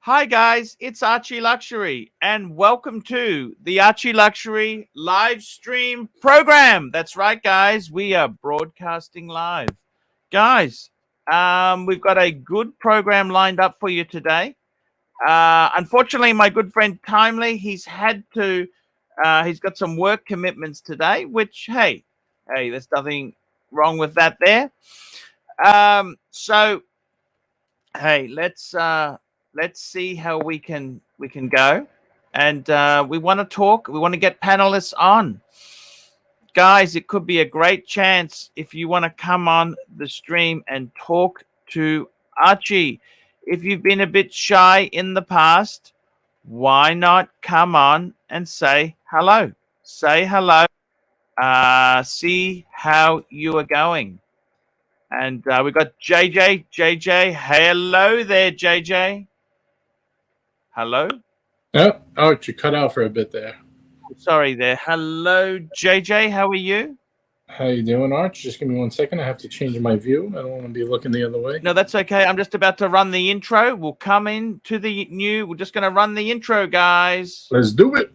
Hi guys, it's Archie Luxury and welcome to the Archie Luxury live stream program. That's right guys, we are broadcasting live. Guys, we've got a good program lined up for you today. Unfortunately, my good friend Timely, he's got some work commitments today, which, hey, there's nothing wrong with that there. So, hey, let's see how we can go, and we want to talk. We want to get panelists on, guys. It could be a great chance if you want to come on the stream and talk to Archie. If you've been a bit shy in the past, why not come on and say hello? Say hello. See how you are going. And we've got JJ. JJ, hello there, JJ. Hello? Oh, Archie, cut out for a bit there. Sorry there. Hello, JJ. How are you? How you doing, Arch? Just give me 1 second. I have to change my view. I don't want to be looking the other way. No, that's okay. I'm just about to run the intro. We'll come into the new. We're just going to run the intro, guys. Let's do it.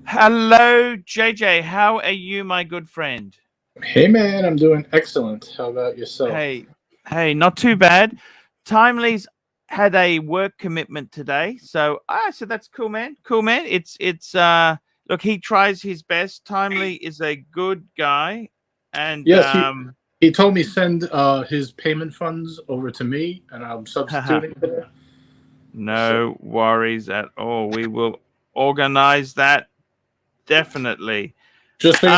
Hello, JJ. How are you, my good friend? Hey, man. I'm doing excellent. How about yourself? Hey, not too bad. Timely's had a work commitment today, so that's cool, man. Cool, man. It's look, he tries his best. Timely is a good guy, and yes, he told me send his payment funds over to me, and I'm substituting for that. No worries at all. We will organize that. Definitely. Just so you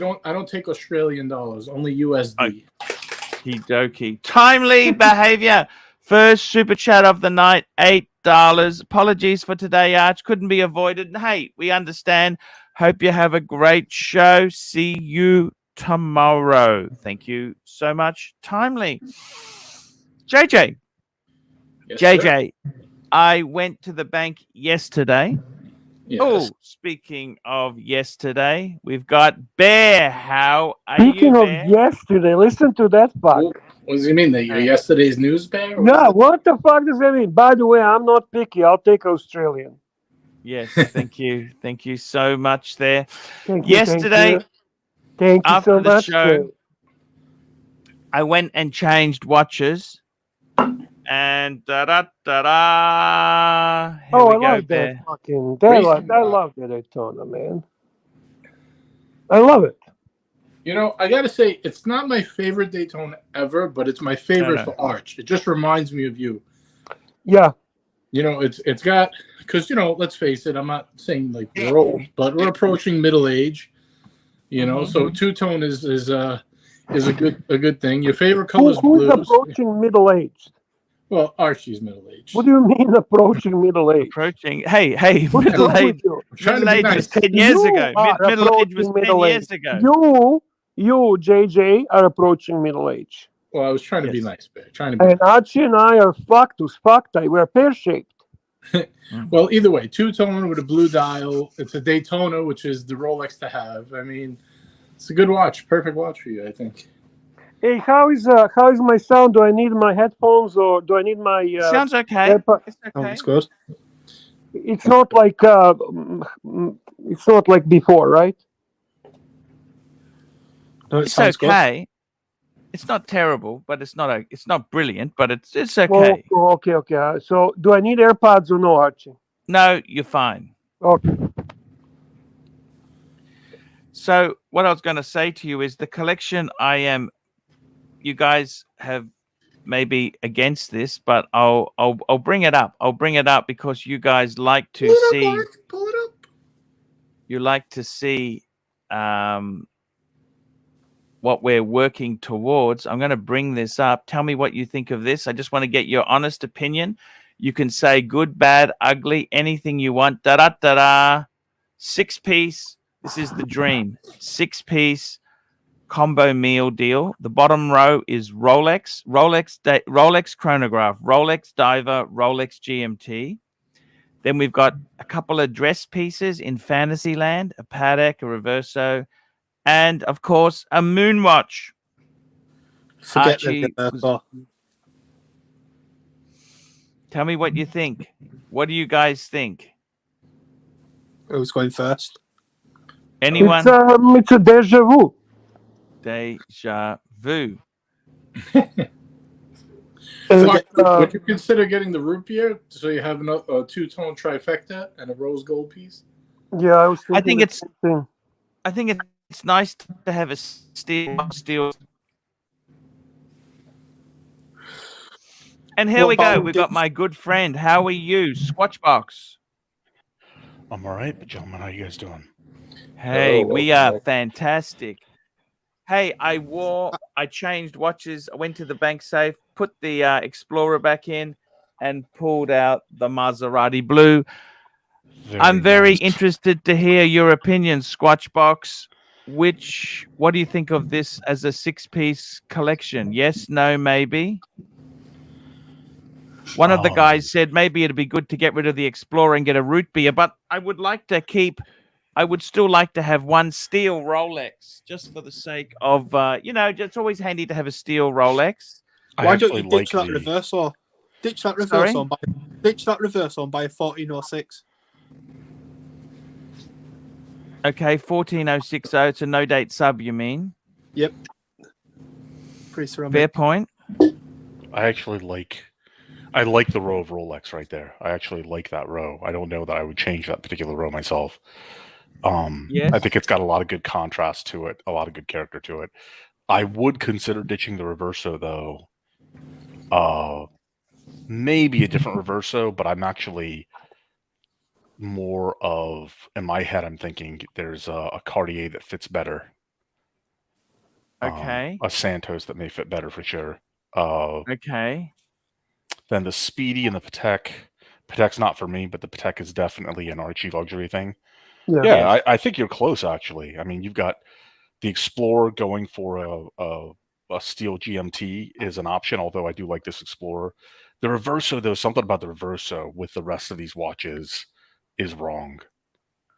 know, I don't take Australian dollars, only USD. Okie-dokie. Timely behavior. First super chat of the night, $8. Apologies for today, Arch. Couldn't be avoided. Hey, we understand. Hope you have a great show. See you tomorrow. Thank you so much, Timely. JJ. Yes, JJ, sir. I went to the bank yesterday. Yes. Oh, speaking of yesterday, we've got Bear. How are Speaking you, of Bear? yesterday, listen to that fuck. What does he mean? Yesterday's news, Bear? Yeah, what the fuck does that mean? By the way, I'm not picky. I'll take Australian. Yes, thank you. Thank you so much there. Thank you, Yesterday, thank you after so the much. show, I went and changed watches. And da-da-da-da. Here Oh, we I go, love Bear. that fucking. I love that Daytona, man. I love it. You know, I gotta say, it's not my favorite Daytona ever, but it's my favorite for Arch. It just reminds me of you. Yeah. You know, it's got, because, you know, let's face it, I'm not saying like we're old, but we're approaching middle age. You know, so two-tone is a good thing. Your favorite color is blue. Who's approaching middle age? Well, Archie's middle age. What do you mean approaching middle age? Approaching. Hey, What's middle wrong age. with you? Trying to Middle be age nice. was 10 years ago. Middle age was 10 years ago. You, JJ, are approaching middle age. Well, I was trying to be Yes. nice, Bear. Trying to be And Archie and I are fucked. We're pear-shaped. Well, either way, two-tone with a blue dial. It's a Daytona, which is the Rolex to have. I mean, it's a good watch. Perfect watch for you, I think. Hey, how is my sound? Do I need my headphones or do I need my? Sounds okay. It's okay. Oh, it's good. It's not like before, right? No, It's okay. It's not terrible, but it's not brilliant, but it's okay. Okay. So, do I need AirPods or no, Archie? No, you're fine. Okay. So what I was going to say to you is the collection you guys have maybe against this, but I'll bring it up. I'll bring it up because you guys like to see. Pull it up. You like to see what we're working towards. I'm going to bring this up. Tell me what you think of this. I just want to get your honest opinion. You can say good, bad, ugly, anything you want. Da da da da. 6-piece. This is the dream. 6-piece combo meal deal. The bottom row is Rolex chronograph, Rolex diver, Rolex GMT. Then we've got a couple of dress pieces in Fantasyland, a Patek, a Reverso, and of course a moon watch. Forget Archie, tell me what you think. What do you guys think? Who's going first? Anyone? It's a deja vu. Deja vu. Would you consider getting the root beer so you have a two-tone trifecta and a rose gold piece? Yeah, I was thinking. I think it's nice to have a steel. And here we go. We've got my good friend. How are you, Swatchbox? I'm all right, but gentlemen, how you guys doing? Hey, we are fantastic. Hey, I changed watches. I went to the bank safe, put the Explorer back in, and pulled out the Maserati Blue. I'm very interested to hear your opinion, Squatchbox. What do you think of this as a 6-piece collection? Yes, no, maybe? One of the guys said maybe it'd be good to get rid of the Explorer and get a root beer, but I would still like to have one steel Rolex, just for the sake of, it's always handy to have a steel Rolex. Why don't you ditch that reverso? Ditch that reverso and buy a 1406. Okay, 14060. It's a no-date sub, you mean? Yep. Pretty ceramic. Fair point. I like the row of Rolex right there. I actually like that row. I don't know that I would change that particular row myself. Yes. I think it's got a lot of good contrast to it, a lot of good character to it. I would consider ditching the Reverso, though. Maybe a different Reverso, but I'm actually more of, in my head, I'm thinking there's a Cartier that fits better. Okay. A Santos that may fit better for sure. Okay. Then the Speedy and the Patek. Patek's not for me, but the Patek is definitely an Archie luxury thing. Yeah, I think you're close, actually. I mean, you've got the Explorer going for a steel GMT is an option, although I do like this Explorer. The Reverso, though, something about the Reverso with the rest of these watches is wrong.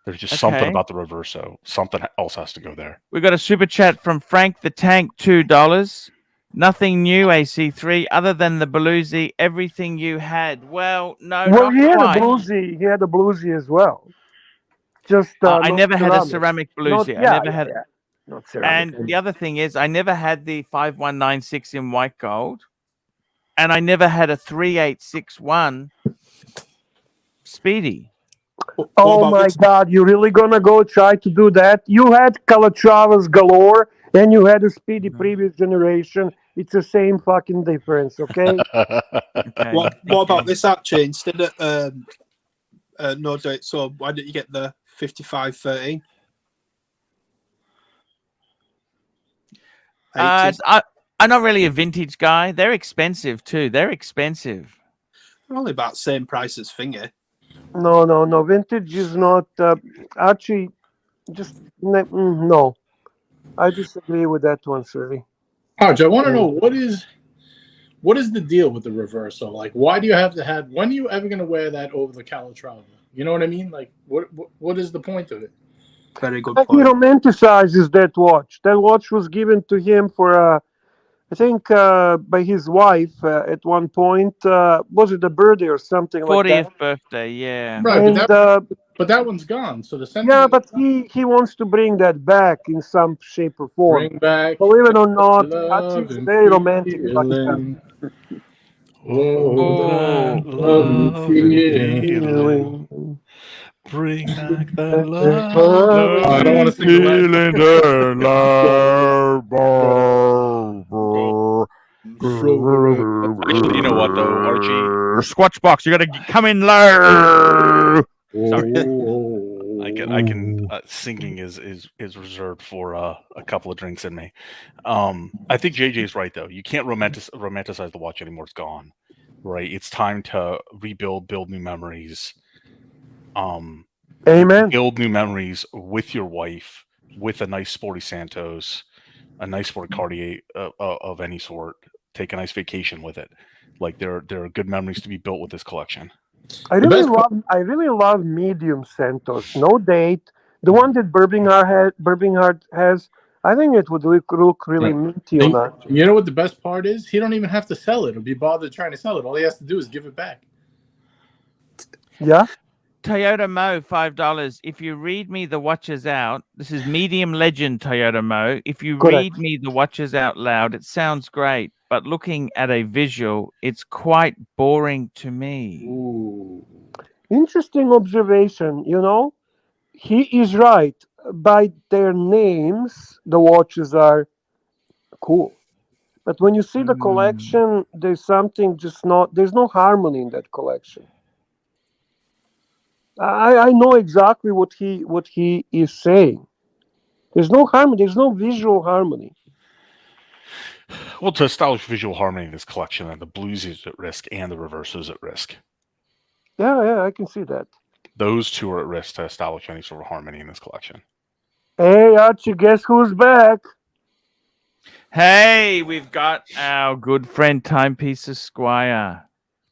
There's just something about the Reverso. Something else has to go there. We got a super chat from Frank the Tank, $2. Nothing new, AC3, other than the Belusi. Everything you had. Well, no, not he had quite. a bluesy. He had a bluesy as well. Just I never had a ceramic Belusi. I never had. Not ceramic. And the other thing is, I never had the 5196 in white gold, and I never had a 3861 Speedy. Oh my God! You really gonna go try to do that? You had Calatravas galore, and you had a Speedy previous generation. It's the same fucking difference, okay? Okay. What about this Archie? Instead of no date, so why don't you get the 5513? I'm not really a vintage guy. They're expensive too. They're expensive. They're only about the same price as Finger. No. Vintage is not. Archie, just no. I disagree with that one, Surly. Archie, I want to know what is the deal with the Reverso? Like, why do you have to have? When are you ever going to wear that over the Calatrava? You know what I mean? Like, what is the point of it? Very good He point. romanticizes that watch. That watch was given to him for, I think, by his wife at one point. Was it a birthday or something like that? 40th birthday, yeah. Right, And, but that one's gone. So the sentiment. yeah, but he wants to bring that back in some shape or form. Bring back. Believe it or not, love Archie's and very romantic. feeling. Oh, love and feeling. Bring back that love. I don't want to sing the last Actually, you know what though, Archie? Squatch box, you got to come in low. Sorry. I can. Singing is reserved for a couple of drinks in me. I think JJ's right though. You can't romanticize the watch anymore. It's gone. Right. It's time to rebuild, build new memories. Amen. Build new memories with your wife, with a nice sporty Santos, a nice sporty Cartier of any sort. Take a nice vacation with it. Like there are good memories to be built with this collection. I really love medium Santos. No date. The one that Birmingham has. I think it would look really minty on that. You know what the best part is? He don't even have to sell it or be bothered trying to sell it. All he has to do is give it back. Yeah. Toyota Mo, $5. If you read me the watches out, this is medium legend Toyota Mo. If you read me the watches out loud, it sounds great, but looking at a visual, it's quite boring to me. Ooh. Interesting observation. You know, he is right. By their names, the watches are cool. But when you see the collection, there's something there's no harmony in that collection. I know exactly what he is saying. There's no harmony. There's no visual harmony. Well, to establish visual harmony in this collection, and the blues is at risk, and the reverse is at risk. Yeah, I can see that. Those two are at risk to establish any sort of harmony in this collection. Hey, Archie, guess who's back? Hey, we've got our good friend Timepiece Esquire,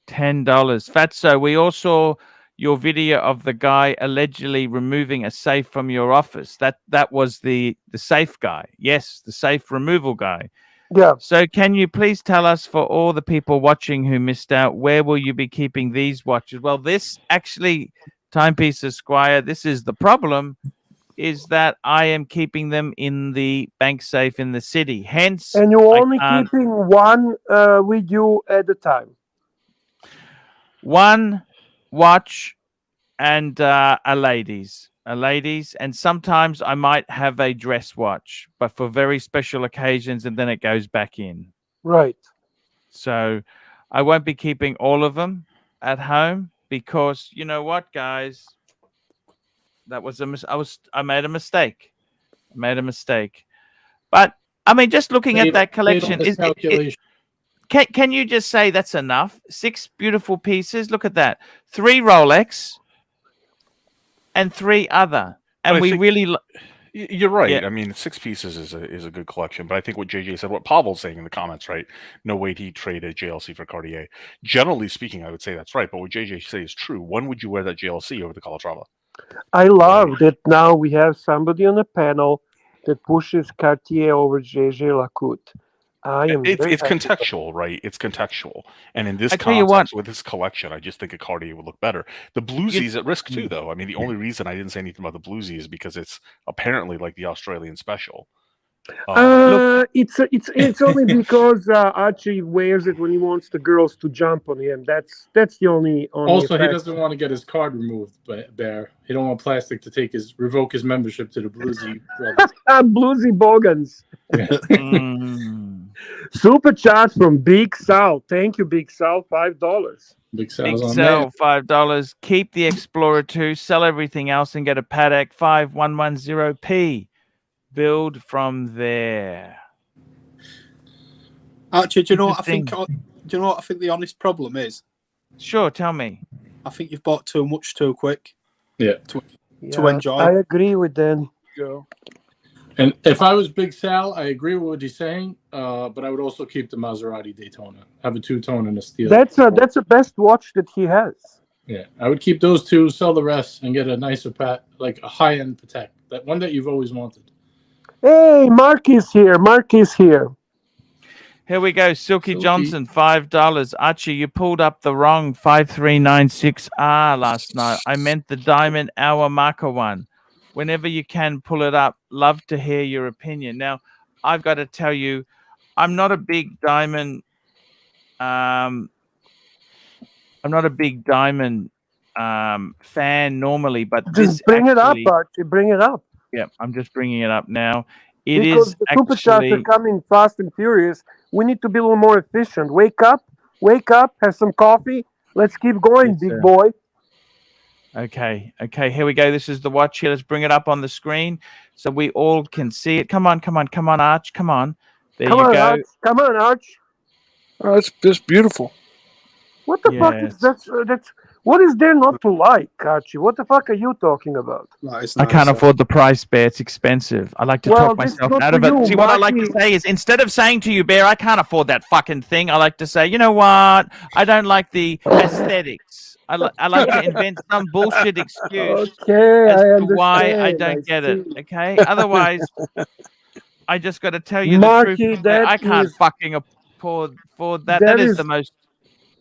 $10. Fatso, we all saw your video of the guy allegedly removing a safe from your office. That was the safe guy. Yes, the safe removal guy. Yeah. So can you please tell us, for all the people watching who missed out, where will you be keeping these watches? Well, this actually, Timepiece Esquire, this is the problem, is that I am keeping them in the bank safe in the city. Hence, and you're only keeping one with you at a time. One watch and a ladies, and sometimes I might have a dress watch, but for very special occasions, and then it goes back in. Right. So I won't be keeping all of them at home because you know what, guys, that was I made a mistake. But I mean, just looking at that collection, can you just say that's enough? 6 beautiful pieces. Look at that. 3 Rolex and 3 other. And we really... You're right. Yeah. I mean, 6 pieces is a good collection. But I think what JJ said, what Pavel's saying in the comments, right? No way he'd trade a JLC for Cartier. Generally speaking, I would say that's right. But what JJ says is true. When would you wear that JLC over the Calatrava? I love that now we have somebody on the panel that pushes Cartier over JJ Lacoute. It's contextual, right? It's contextual. And in this context, with this collection, I just think a Cartier would look better. The bluesie's at risk too, though. I mean, the only reason I didn't say anything about the bluesie is because it's apparently like the Australian special. It's only because Archie wears it when he wants the girls to jump on him. That's the only also, effect. He doesn't want to get his card removed, Bear. He don't want plastic to revoke his membership to the Bluesy brothers. Bluesy Bogans. Super chat from Big Sal. Thank you, Big Sal. $5. Big Sal, $5. Keep the Explorer 2, sell everything else, and get a Patek 5110P. Build from there. Archie, do you know what I think? Do you know what I think the honest problem is? Sure, tell me. I think you've bought too much too quick. Yeah. To enjoy. I agree with them. Yeah. And if I was Big Sal, I agree with what he's saying. But I would also keep the Maserati Daytona. Have a 2-tone and a steel. That's the best watch that he has. Yeah, I would keep those 2, sell the rest, and get a nicer like a high-end Patek, that one that you've always wanted. Hey, Mark is here. Here we go. Silky Johnson, $5. Archie, you pulled up the wrong 5396R last night. I meant the Diamond Hour Marker one. Whenever you can, pull it up. Love to hear your opinion. Now, I've got to tell you, I'm not a big diamond. I'm not a big diamond fan normally, but just bring it up, Archie. Bring it up. Yeah, I'm just bringing it up now. Because the super chats are coming fast and furious. We need to be a little more efficient. Wake up Wake up, have some coffee. Let's keep going, Yes, big sir. boy. Okay, here we go. This is the watch here. Let's bring it up on the screen so we all can see it. Come on, Arch. Come on. There Come you on, go. Arch. Come on, Arch. Oh, that's beautiful. What the fuck is Yes. that's what is there not to like, Archie? What the fuck are you talking about? That is I nice, can't afford the price, Bear. It's expensive. I like to Well, talk that's myself not out for of it. you, See, what I like to Marky. say is instead of saying to you, Bear, I can't afford that fucking thing, I like to say, you know what? I don't like the aesthetics. I like to invent some bullshit excuse Okay, as I to why I understand. don't get it. See. Okay? Otherwise, I just got to tell you the truth. Marky, I can't fucking afford that. That that is is the most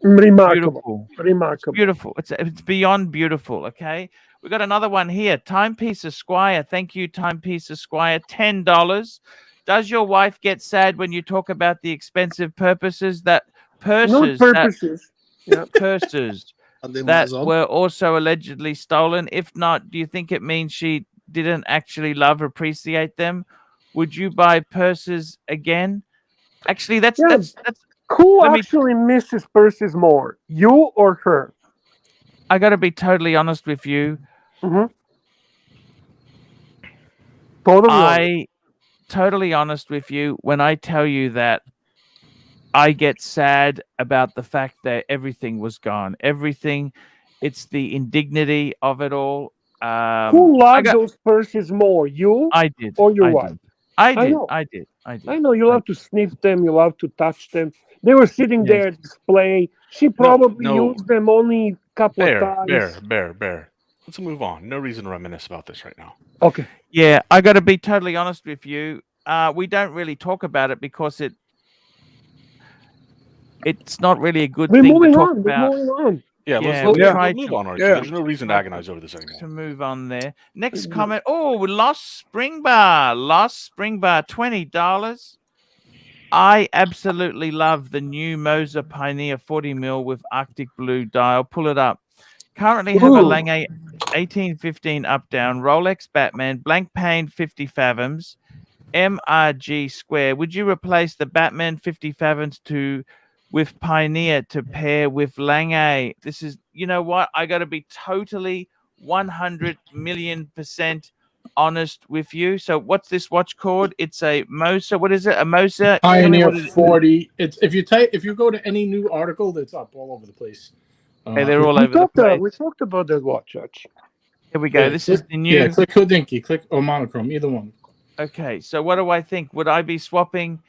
remarkable. beautiful. It's Remarkable. beautiful. It's beyond beautiful. Okay, we got another one here. Timepiece Esquire. Thank you, Timepiece Esquire. $10. Does your wife get sad when you talk about the expensive purses that Not purposes. Yeah. purses And then that that's on. were also allegedly stolen? If not, do you think it means she didn't actually appreciate them? Would you buy purses again? Actually, that's Yeah. that's Who let me actually misses purses more? You or her? I got to be totally honest with you. Mm-hmm. Totally honest. Totally honest with you when I tell you that I get sad about the fact that everything was gone. Everything, it's the indignity of it all. Who loves those purses more, you I did. or your I wife? did. I I did. know. I did. I did. I know you I love to sniff them, you love to touch them. They were sitting Yes. there display. She probably no. used them only a couple of times. Bear. Let's move on. No reason to reminisce about this right now. Okay. Yeah, I got to be totally honest with you. We don't really talk about it because it's not really a good We're thing to moving talk on. We're about. moving on. Yeah, Yeah, let's we tried move to- on, Archie. yeah. There's no reason to Try agonize over this anymore. to move on there. Next comment. Oh, Lost Spring Bar. $20. I absolutely love the new Moser Pioneer 40mm with Arctic Blue dial. Pull it up. Currently have a Ooh. Lange 1815 up down, Rolex Batman, blank pane 50 fathoms, MRG square. Would you replace the Batman 50 fathoms with Pioneer to pair with Lange? This is, you know what? I got to be totally 100,000,000% honest with you. So what's this watch called? It's a Moser. What is it? A Moser? Tell me Pioneer what it is. 40. It's if you go to any new article, that's up all over the place. Okay, they're all We over the talked, place. we talked about that watch, Arch. Here we go. Yeah, This click, is the new. Yeah, click Hodinkee, click or monochrome, either one. Okay, so what do I think? Would I be swapping?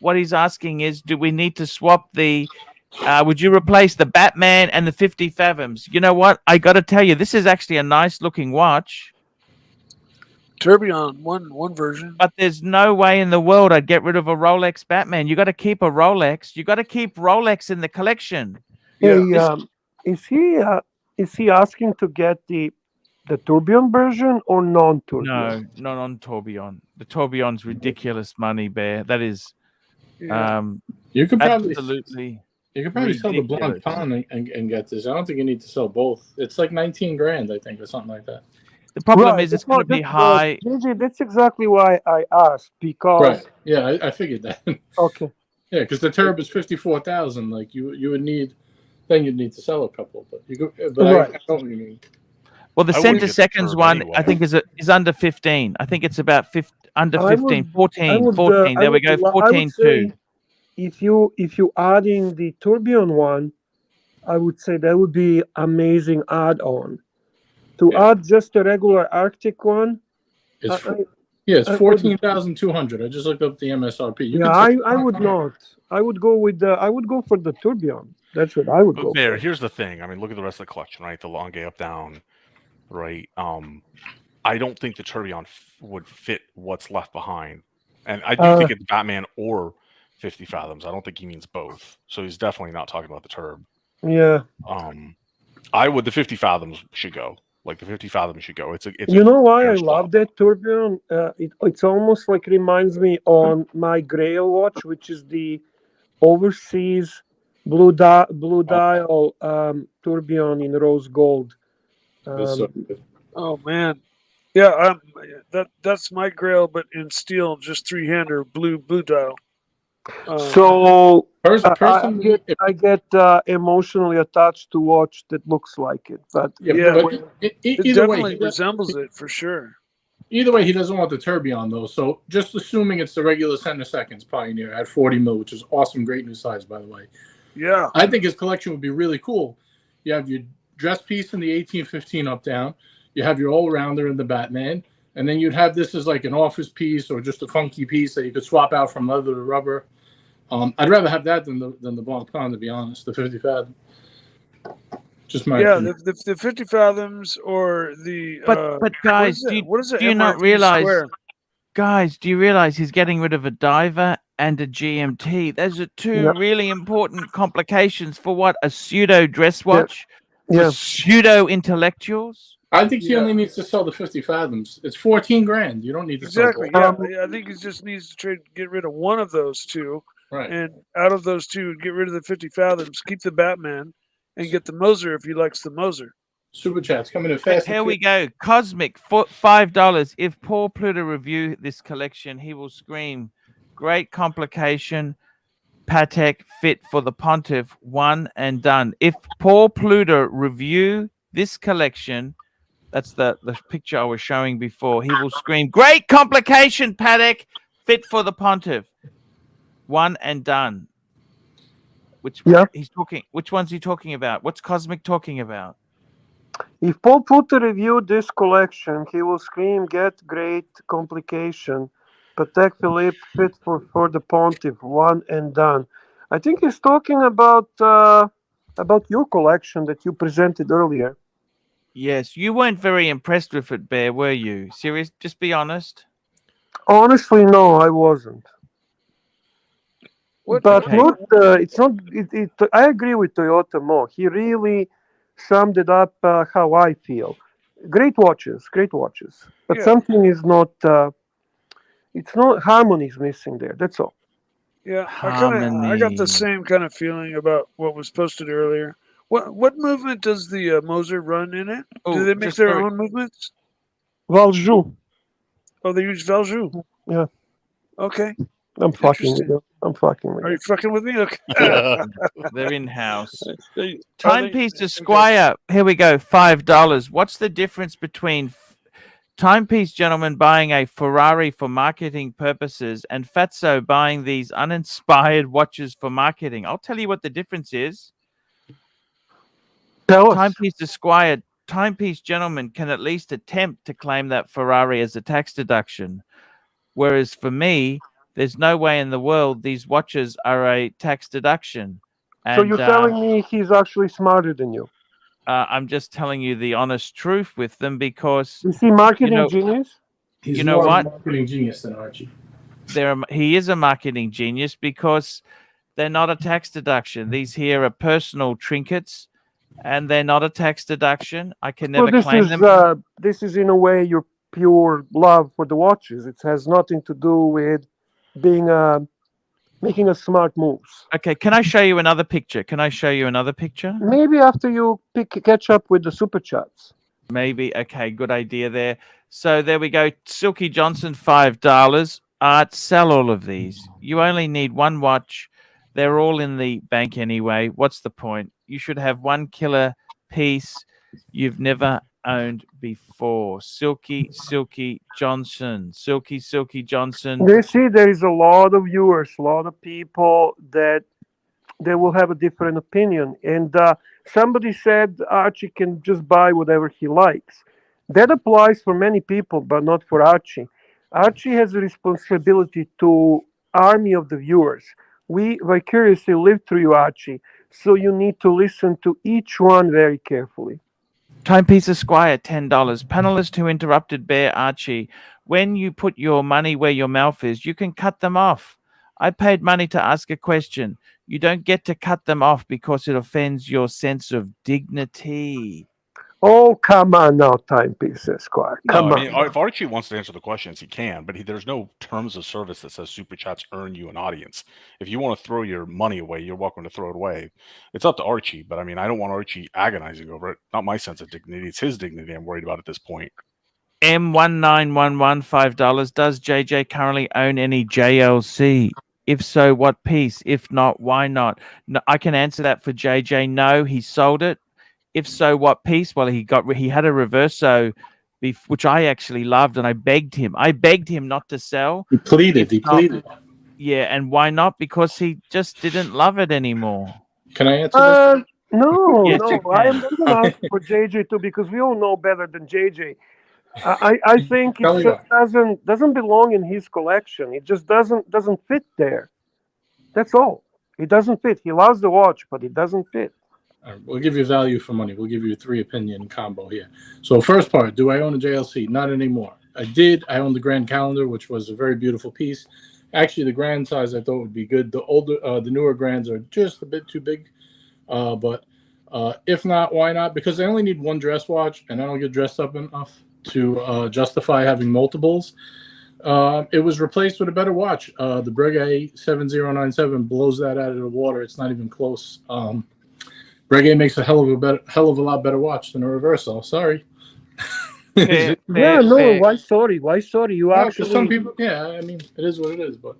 What he's asking is, do we need to swap the? Would you replace the Batman and the 50 fathoms? You know what? I got to tell you, this is actually a nice looking watch. Tourbillon, one version. But there's no way in the world I'd get rid of a Rolex Batman. You got to keep a Rolex. You got to keep Rolex in the collection. Hey, Yeah. is he asking to get the tourbillon version or non-tourbillon? No, not on Tourbillon. The Tourbillon's ridiculous money, Bear. That is Yeah. You could probably absolutely. sell the blonde ridiculous. pond and get this. I don't think you need to sell both. It's like 19 grand, I think, or something like that. The problem is it's going to be high. JJ, that's exactly why I asked, because Right. Yeah, I figured that. okay. Yeah, because the Turb is 54,000. Like you would need, then you'd need to sell a couple. But you go. But Right. I don't what you mean. Well, the I wouldn't center get the seconds Turb one, anyway. I think, is under 15. I think it's about under I 15, would- 14, I would, 14. I There we would go, I would 14 say too. if you adding the tourbillon one, I would say that would be amazing add-on. To Yeah. add just a regular Arctic one, It's I- it's I- 14,200. I just looked up the MSRP. You yeah, could I would not. I would go for the tourbillon. That's what I would go But Bear, for. here's the thing. I mean, look at the rest of the collection, right? The Lange up down, right? I don't think the Tourbillon would fit what's left behind, and I do think it's Batman or 50 fathoms. I don't think he means both, so he's definitely not talking about the Turb. Yeah. The 50 fathoms should go. Like the 50 fathoms should go. It's You know why I air love stop. that tourbillon? It's almost like reminds me on my Grail watch, which is the overseas blue dial tourbillon in rose gold. Oh man. Yeah, that's my Grail, but in steel, just 3-hander, blue dial. So personally, I get emotionally attached to watch that looks like it, but it either way, definitely resembles it for sure. Either way, he doesn't want the tourbillon though. So just assuming it's the regular center seconds Pioneer at 40 mil, which is awesome, great new size by the way. Yeah, I think his collection would be really cool. You have your dress piece in the 1815 up down. You have your all-rounder in the Batman, and then you'd have this as like an office piece or just a funky piece that you could swap out from leather to rubber. I'd rather have that than the Blanc Pan, to be honest. The 50 fathom. Just my opinion. the 50 fathoms or the. But guys, do you not realize? Guys, do you realize he's getting rid of a diver and a GMT? Those are two really important complications for what? A pseudo dress watch? For pseudo intellectuals? I think he only needs to sell the 50 fathoms. It's 14 grand. You don't need to sell exactly. Yeah, I think he just needs to get rid of one of those two, right? And out of those two, get rid of the 50 fathoms, keep the Batman, and get the Moser if he likes the Moser. Super chats coming in fast. Here we go. Cosmic $5. If Paul Pluto review this collection, he will scream, "Great complication, Patek fit for the Pontiff, one and done." If Paul Pluto review this collection, that's the picture I was showing before, he will scream, "Great complication, Patek fit for the Pontiff, one and done." Which one's he talking about? What's Cosmic talking about? If Paul Pluto reviewed this collection, he will scream, "Get great complication, Patek Philippe fit for the Pontiff, one and done." I think he's talking about your collection that you presented earlier. Yes, you weren't very impressed with it, Bear, were you? Serious? Just be honest. Honestly, no, I wasn't. It's not. I agree with Toyota Mo. He really summed it up how I feel. Great watches, but something is not. It's not harmony is missing there. That's all. Yeah, I got the same kind of feeling about what was posted earlier. What movement does the Moser run in it? Do they make their own movements? Valjoux. Oh, they use Valjoux. Yeah. Okay. I'm fucking with you. Are you fucking with me? Okay. They're in house. Timepiece Esquire. Here we go. $5. What's the difference between Timepiece gentleman buying a Ferrari for marketing purposes and Fatso buying these uninspired watches for marketing? I'll tell you what the difference is. Timepiece Esquire. Timepiece gentleman can at least attempt to claim that Ferrari as a tax deduction, whereas for me, there's no way in the world these watches are a tax deduction. And, so you're telling me he's actually smarter than you? I'm just telling you the honest truth with them because... Is he marketing genius? He's more of a marketing genius than Archie. He is a marketing genius because they're not a tax deduction. These here are personal trinkets and they're not a tax deduction. I can never claim them. This is in a way your pure love for the watches. It has nothing to do with being making a smart moves. Okay, can I show you another picture? Maybe after you catch up with the super chats. Maybe. Okay, good idea there. So there we go. Silky Johnson, $5. Art, sell all of these. You only need one watch. They're all in the bank anyway. What's the point? You should have one killer piece you've never owned before. Silky Johnson. You see, there is a lot of viewers, a lot of people that they will have a different opinion. And somebody said Archie can just buy whatever he likes. That applies for many people, but not for Archie. Archie has a responsibility to army of the viewers. We vicariously live through you, Archie. So you need to listen to each one very carefully. Timepiece Esquire, $10. Panelist who interrupted Bear Archie. When you put your money where your mouth is, you can cut them off. I paid money to ask a question. You don't get to cut them off because it offends your sense of dignity. Oh, come on now, Timepiece Esquire. Come on. If Archie wants to answer the questions, he can, but there's no terms of service that says super chats earn you an audience. If you want to throw your money away, you're welcome to throw it away. It's up to Archie, but I don't want Archie agonizing over it. Not my sense of dignity. It's his dignity I'm worried about at this point. M1911, $5. Does JJ currently own any JLC? If so, what piece? If not, why not? No, I can answer that for JJ. No, he sold it. If so, what piece? Well, he had a reverso, which I actually loved, and I begged him. Not to sell. He pleaded. Yeah, and why not? Because he just didn't love it anymore. Can I answer this? No, Yes, no. you I'm can. going to ask for JJ too because we all know better than JJ. I think it Tell me just doesn't belong in his collection. It just doesn't fit there. That's all. It doesn't fit. He loves the watch, but it doesn't fit. All right, we'll give you value for money. We'll give you a 3-opinion combo here. So first part, do I own a JLC? Not anymore. I did. I own the Grand Calendar, which was a very beautiful piece. Actually, the grand size I thought would be good. The newer grands are just a bit too big. But if not, why not? Because I only need one dress watch, and I don't get dressed up enough to justify having multiples. It was replaced with a better watch. The Breguet 7097 blows that out of the water. It's not even close. Breguet makes a hell of a lot better watch than a Reverso. Sorry. Yeah, no. Why sorry? Why sorry? You actually. Some people. Yeah, I mean, it is what it is. But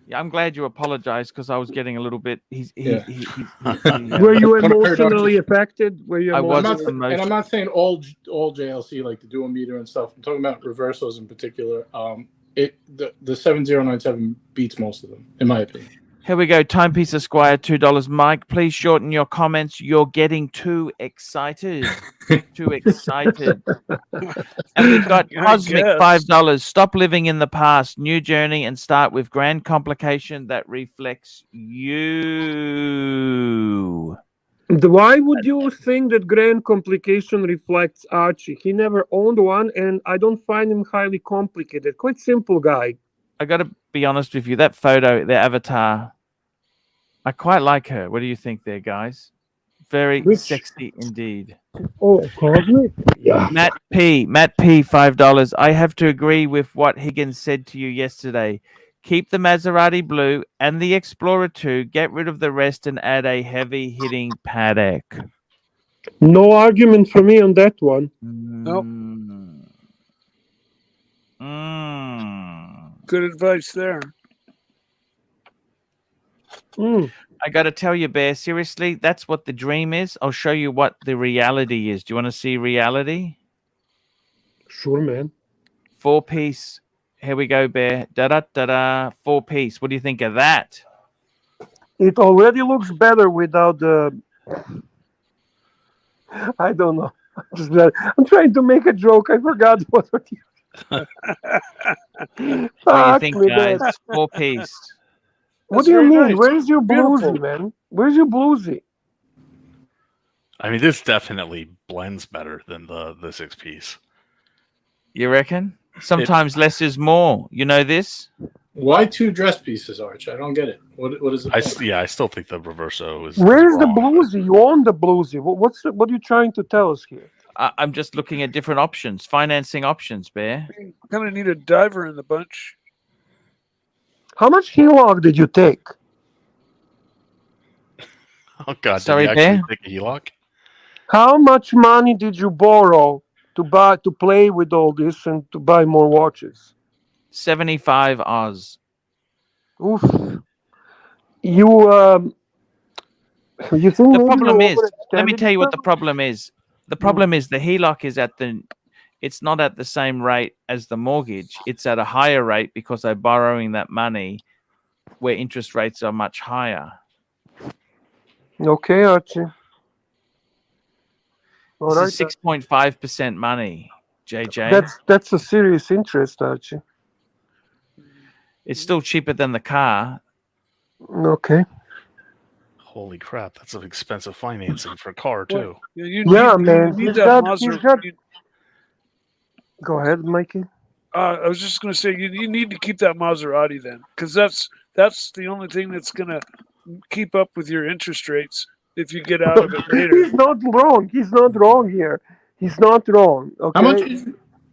yeah, I'm glad you apologized because I was getting a little bit. Were you emotionally affected? Were you? I was, and I'm not saying all JLC like the dual meter and stuff. I'm talking about Reversos in particular. The 7097 beats most of them, in my opinion. Here we go. Timepiece Esquire, $2. Mike, please shorten your comments. You're getting too excited. Too excited. And we've got Cosmic, $5. Stop living in the past. New journey and start with grand complication that reflects you. Why would you think that grand complication reflects Archie? He never owned one, and I don't find him highly complicated. Quite simple guy. I got to be honest with you. That photo, their avatar, I quite like her. What do you think there, guys? Very sexy indeed. Oh, Cosmic? Yeah. Matt P, $5. I have to agree with what Higgins said to you yesterday. Keep the Maserati blue and the Explorer 2. Get rid of the rest and add a heavy-hitting paddock. No argument for me on that one. Nope. Good advice there. I got to tell you, Bear, seriously, that's what the dream is. I'll show you what the reality is. Do you want to see reality? Sure, man. 4-piece. Here we go, Bear. Da-da-da-da. 4-piece. What do you think of that? It already looks better without the... I don't know. I'm trying to make a joke. I forgot what you... What do you think, guys? 4-piece. What do you mean? Nice. Where's your bluesy, man? Where's your bluesy? I mean, this definitely blends better than the 6-piece. You reckon? Sometimes less is more. You know this? Why 2 dress pieces, Arch? I don't get it. What is it? I still think the Reverso is. Where's the bluesy? You own the bluesy. What are you trying to tell us here? I'm just looking at different options, financing options, Bear. You kind of need a diver in the bunch. How much HELOC did you take? Oh God! Sorry, did you actually take a HELOC? How much money did you borrow to play with all this and to buy more watches? 75 Oz. Oof. You think the problem is? Let me tell you what the problem is. The problem is the HELOC is it's not at the same rate as the mortgage. It's at a higher rate because they're borrowing that money where interest rates are much higher. Okay, Archie. All right. 6.5% money, JJ. That's a serious interest, Archie. It's still cheaper than the car. Okay. Holy crap, that's an expensive financing for a car, too. Man. Go ahead, Mikey. I was just going to say, you need to keep that Maserati then, because that's the only thing that's going to keep up with your interest rates if you get out of it later. He's not wrong. He's not wrong here. He's not wrong. Okay.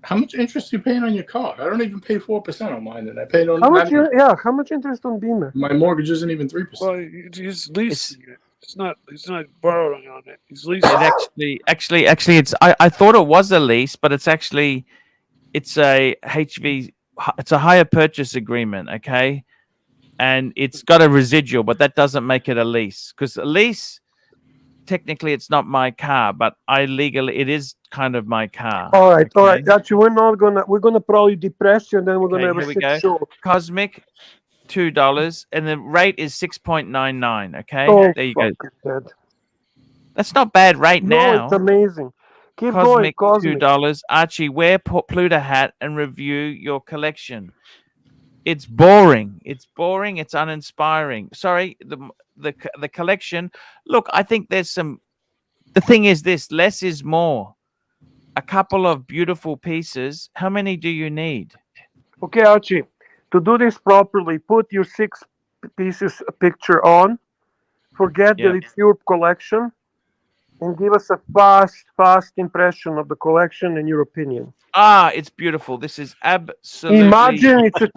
How much interest are you paying on your car? I don't even pay 4% on mine, and I paid on. How much interest on Beamer? My mortgage isn't even 3%. Well, he's leasing it. He's not borrowing on it. He's leasing it. Actually, it's. I thought it was a lease, but it's a HV. It's a hire purchase agreement. Okay, and it's got a residual, but that doesn't make it a lease, because a lease, technically, it's not my car, but it is kind of my car. All right. Actually, we're gonna probably depress you, and then we're gonna have a shit show. Cosmic, $2, and the rate is 6.99. Okay, there you go. That. That's not bad rate now. No, it's amazing. Keep Cosmic, going, Cosmic. $2. Archie, wear Pluto hat and review your collection. It's boring. It's boring. It's uninspiring. Sorry, the collection. Look, I think there's some. The thing is this: less is more. A couple of beautiful pieces. How many do you need? Okay, Archie. To do this properly, put your 6 pieces picture on. Forget that it's your collection, and give us a fast impression of the collection and your opinion. It's beautiful. This is absolutely. Imagine it's a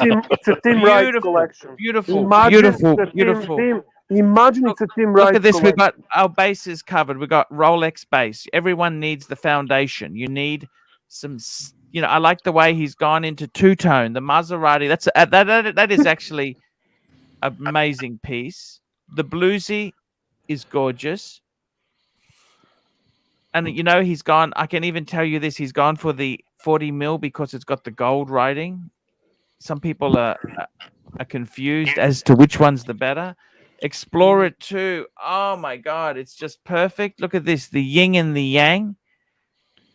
Tim Wright collection. Beautiful. Imagine Beautiful. Imagine it's a Tim Wright. Look at this. collection. We've got our bases covered. We've got Rolex base. Everyone needs the foundation. You need some. I like the way he's gone into two-tone. The Maserati. That is actually an amazing piece. The bluesy is gorgeous. And he's gone. I can even tell you this. He's gone for the 40 mil because it's got the gold writing. Some people are confused as to which one's the better. Explorer 2. Oh my God, it's just perfect. Look at this. The yin and the yang.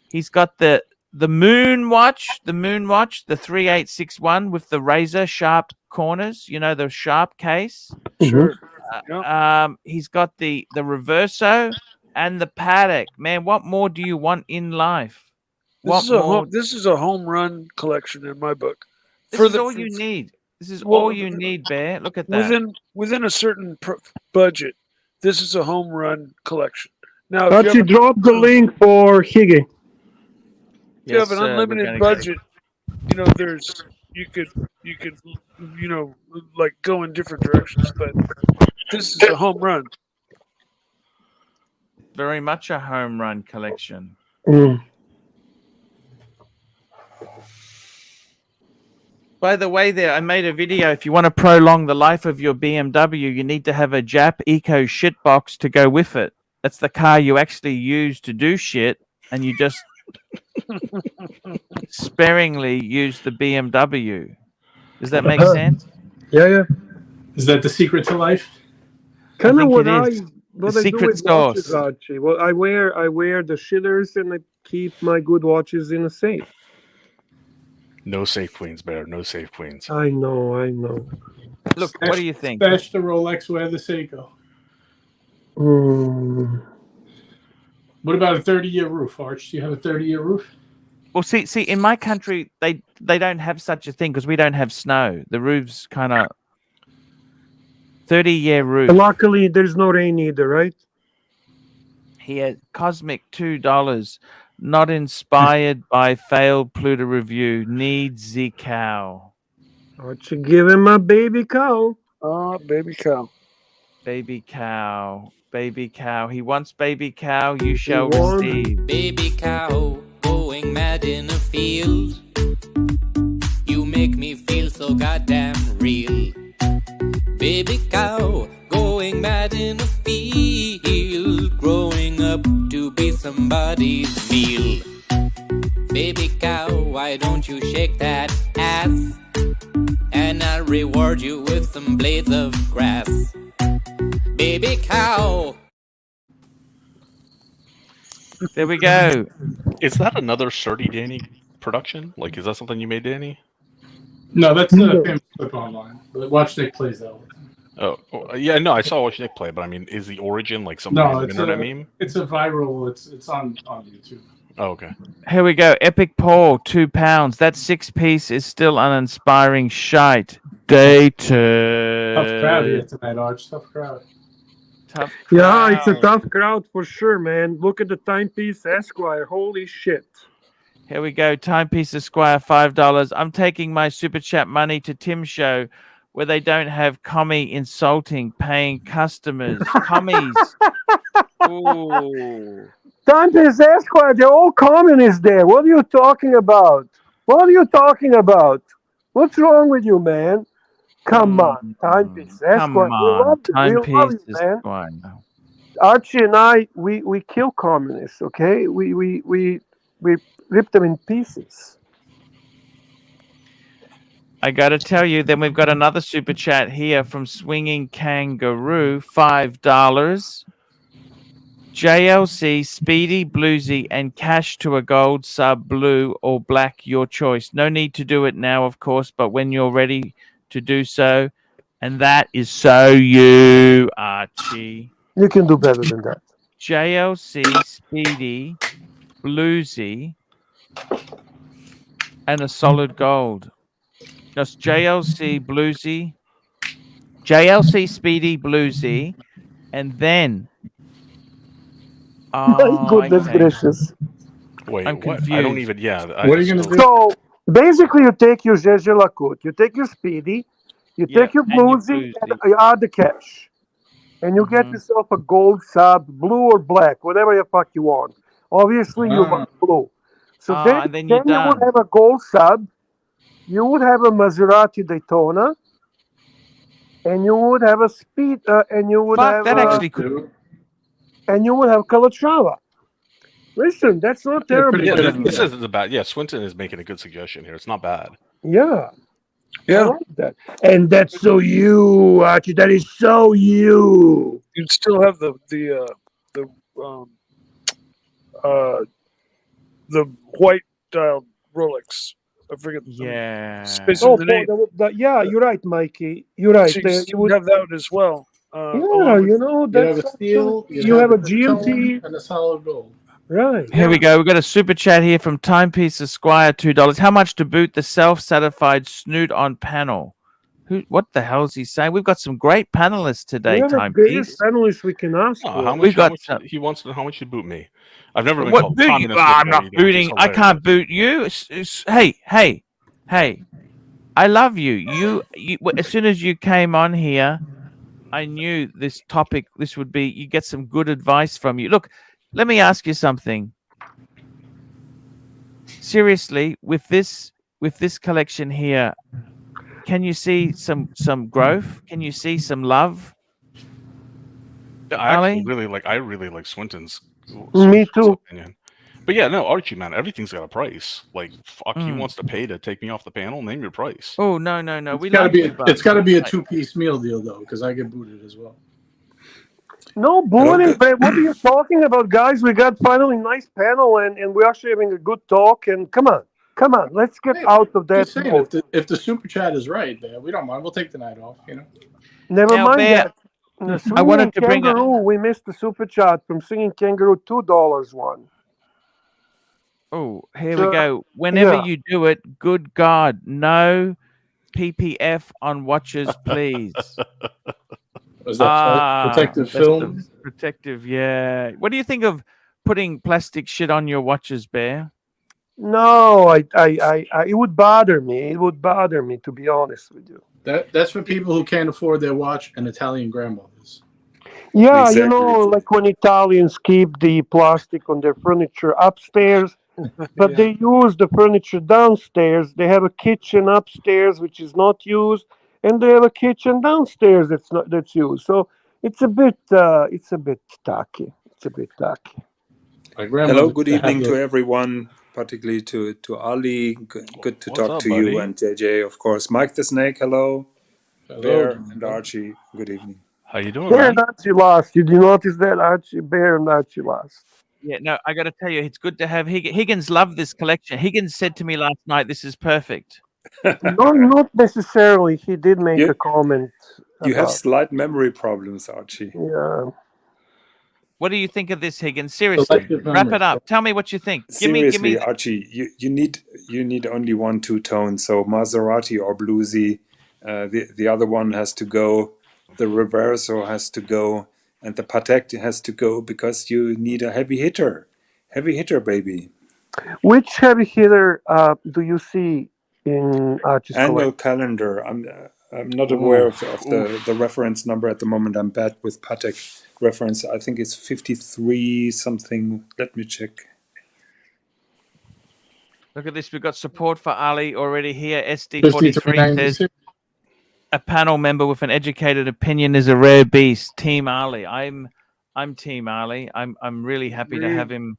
He's got the moon watch, the 3861 with the razor sharp corners. The sharp case. Sure. He's got the Reverso. And the Paddock, man. What more do you want in life? This is a home run collection in my book. This is all you need. This is all you need, Bear. Look at that. Within a certain budget, this is a home run collection. Now, But you drop the link for Higgy. If you have an unlimited budget, you could like go in different directions, but this is a home run. Very much a home run collection. By the way, I made a video. If you want to prolong the life of your BMW, you need to have a Jap Eco shit box to go with it. That's the car you actually use to do shit, and you just sparingly use the BMW. Does that make sense? Yeah. Is that the secret to life? Kind of what I secret do with sauce. watches, Archie. Well, I wear the shitters, and I keep my good watches in a safe. No safe queens, Bear. No safe queens. I know. Look, what do you think? Stash the Rolex, wear the Seiko. What about a 30-year roof, Arch? Do you have a 30-year roof? Well, see, in my country, they don't have such a thing because we don't have snow. The roof's kind of 30-year roof. And luckily, there's no rain either, right? Here, Cosmic $2. Not inspired by failed Pluto review. Needs the cow. Archie, give him a baby cow. Oh, baby cow. Baby cow. Baby cow. He wants baby cow. You shall receive. Baby cow going mad in a field. You make me feel so goddamn real. Baby cow going mad in a field. Growing up to be somebody's meal. Baby cow, why don't you shake that ass? And I'll reward you with some blades of grass. Baby cow. There we go. Is that another Surdy Danny production? Like, is that something you made, Danny? No, that's a famous clip online. But Watch Nick plays that one. Oh, yeah, no, I saw Watch Nick play, but I mean, is the origin like something No, on the internet meme? It's a viral. It's on YouTube. Oh, okay. Here we go. Epic Paul, £2. That 6-piece is still uninspiring shite. Dated. Tough crowd here tonight, Arch. Tough crowd. Tough crowd. Yeah, it's a tough crowd for sure, man. Look at the timepiece Esquire. Holy shit. Here we go. Timepiece Esquire, $5. I'm taking my super chat money to Tim's show where they don't have commie insulting paying customers. Commies. Ooh. Timepiece Esquire, they're all communists there. What are you talking about? What's wrong with you, man? Come on, Timepiece Esquire. Come on, We love Timepiece you, man. Esquire. Archie and I, we kill communists. Okay, we rip them in pieces. I got to tell you, then we've got another super chat here from Swinging Kangaroo, $5. JLC, Speedy, Bluesy, and cash to a gold sub, blue or black, your choice. No need to do it now, of course, but when you're ready to do so. And that is so you, Archie. You can do better than that. JLC, Speedy, Bluesy, and a solid gold. Just JLC, Bluesy, JLC, Speedy, Bluesy, and then. My goodness gracious. Wait, I'm what? confused. I don't even. Yeah. What are you going to do? So basically, you take your Zezhelakut, you take your Speedy, you take your Bluesy, and you add the cash. And you get yourself a gold sub, blue or black, whatever the fuck you want. Obviously, you want blue. So then you would have a gold sub, you would have a Maserati Daytona, and you would have a speed, and you would have that actually could. And you would have Calatrava. Listen, that's not terrible. Yeah, this isn't bad. Yeah, Swinton is making a good suggestion here. It's not bad. Yeah. I like that. And that's so you, Archie. That is so you. You'd still have the white dialed Rolex. I forget. Yeah. The name. Yeah, you're right, Mikey. You're right. So you would have that as well. Yeah, you know, that's you have a steel, you have a GMT and a solid gold. Right. Here we go. We've got a super chat here from Timepiece Esquire, $2. How much to boot the self-satisfied snoot on panel? What the hell is he saying? We've got some great panelists today, Timepiece. Panelists we can ask for. How much, he wants to know how much you boot me. I've never been called boot communist. I'm not booting. I can't boot you. Hey. I love you. You. As soon as you came on here, I knew this topic. This would be. You get some good advice from you. Look, let me ask you something. Seriously, with this collection here, can you see some growth? Can you see some love? I really like Swinton's. Me too. Opinion. But yeah, no, Archie, man, everything's got a price. Like, fuck, he wants to pay to take me off the panel. Name your price. Oh no, It's got to be a 2-piece meal deal though, because I get booted as well. No booting, but what are you talking about, guys? We got finally nice panel, and we're actually having a good talk. And come on, let's get out of that. Saying, if the super chat is right, we don't mind. We'll take the night off. You know. Never mind that. I wanted to bring up. We missed the super chat from Singing Kangaroo, $2 one. Oh, here we go. Whenever you do it, good God, no PPF on watches, please. Was that protective film? Protective, yeah. What do you think of putting plastic shit on your watches, Bear? No, I it would bother me. It would bother me, to be honest with you. That's for people who can't afford their watch and Italian grandmothers. Yeah, exactly. You know, like when Italians keep the plastic on their furniture upstairs, but they use the furniture downstairs. They have a kitchen upstairs which is not used, and they have a kitchen downstairs that's used. So it's a bit tacky. Hello, good evening to everyone, particularly to Ali. Good to talk to you, and JJ, of course. Mike the Snake, hello. Bear and Archie, good evening. How you doing, Bear and Archie lost. Did you notice that, Archie? Bear and Archie lost. Yeah, no, I got to tell you, it's good to have Higgins loved this collection. Higgins said to me last night, this is perfect. No, not necessarily. He did make a comment. You have slight memory problems, Archie. Yeah. What do you think of this, Higgins? Seriously, wrap it up. Tell me what you think. Seriously, Archie, you need only 1 two-tone. So Maserati or Bluesy, the other one has to go. The Reverso has to go. And the Patek has to go because you need a heavy hitter. Heavy hitter, baby. Which heavy hitter do you see in Archie's annual calendar? I'm not aware of the reference number at the moment. I'm bad with Patek reference. I think it's 53 something. Let me check. Look at this. We've got support for Ali already here. SD43 says. a panel member with an educated opinion is a rare beast. Team Ali. I'm Team Ali. I'm really happy to have him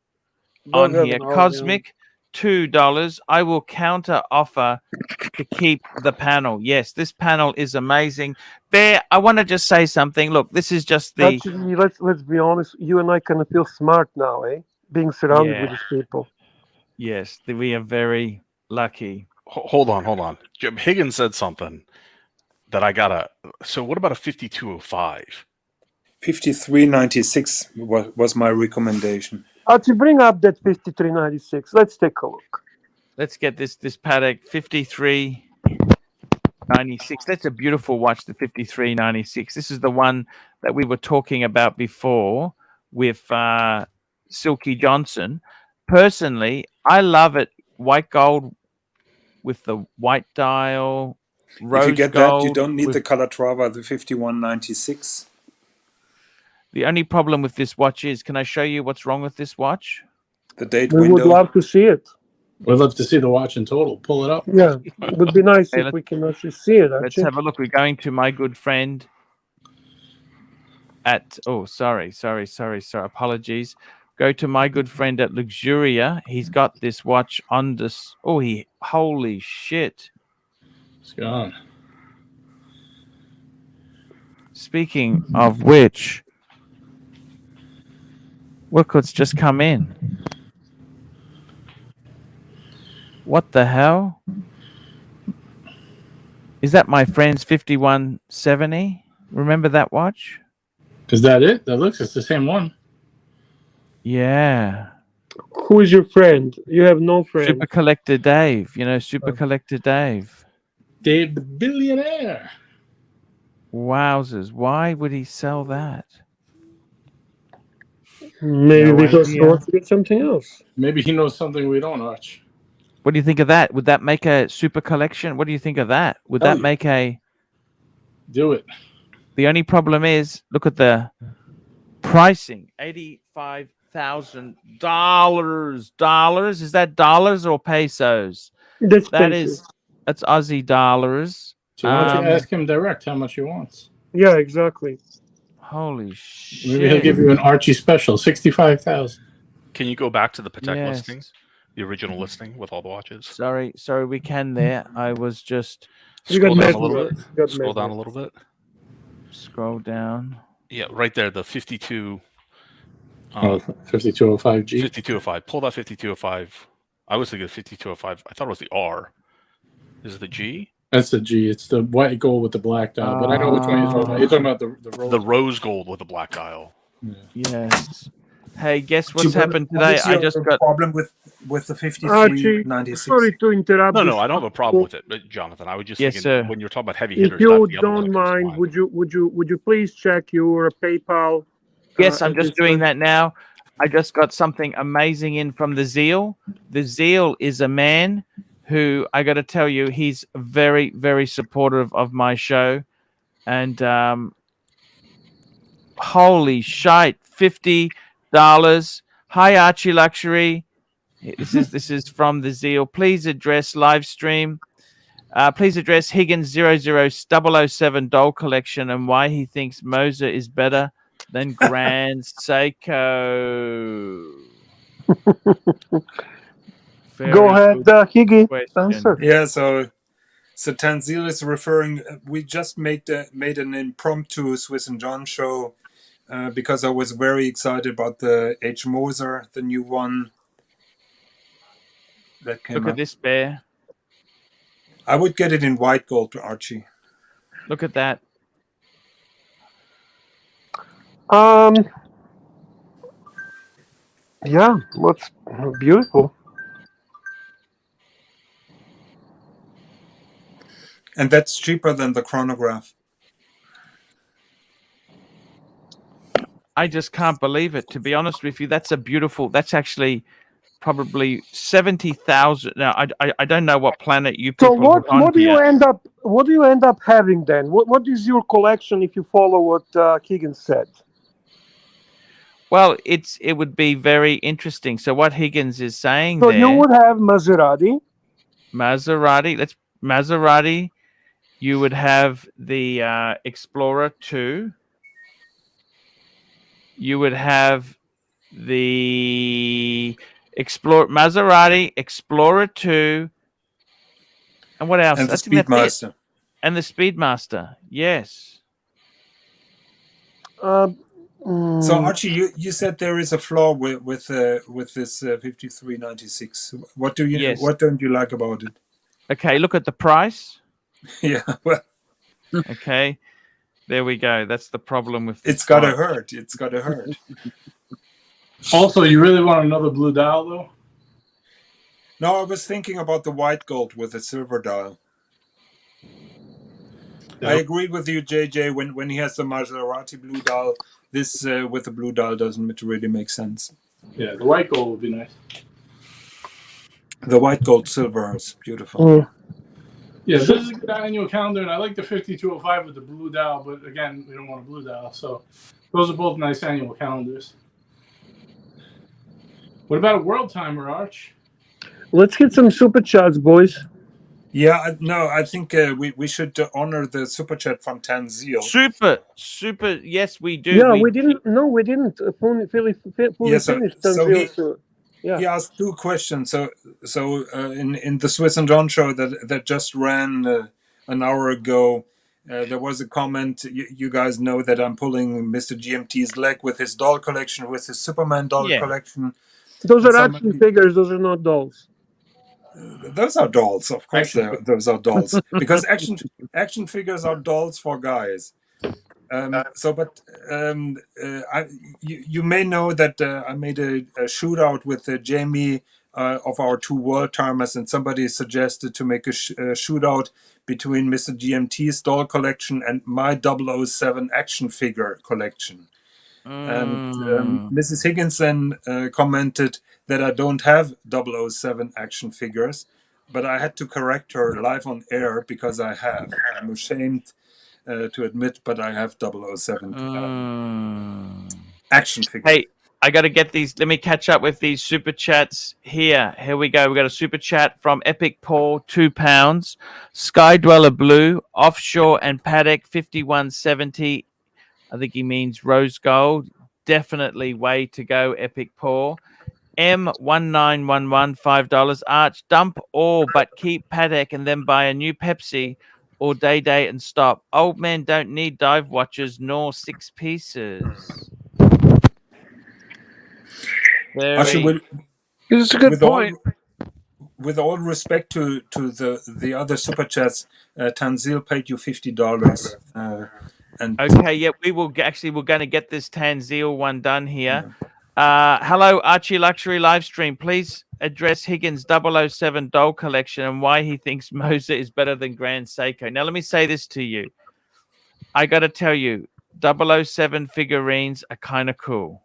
on here. Cosmic, $2. I will counter offer to keep the panel. Yes, this panel is amazing. Bear, I want to just say something. Look, this is just the. Actually, let's be honest. You and I kind of feel smart now, eh? Being surrounded with these people. Yes, we are very lucky. Hold on. Jim Higgins said something that I gotta. So what about a 5205? 5396 was my recommendation. To bring up that 5396, let's take a look. Let's get this paddock 5396. That's a beautiful watch, the 5396. This is the one that we were talking about before with Silky Johnson. Personally, I love it. White gold with the white dial. Rose if you get gold that, you don't need the Calatrava, the 5196. The only problem with this watch is, can I show you what's wrong with this watch? The date we window. Would love to see it. We'd love to see the watch in total. Pull it up. Yeah, it would be nice if we can actually see it. Let's have a look. We're going to my good friend at. Oh, sorry. Apologies. Go to my good friend at Luxuria. He's got this watch on this. Oh, holy shit! It's gone. Speaking of which. Look what's just come in. What the hell? Is that my friend's 5170? Remember that watch? Is that it? It's the same one. Yeah. Who is your friend? You have no friend. Super Collector Dave. You know, Super Collector Dave. Dave the billionaire. Wowzers. Why would he sell that? Maybe because he wants to get something else. Maybe he knows something we don't, Arch. What do you think of that? Would that make a super collection? What do you think of that? Would that make a... Do it. The only problem is, look at the pricing. $85,000. Is that dollars or pesos? That's Aussie dollars. So why don't you ask him direct how much he wants? Yeah, exactly. Holy shit. Maybe he'll give you an Archie special, 65,000. Can you go back to the Patek listings? The original listing with all the watches? Sorry, we can there. I was just... Scroll down a little bit. Scroll down a little bit. Scroll down. Yeah, right there, the 52... 5205G? 5205. Pull that 5205. I was thinking 5205. I thought it was the R. Is it the G? That's the G. It's the white gold with the black dial. But I know which one you're talking about. You're talking about the rose gold with the black dial. Yeah. Yes. Hey, guess what's happened today? I just got problem with the 5396. Sorry to interrupt. No, I don't have a problem with it, but Jonathan, I would just thinking when you're talking about heavy hitters. If you don't mind, would you please check your PayPal? Yes, I'm just doing that now. I just got something amazing in from the Zeal. The Zeal is a man who, I got to tell you, he's very, very supportive of my show. And holy shite, $50. Hi, Archie Luxury. This is from the Zeal. Please address live stream. Please address Higgins 007 doll collection and why he thinks Moser is better than Grand Seiko. Go ahead, Higgy. Answer. Yeah, so Tanzil is referring. We just made an impromptu Swiss and John show because I was very excited about the H. Moser, the new one that came Look up. at this bear. I would get it in white gold, Archie. Look at that. Yeah, looks beautiful. And that's cheaper than the chronograph. I just can't believe it. To be honest with you, that's actually probably 70,000. Now, I don't know what planet you people. So what do you end up having then? What is your collection if you follow what Higgins said? Well, it would be very interesting. So what Higgins is saying you would have Maserati. Maserati You would have the Explorer 2. You would have the Maserati Explorer 2. And what else? And the I think that's it. Speedmaster. And the Speedmaster. Yes. So Archie, you said there is a flaw with this 5396. What don't you like about it? Okay, look at the price. Yeah, well, okay, there we go. That's the problem with. It's gotta hurt. It's gotta hurt. Also, you really want another blue dial, though? No, I was thinking about the white gold with the silver dial. Yep. I agree with you, JJ. When he has the Maserati blue dial, this with the blue dial doesn't really make sense. Yeah, the white gold would be nice. The white gold silver is beautiful. Yeah, this is a good annual calendar, and I like the 5205 with the blue dial, but again, we don't want a blue dial, so those are both nice annual calendars. What about a world timer, Arch? Let's get some super chats, boys. Yeah, no, I think we should honor the super chat from Tanzil. Super. Yes, we do. Yeah, we didn't. No, we didn't fully finish Tanzil. So he asked 2 questions. So in the Swiss and John show that just ran an hour ago, there was a comment. You guys know that I'm pulling Mr. GMT's leg with his doll collection, with his Superman doll collection. Those are action figures. Those are not dolls. Those are dolls, of course. Those are dolls because action figures are dolls for guys. You may know that I made a shootout with Jamie of our 2 world timers, and somebody suggested to make a shootout between Mr. GMT's doll collection and my 007 action figure collection. And Mrs. Higgins then commented that I don't have 007 action figures, but I had to correct her live on air because I have. I'm ashamed to admit, but I have 007 action figures. Hey, I got to get these. Let me catch up with these super chats here. Here we go. We got a super chat from Epic Paul, £2. Sky Dweller Blue, Offshore and Paddock, 5170. I think he means rose gold. Definitely way to go, Epic Paul. M1911, $5. Arch, dump all but keep Paddock and then buy a new Pepsi or Day and stop. Old men don't need dive watches nor 6 pieces. It's a good point. With all respect to the other super chats, Tanzil paid you $50. Okay, yeah, we're going to get this Tanzil one done here. Hello, Archie Luxury live stream. Please address Higgins' 007 doll collection and why he thinks Moser is better than Grand Seiko. Now, let me say this to you. I got to tell you, 007 figurines are kind of cool.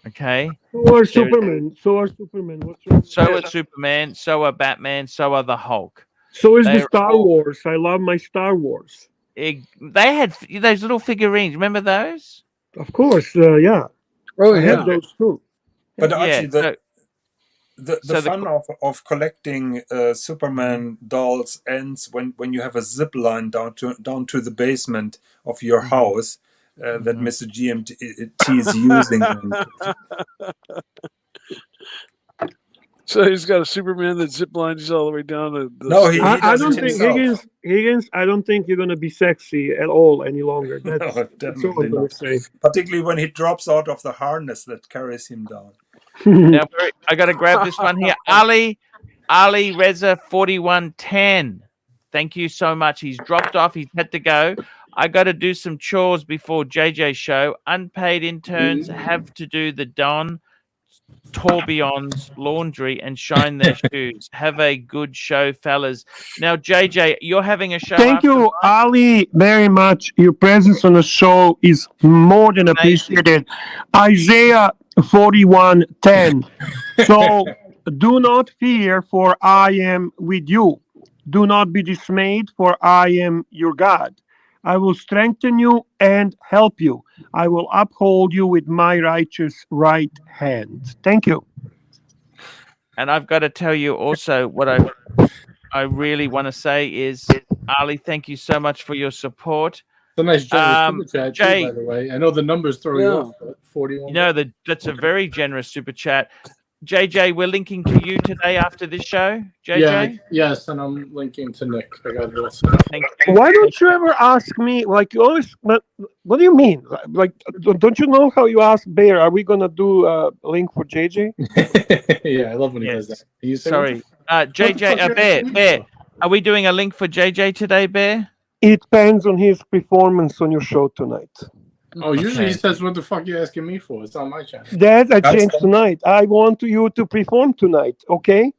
Okay? So are Superman. So are Superman. So are Superman. So are Batman. So are the Hulk. So is the Star Wars. I love my Star Wars. They had those little figurines. Remember those? Of course, yeah. Oh, I have those too. But actually, the fun of collecting Superman dolls ends when you have a zip line down to the basement of your house that Mr. GMT is using. So he's got a Superman that zip lines all the way down to the I don't think Higgins. I don't think you're gonna be sexy at all any longer. That's, no, definitely not. Particularly when he drops out of the harness that carries him down. Now, I got to grab this one here. Ali Reza 4110. Thank you so much. He's dropped off. He's had to go. I got to do some chores before JJ show. Unpaid interns have to do the Don Tourbillon's laundry and shine their shoes. Have a good show, fellas. Now, JJ, you're having a show. Thank you, Ali, very much. Your presence on the show is more than appreciated. Isaiah 41:10. So do not fear, for I am with you. Do not be dismayed, for I am your God. I will strengthen you and help you. I will uphold you with my righteous right hand. Thank you. And I've got to tell you also what I really want to say is Ali, thank you so much for your support. It's a nice generous super chat, Jay, too, by the way. I know the numbers throw you off, but 41. You know, that's a very generous super chat. JJ, we're linking to you today after this show. JJ? Yeah, yes, and I'm linking to Nick. I got it all set up. Why don't you ever ask me, like, you always, what do you mean? Like, don't you know how you ask Bear, are we going to do a link for JJ? Yeah, I love when he does that. Sorry. JJ, Bear, are we doing a link for JJ today, Bear? It depends on his performance on your show tonight. Oh, usually he says, what the fuck are you asking me for? It's on my channel. That I changed tonight. I want you to perform tonight, okay?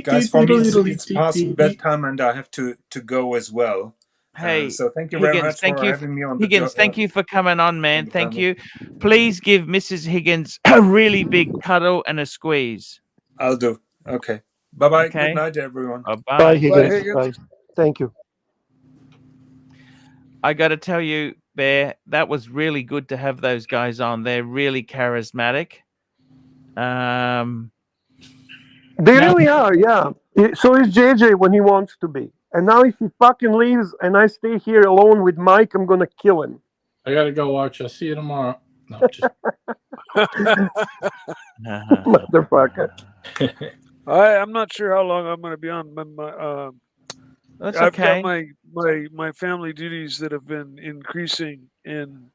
Guys, for me, it's past bedtime and I have to go as well. Hey, so thank you very much for having me on the Higgins, thank you for coming on, man. Thank you. Please give Mrs. Higgins a really big cuddle and a squeeze. I'll do. Okay. Bye-bye. Okay. Good night, everyone. Bye. Bye, Higgins. Bye. Thank you. I got to tell you, Bear, that was really good to have those guys on. They're really charismatic. They really are, yeah. So is JJ when he wants to be. And now if he fucking leaves and I stay here alone with Mike, I'm going to kill him. I got to go watch. I'll see you tomorrow. No, just... Motherfucker. I'm not sure how long I'm going to be on. That's I've okay. got my family duties that have been increasing in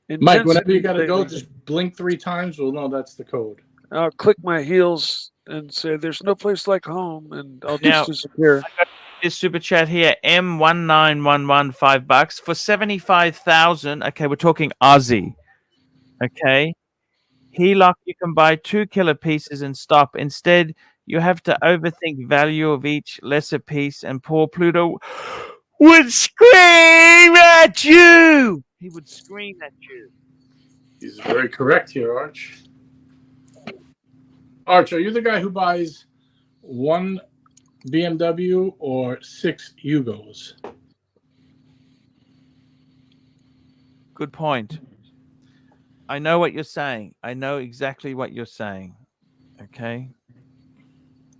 Mike, whenever you got to go, just blink 3 times. We'll know that's the code. I'll click my heels and say, "There's no place like home," and I'll just disappear. I got this super chat here, M1911, $5 for 75,000. Okay, we're talking Aussie. Okay, HELOC, you can buy 2 killer pieces and stop. Instead, you have to overthink value of each lesser piece, and poor Pluto would scream at you. He would scream at you. He's very correct here, Arch. Arch, are you the guy who buys 1 BMW or 6 Yugos? Good point. I know what you're saying. I know exactly what you're saying. Okay.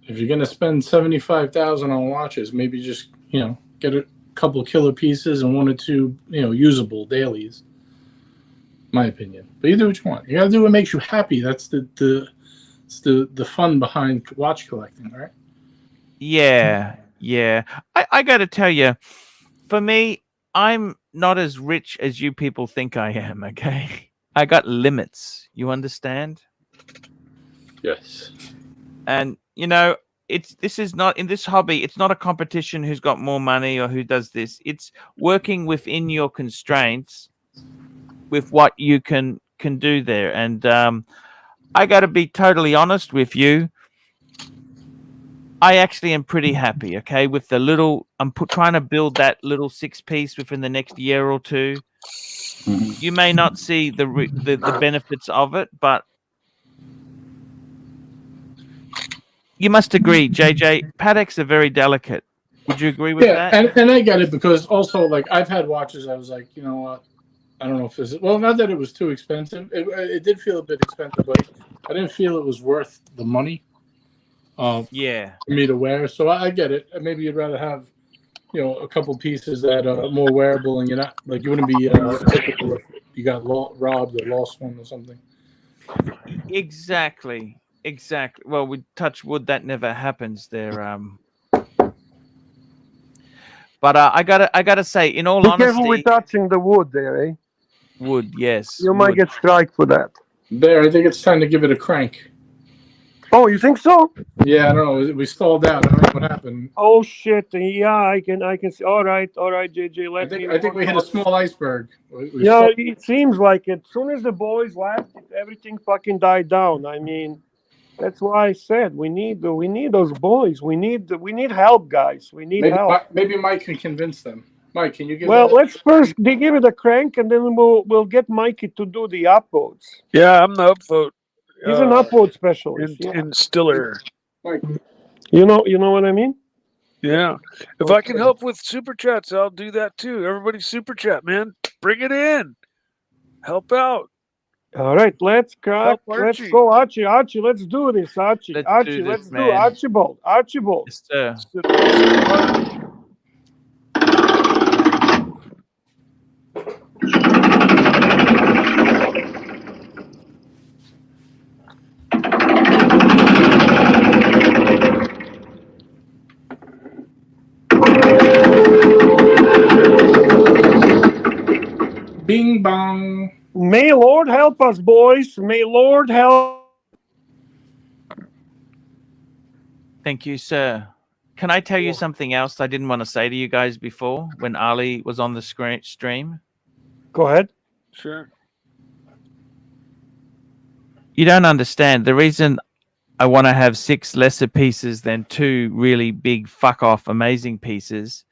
If you're gonna spend 75,000 on watches, maybe just get a couple killer pieces and 1 or 2 usable dailies. My opinion. But you do what you want. You gotta do what makes you happy. That's the fun behind watch collecting, right? Yeah. I got to tell you, for me, I'm not as rich as you people think I am. Okay, I got limits. You understand? Yes. And this is not in this hobby. It's not a competition who's got more money or who does this. It's working within your constraints with what you can do there. And I got to be totally honest with you. I actually am pretty happy. Okay, with the little, I'm trying to build that little 6-piece within the next year or 2. Mm-hmm. You may not see the benefits of it, but you must agree, JJ, Pateks are very delicate. Would you agree with that? Yeah, and I get it, because also, like, I've had watches I was like, you know what, I don't know if this is, well, not that it was too expensive. It did feel a bit expensive, but I didn't feel it was worth the money for me to wear. So I get it. Maybe you'd rather have, a couple pieces that are more wearable, and you're not, like, you wouldn't be typical if you got robbed or lost one or something. Exactly. Well, we touch wood, that never happens there. But I gotta say, in all honesty, careful with touching the wood there, eh? Wood, yes. You might get strike for that. Bear, I think it's time to give it a crank. Oh, you think so? Yeah, I don't know. We stalled out. I don't know what happened. Oh shit! Yeah, I can see. All right, JJ. I think we hit a small iceberg. It seems like it. As soon as the boys left, everything fucking died down. I mean, that's why I said we need those boys. We need help, guys. We need help. Maybe Mike can convince them. Mike, can you give? Well, let's first give it a crank, and then we'll get Mikey to do the upvotes. Yeah, I'm the upvote. He's an upvote specialist. Instiller. Mike. You know what I mean? Yeah. If I can help with super chats, I'll do that too. Everybody super chat, man. Bring it in. Help out. All right, let's go, Archie. Archie, let's do this, Archie. Let's do Archibald. Yes, sir. dong. May Lord help us, boys. May Lord help. Thank you, sir. Can I tell you something else I didn't want to say to you guys before when Ali was on the stream? Go ahead. Sure. You don't understand. The reason I want to have 6 lesser pieces than 2 really big fuck off amazing pieces.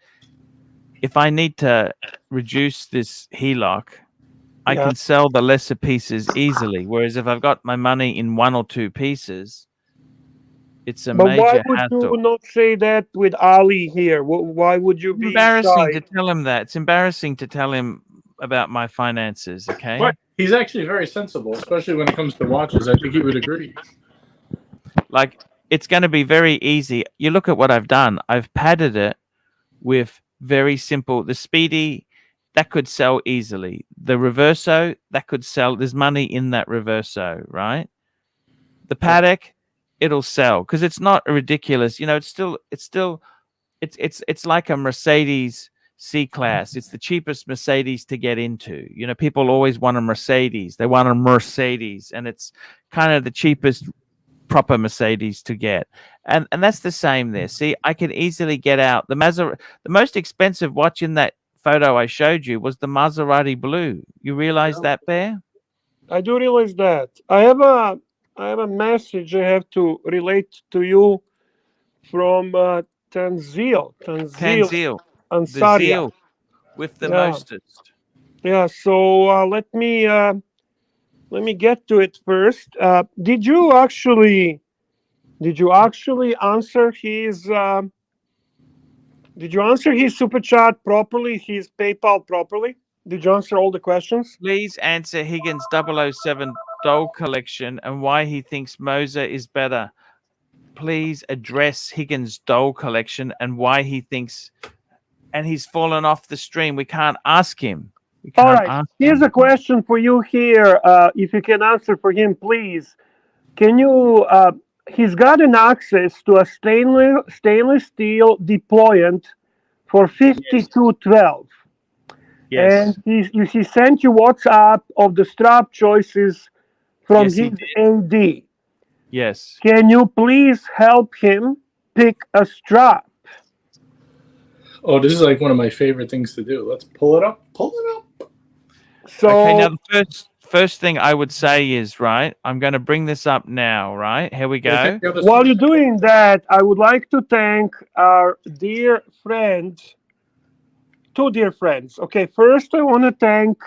If I need to reduce this HELOC, I can sell the lesser pieces easily. Whereas if I've got my money in 1 or 2 pieces, it's a But why major would hassle. you not say that with Ali here? Why would you be embarrassing shy? to tell him that? It's embarrassing to tell him about my finances, okay? But he's actually very sensible, especially when it comes to watches. I think he would agree. Like, it's going to be very easy. You look at what I've done. I've padded it with very simple. The Speedy, that could sell easily. The Reverso, that could sell. There's money in that Reverso, right? The Paddock, it'll sell because it's not ridiculous. You know, it's like a Mercedes C-Class. It's the cheapest Mercedes to get into. You know, people always want a Mercedes. They want a Mercedes, and it's kind of the cheapest proper Mercedes to get. And that's the same there. See, I can easily get out the most expensive watch in that photo I showed you was the Maserati Blue. You realize that, Bear? I do realize that. I have a message I have to relate to you from Tanzil Tanzil, the Ansaria. Zeal with the mostest. Yeah. So let me get to it first. Did you actually answer his? Did you answer his super chat properly? His PayPal properly? Did you answer all the questions? Please answer Higgins 007 doll collection and why he thinks Moser is better. Please address Higgins doll collection and why he thinks. And he's fallen off the stream. We can't ask him. All right. Here's a question for you here. If you can answer for him, please. Can you? He's gotten access to a stainless steel deployant for 5212. Yes. And he sent you WhatsApp of the strap choices from his AD. Yes. Can you please help him pick a strap? Oh, this is like one of my favorite things to do. Let's pull it up. Pull it up. So, okay, now the first thing I would say is, right, I'm going to bring this up now, right? Here we go. While you're doing that, I would like to thank our dear friend, 2 dear friends. Okay, first I want to thank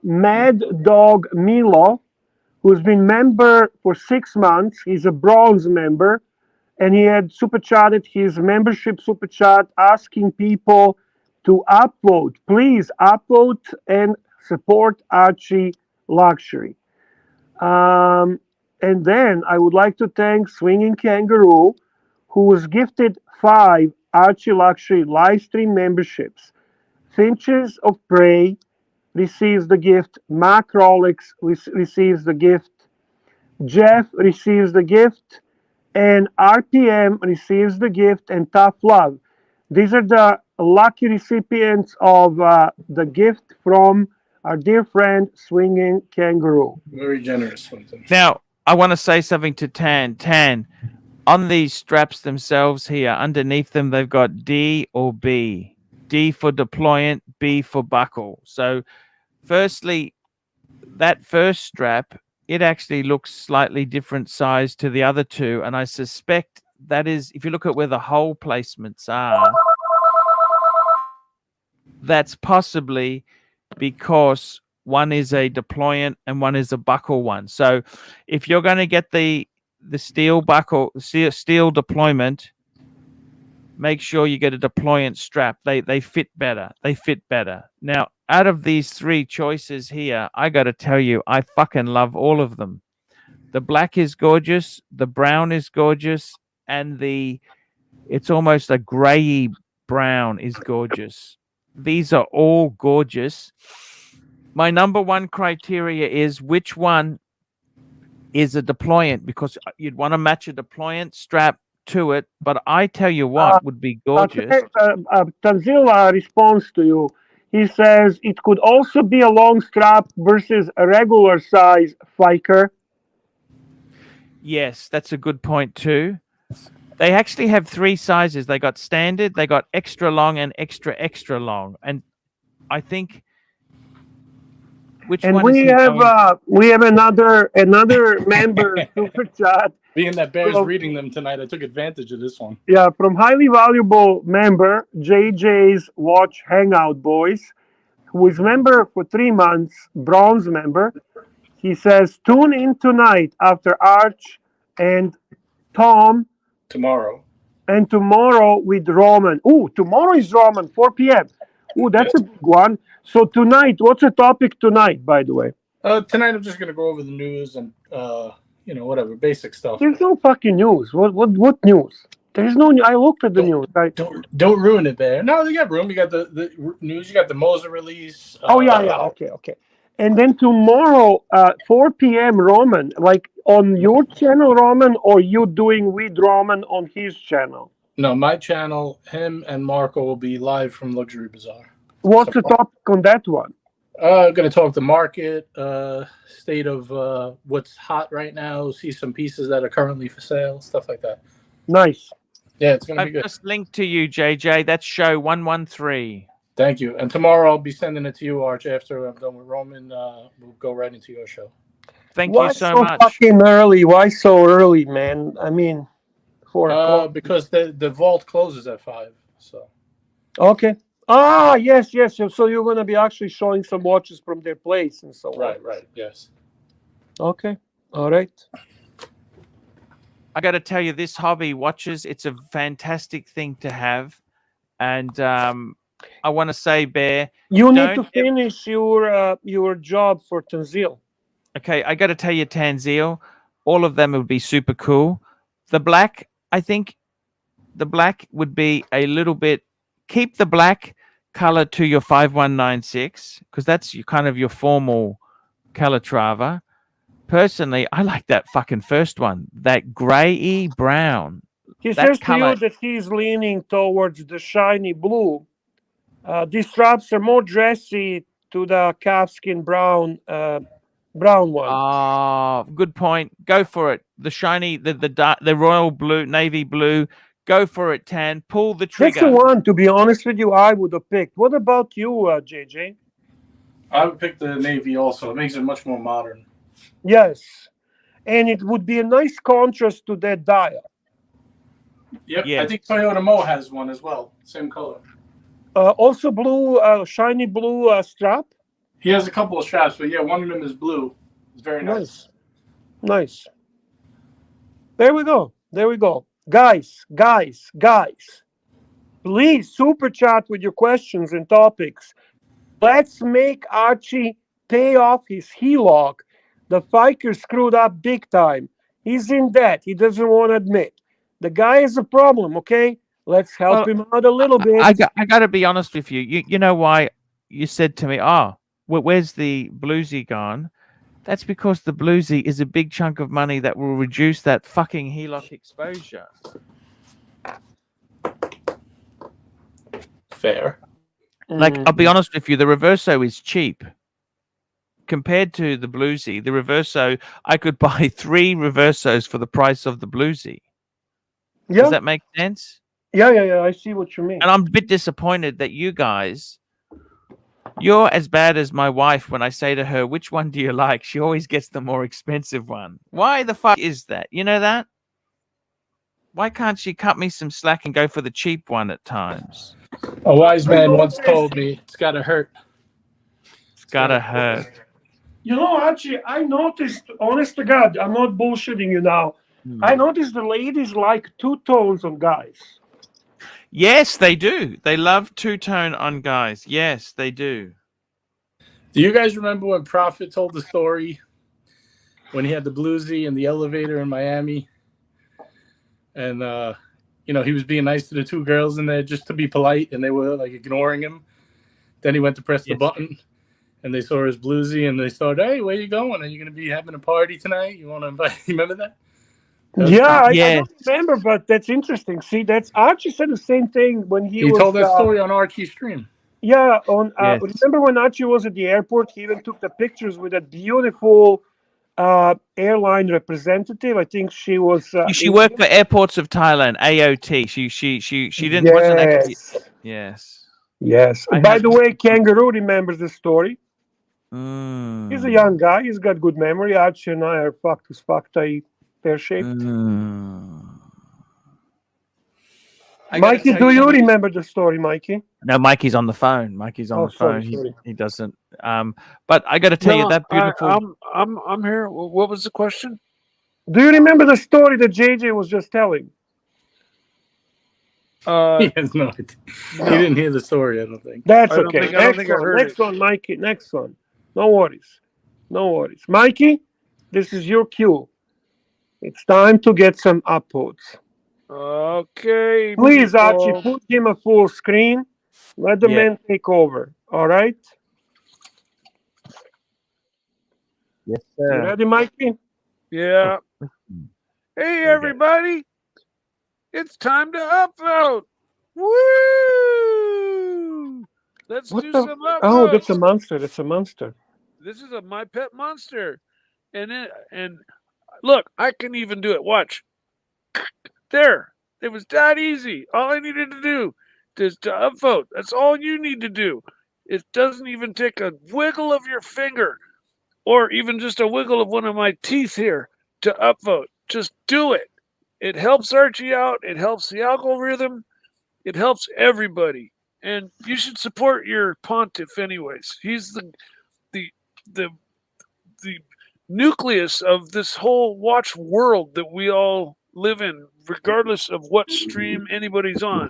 Mad Dog Milo, who's been member for 6 months. He's a bronze member, and he had super chatted his membership super chat asking people to upvote. Please upvote and support Archie Luxury. And then I would like to thank Swinging Kangaroo, who was gifted 5 Archie Luxury live stream memberships. Finches of Prey receives the gift. Mac Rolex receives the gift. Jeff receives the gift. And RPM receives the gift. And Tough Love. These are the lucky recipients of the gift from our dear friend Swinging Kangaroo. Very generous. Now, I want to say something to Tan. Tan, on these straps themselves here, underneath them, they've got D or B. D for deployant, B for buckle. So, firstly, that first strap, it actually looks slightly different size to the other 2. And I suspect that is, if you look at where the hole placements are, that's possibly because one is a deployant and one is a buckle one. So if you're going to get the steel buckle, steel deployment, make sure you get a deployant strap. They fit better. They fit better. Now, out of these 3 choices here, I got to tell you, I fucking love all of them. The black is gorgeous. The brown is gorgeous. And it's almost a grayy brown is gorgeous. These are all gorgeous. My number 1 criteria is which one is a deployant, because you'd want to match a deployant strap to it. But I tell you what would be gorgeous. Tanzila responds to you. He says it could also be a long strap versus a regular size Fiker. Yes, that's a good point too. They actually have 3 sizes. They got standard, they got extra long, and extra extra long. And I think which and one we is he have going? we have another member super chat. Being that Bear's from, reading them tonight, I took advantage of this one. Yeah, from highly valuable member JJ's Watch Hangout Boys, who is member for 3 months, bronze member. He says, tune in tonight after Arch and Tom. Tomorrow. And tomorrow with Roman. Ooh, tomorrow is Roman, 4 p.m. Ooh, that's a big one. So tonight, what's the topic tonight, by the way? Tonight I'm just going to go over the news and, whatever, basic stuff. There's no fucking news. What news? There's no. I looked at the news. Don't ruin it, Bear. No, you got room. You got the news. You got the Moser release. Yeah. Okay. And then tomorrow, 4 p.m. Roman, like on your channel, Roman, or you doing with Roman on his channel? No, my channel. Him and Marco will be live from Luxury Bazaar. What's the topic on that one? Going to talk the market, state of what's hot right now. See some pieces that are currently for sale, stuff like that. Nice. Yeah, it's going to be good. I've just linked to you, JJ. That's show 113. Thank you. And tomorrow I'll be sending it to you, Arch. After I'm done with Roman, we'll go right into your show. Thank you so much. Why so fucking early? Why so early, man? I mean, 4 o'clock. Because the vault closes at 5. So. Okay. Yes. So you're going to be actually showing some watches from their place and so on. Right. Yes. Okay. All right. I got to tell you, this hobby, watches, it's a fantastic thing to have. And I want to say, Bear, you need to finish your job for Tanzil. Okay, I got to tell you, Tanzil, all of them would be super cool. The black, I think the black would be a little bit, keep the black color to your 5196, because that's your formal Calatrava. Personally, I like that fucking first one, that grey brown. He says to you that he's leaning towards the shiny blue. These straps are more dressy to the calfskin brown one. Good point. Go for it. The shiny, the royal blue, navy blue. Go for it, Tan. Pull the trigger. That's the one, to be honest with you, I would have picked. What about you, JJ? I would pick the navy also. It makes it much more modern. Yes. And it would be a nice contrast to that dial. Yep. Yes. I think Toyota Mo has one as well. Same color. Also blue, shiny blue strap? He has a couple of straps, but yeah, one of them is blue. It's very nice. Nice. There we go. Guys, please super chat with your questions and topics. Let's make Archie pay off his HELOC. The Fiker screwed up big time. He's in debt. He doesn't want to admit. The guy has a problem, okay? Let's help him out a little bit. I got to be honest with you. You know why you said to me, where's the bluesy gone? That's because the bluesy is a big chunk of money that will reduce that fucking HELOC exposure. Fair. Like, I'll be honest with you, the Reverso is cheap. Compared to the bluesy, the Reverso, I could buy 3 Reversos for the price of the bluesy. Yeah. Does that make sense? Yeah, I see what you mean. And I'm a bit disappointed that you guys, you're as bad as my wife when I say to her, which one do you like? She always gets the more expensive one. Why the fuck is that? You know that? Why can't she cut me some slack and go for the cheap one at times? A wise man once told me, it's got to hurt. It's got to hurt. You know, Archie, I noticed, honest to God, I'm not bullshitting you now. I noticed the ladies like two-tones on guys. Yes, they do. They love two-tone on guys. Yes, they do. Do you guys remember when Prophet told the story when he had the bluesy in the elevator in Miami? And, he was being nice to the 2 girls in there just to be polite, and they were, like, ignoring him. Then he went to press the button, and they saw his bluesy, and they started, hey, where you going? Are you going to be having a party tonight? You want to invite? You remember that? I don't remember, but that's interesting. See, that's Archie said the same thing when he told that story on Archie's stream. Yeah, on Yes. remember when Archie was at the airport? He even took the pictures with that beautiful airline representative. I think she was. She worked for Airports of Thailand, AOT. She didn't wasn't actually. Yes. Yes. Yes. I By had- the way, Kangaroo remembers the story. Mm. He's a young guy. He's got good memory. Archie and I are fucked as fucked. Pear-shaped. Mikey, do you remember the story, Mikey? No, Mikey's on the phone. Mikey's on the phone. Sorry. He doesn't. But I got to tell you that beautiful. I'm here. What was the question? Do you remember the story that JJ was just telling? He has no idea. No. He didn't hear the story, I don't think. That's I don't okay. think I heard Next one, Mikey. Next one. No worries. No worries. Mikey, this is your cue. It's time to get some upvotes. Okay. Please, people. Archie, put him a full screen. Let the man take over. All right? Yes, You sir. ready, Mikey? Yeah. Hey, everybody. It's time to upvote. Woo! Let's do some upvotes. Oh, that's a monster. That's a monster. This is my pet monster. And look, I can even do it. Watch. There. It was that easy. All I needed to do is to upvote. That's all you need to do. It doesn't even take a wiggle of your finger or even just a wiggle of one of my teeth here to upvote. Just do it. It helps Archie out. It helps the algorithm. It helps everybody. And you should support your pontiff anyways. He's the nucleus of this whole watch world that we all live in, regardless of what stream anybody's on.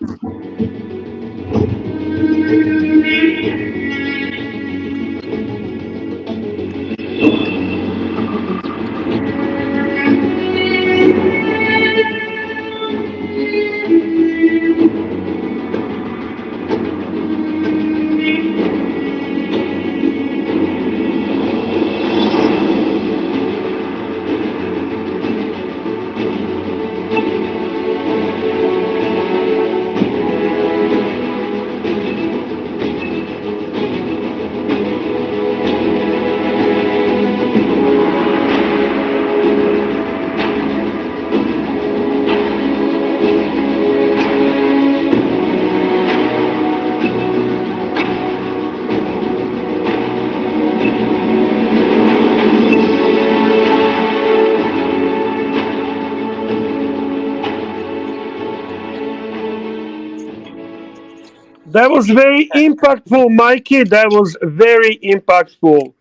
That was very impactful, Mikey. That was very impactful.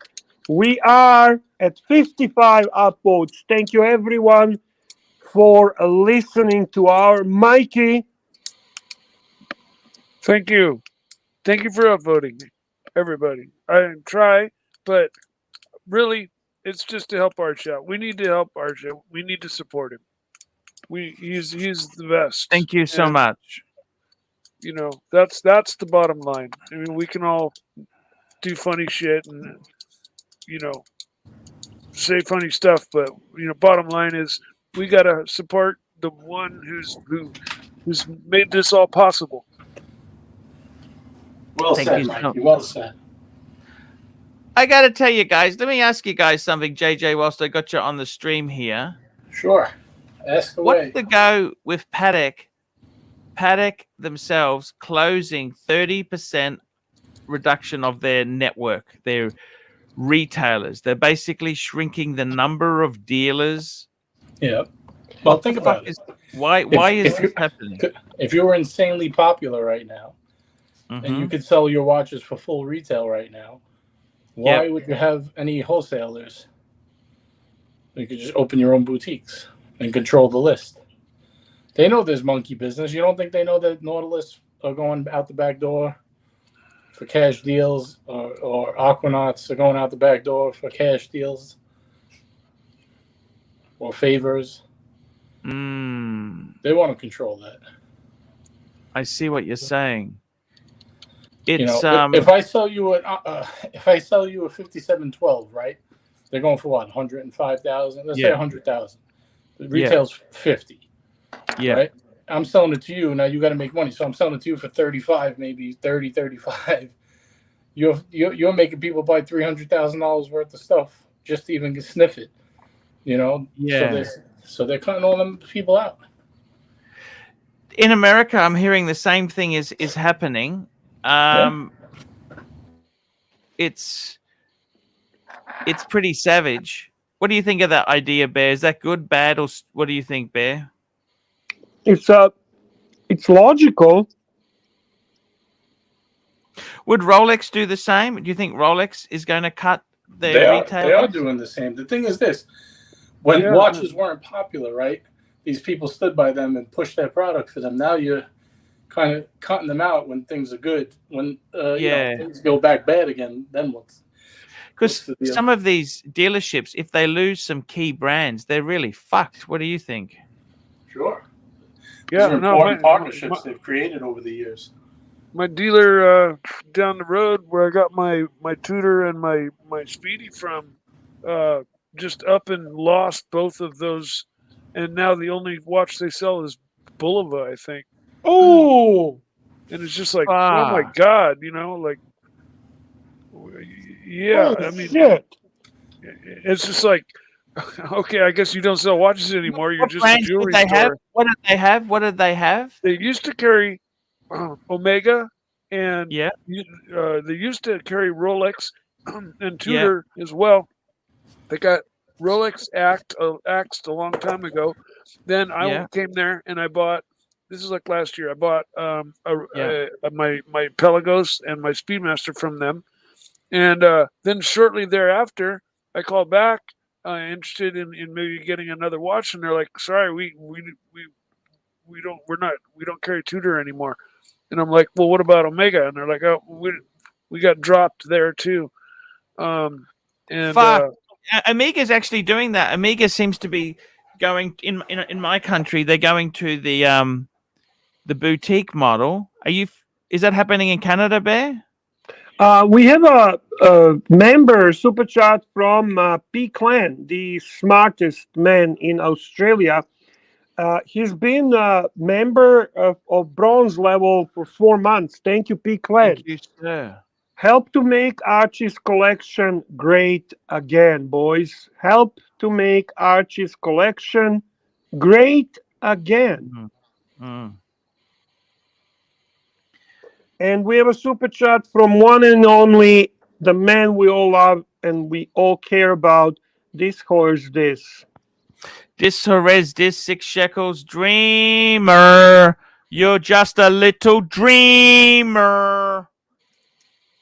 We are at 55 upvotes. Thank you, everyone, for listening to our Mikey. Thank you. Thank you for upvoting, everybody. I try, but really, it's just to help Archie out. We need to help Archie. We need to support him. He's the best. Thank you so much. You know, that's the bottom line. I mean, we can all do funny shit and, you know, say funny stuff, but, you know, bottom line is we got to support the one who's made this all possible. Well said, Mikey. Well said. I got to tell you guys, let me ask you guys something, JJ, whilst I got you on the stream here. Sure. Ask away. What's the go with Paddock themselves closing 30% reduction of their network, their retailers? They're basically shrinking the number of dealers. Yeah. Well, think about it. Why is this happening? If you were insanely popular right now, and you could sell your watches for full retail right now, why would you have any wholesalers? You could just open your own boutiques and control the list. They know there's monkey business. You don't think they know that Nautilus are going out the back door for cash deals, or Aquanauts are going out the back door for cash deals or favors? They want to control that. I see what you're saying. It's if I sell you a 5712, right? They're going for what, 105,000? Let's say 100,000. Retail's 50. Yeah. Right? I'm selling it to you. Now you got to make money. So I'm selling it to you for 35, maybe 30, 35. you're making people buy $300,000 worth of stuff just to even sniff it. Yeah. So they're cutting all them people out. In America, I'm hearing the same thing is happening. It's pretty savage. What do you think of that idea, Bear? Is that good, bad, or what do you think, Bear? It's logical. Would Rolex do the same? Do you think Rolex is going to cut their retail? They are doing the same. The thing is this: when watches weren't popular, right? These people stood by them and pushed their product for them. Now you're kind of cutting them out when things are good. When things go back bad again, then what's? Because some of these dealerships, if they lose some key brands, they're really fucked. What do you think? Sure. Yeah, important partnerships they've created over the years. My dealer down the road where I got my Tudor and my Speedy from just up and lost both of those, and now the only watch they sell is Bulova, I think. Oh, and it's just like, oh my god, like, yeah. Holy I mean, shit. It's just like, okay, I guess you don't sell watches anymore. You're just a jewelry store. What did they have? What did they have? They used to carry Omega, and yeah, they used to carry Rolex and Tudor as well. They got Rolex axed a long time ago. Then I came there and I bought. This is like last year. I bought my Pelagos and my Speedmaster from them, and then shortly thereafter, I called back, interested in maybe getting another watch, and they're like, "Sorry, we don't carry Tudor anymore." And I'm like, "Well, what about Omega?" And they're like, "Oh, we got dropped there too." Omega's actually doing that. Omega seems to be going in my country. They're going to the boutique model. Is that happening in Canada, Bear? We have a member super chat from P Clan, the smartest man in Australia. He's been a member of bronze level for 4 months. Thank you, P Clan. Thank you, sir. Help to make Archie's collection great again, boys. Help to make Archie's collection great again. And we have a super chat from one and only, the man we all love and we all care about. This horse, this. This Jerez, this 6 shekels. Dreamer. You're just a little dreamer.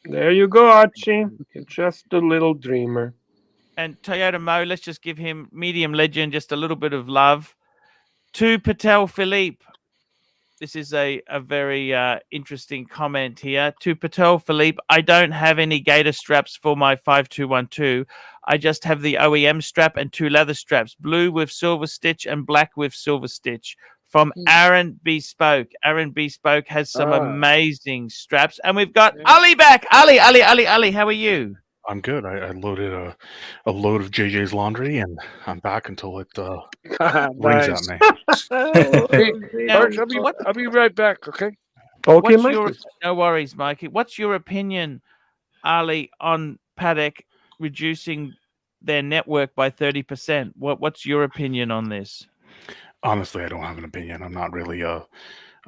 There you go, Archie. You're just a little dreamer. And Toyota Mo, let's just give him medium legend, just a little bit of love. To Patel Philippe. This is a very interesting comment here. To Patel Philippe, I don't have any gator straps for my 5212. I just have the OEM strap and 2 leather straps, blue with silver stitch and black with silver stitch. From Aaron Bespoke. Aaron Bespoke has some amazing straps. And we've got Ali back. Ali, how are you? I'm good. I loaded a load of JJ's laundry, and I'm back until it rings at me. Hey, Arch, I'll be right back, okay? Okay, no worries, Mikey. What's your opinion, Ali, on Patek reducing their network by 30%? What's your opinion on this? Honestly, I don't have an opinion. I'm not really a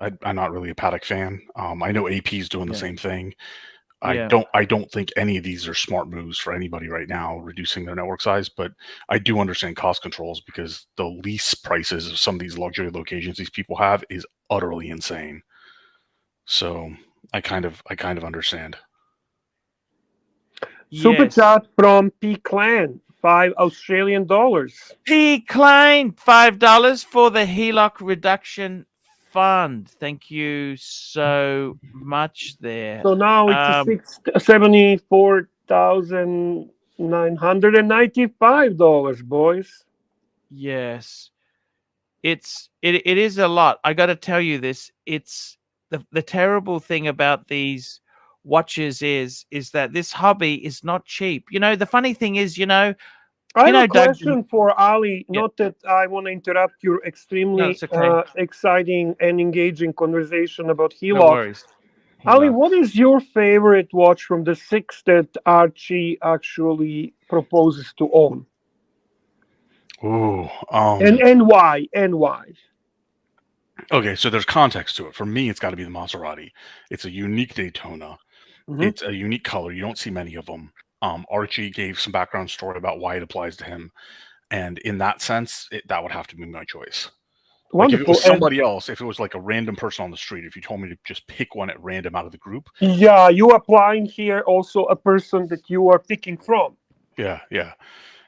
Patek fan. I know AP's doing the same thing. I don't think any of these are smart moves for anybody right now, reducing their network size, but I do understand cost controls because the lease prices of some of these luxury locations these people have is utterly insane. So I kind of understand. Super chat from P Clan, $5 P Clan, $5 for the HELOC reduction fund. Thank you so much there. So now it's $74,995, boys. Yes. It is a lot. I got to tell you this. It's the terrible thing about these watches is that this hobby is not cheap. The funny thing is, I have a question for Ali. Not that I want to interrupt your extremely exciting and engaging conversation about HELOC. No worries. Ali, what is your favorite watch from the 6 that Archie actually proposes to own? Ooh. And why? And why? Okay, so there's context to it. For me, it's got to be the Maserati. It's a unique Daytona. Mhm. It's a unique color. You don't see many of them. Archie gave some background story about why it applies to him, and in that sense, that would have to be my choice. Like if it Wonderful. was somebody else, if it was like a random person on the street, if you told me to just pick one at random out of the group, Yeah, you applying here also a person that you are picking from. yeah.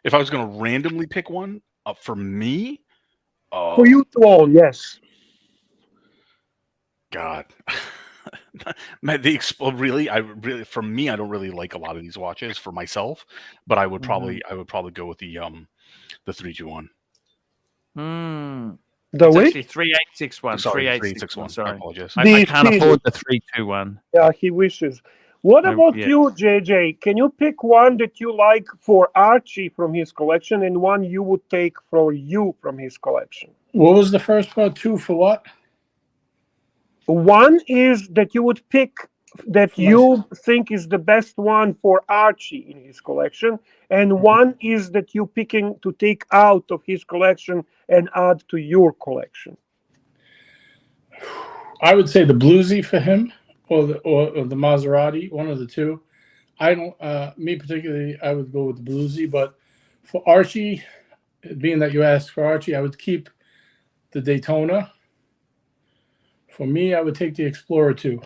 If I was going to randomly pick one, for me, For you to own, yes. God, really, for me, I don't really like a lot of these watches for myself, but I would probably go with the 321. The It's which? actually 3861. Sorry, 3861. 3861. Sorry, I apologize. I can't afford the 321. Yeah, he wishes. What Oh, about yeah. you, JJ? Can you pick one that you like for Archie from his collection and one you would take for you from his collection? What was the first part? 2 for what? One is that you would pick that you think is the best one for Archie in his collection, and one is that you picking to take out of his collection and add to your collection. I would say the Bluesy for him, or the Maserati, one of the two. I don't. Me particularly, I would go with the Bluesy, but for Archie, being that you asked for Archie, I would keep the Daytona. For me, I would take the Explorer 2.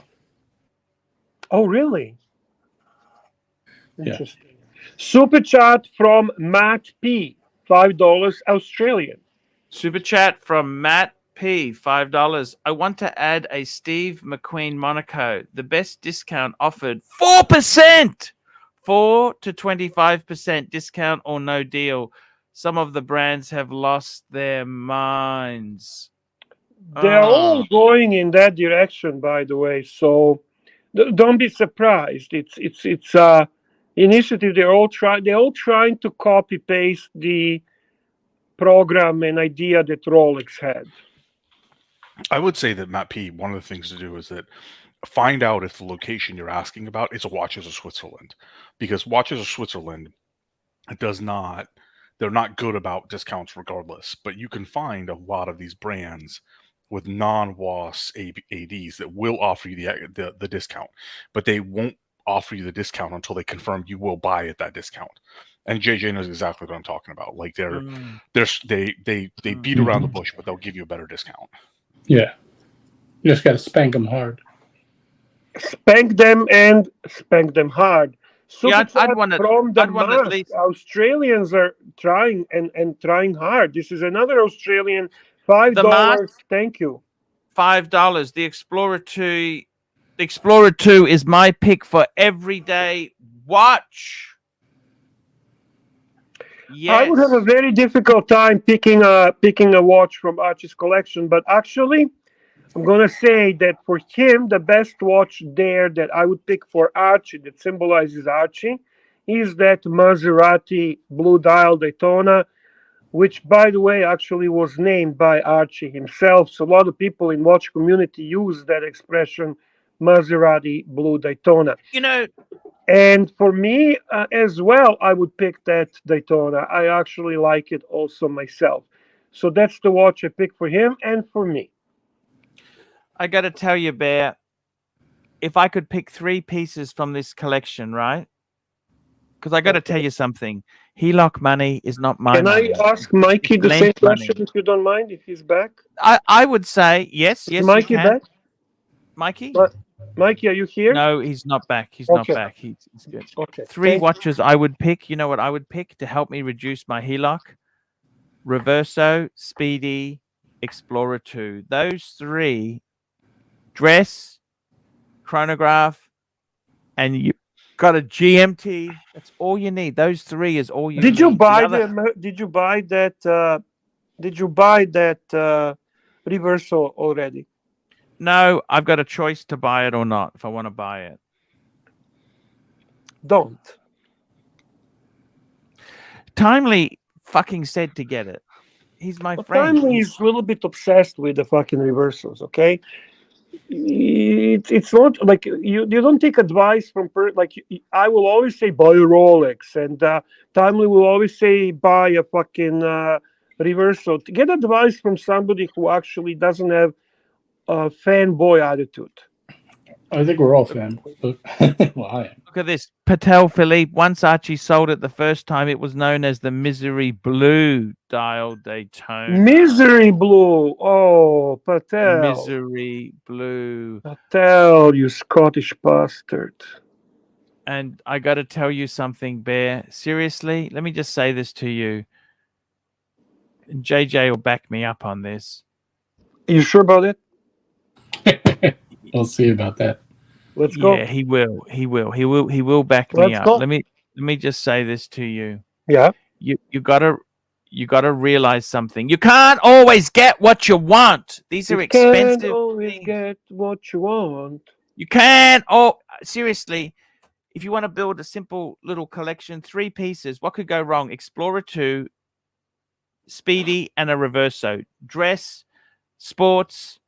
Oh, really? Yeah. Interesting. Super chat from Matt P. $5 Australian. Super chat from Matt P. $5. I want to add a Steve McQueen Monaco. The best discount offered 4%. 4 to 25% discount or no deal. Some of the brands have lost their minds. They're all going in that direction, by the way. So don't be surprised. It's initiative. They're all trying to copy paste the program and idea that Rolex had. I would say that, Matt P, one of the things to do is that find out if the location you're asking about is a Watches of Switzerland, because Watches of Switzerland they're not good about discounts regardless, but you can find a lot of these brands with non-WAS ADs that will offer you the discount, but they won't offer you the discount until they confirm you will buy at that discount. And JJ knows exactly what I'm talking about. Like they beat around the bush, but they'll give you a better discount. Yeah, you just got to spank them hard. Spank them and spank them hard. Yeah, I'd want at least. Australians are trying and trying hard. This is another Australian $5. Thank you. $5. The Explorer 2. The Explorer 2 is my pick for everyday watch. Yes. I would have a very difficult time picking a watch from Archie's collection, but actually, I'm gonna say that for him, the best watch there that I would pick for Archie that symbolizes Archie is that Maserati Blue Dial Daytona, which, by the way, actually was named by Archie himself. So a lot of people in watch community use that expression, Maserati Blue Daytona. And for me as well, I would pick that Daytona. I actually like it also myself. So that's the watch I pick for him and for me. I got to tell you, Bear, if I could pick 3 pieces from this collection, right? Because I got to tell you something. Heloc money is not my money. Can I ask Mikey the same question, if you don't mind, if he's back? I would say yes. Yes, Mikey you can. back? Mikey? Mikey, are you here? No, he's not back. He's not back. He's good. Okay. 3 watches I would pick. You know what I would pick to help me reduce my Heloc? Reverso, Speedy, Explorer 2. Those 3, dress, chronograph, and you got a GMT. That's all you need. Those 3 is all you need. Did you buy that Reverso already? No, I've got a choice to buy it or not if I want to buy it. Don't. Timely fucking said to get it. He's my friend. Timely is a little bit obsessed with the fucking Reversos, okay? it's not like you don't take advice from I will always say buy a Rolex, and Timely will always say buy a fucking reversal. To get advice from somebody who actually doesn't have a fanboy attitude. I think we're all fanboys, but well, I am. Look at this. Patel Philippe. Once Archie sold it the first time, it was known as the Misery Blue Dial Daytona. Misery Blue. Oh, Patel. Misery Blue. Patel, you Scottish bastard. And I got to tell you something, Bear. Seriously, let me just say this to you. And JJ will back me up on this. Are you sure about it? We'll see about that. Let's go. Yeah, he will. He will back me Let's up. go. Let me just say this to you. Yeah. You gotta realize something. You can't always get what you want. These are expensive. You can't always things. get what you want. You can't. Oh, seriously. If you want to build a simple little collection, 3 pieces, what could go wrong? Explorer 2, Speedy, and a Reverso. Dress, sports,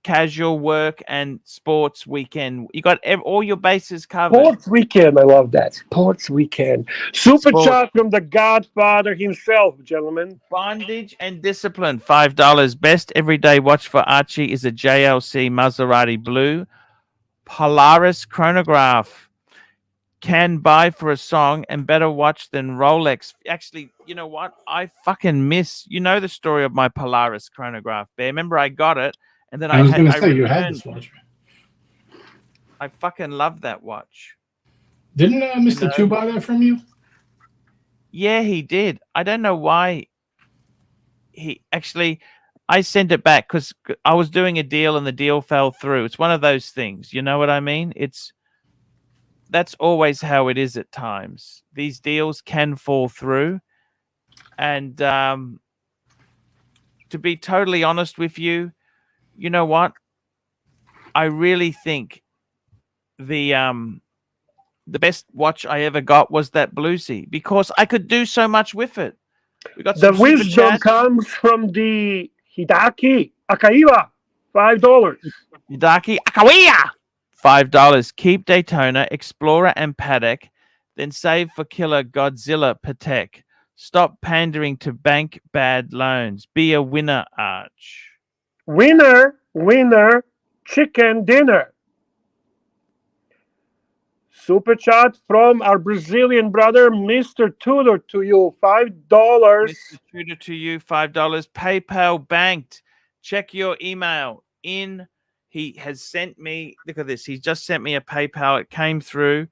casual work, and sports weekend. You got all your bases covered. Sports weekend. I love that. Sports weekend. Super chat from the Godfather himself, gentlemen. Bondage and discipline. $5. Best everyday watch for Archie is a JLC Maserati Blue Polaris chronograph. Can buy for a song and better watch than Rolex. Actually, you know what? I fucking miss. You know the story of my Polaris chronograph, Bear. Remember, I got it, and then I was going to say you had this watch. I fucking love that watch. Didn't Mr. Two buy that from you? Yeah, he did. I don't know why. I sent it back because I was doing a deal and the deal fell through. It's one of those things. You know what I mean? That's always how it is at times. These deals can fall through. And to be totally honest with you, you know what? I really think the best watch I ever got was that Bluesy because I could do so much with it. We got the wisdom comes from the Hidaki Akaiwa, $5. Hidaki Akaiwa. $5. Keep Daytona, Explorer, and Paddock, then save for killer Godzilla Patek. Stop pandering to bank bad loans. Be a winner, Arch. Winner, chicken dinner. Super chat from our Brazilian brother, Mr. Tudor, to you, $5. Mr. Tudor to you, $5. PayPal banked. Check your email in. He has sent me, look at this. He just sent me a PayPal. It came through,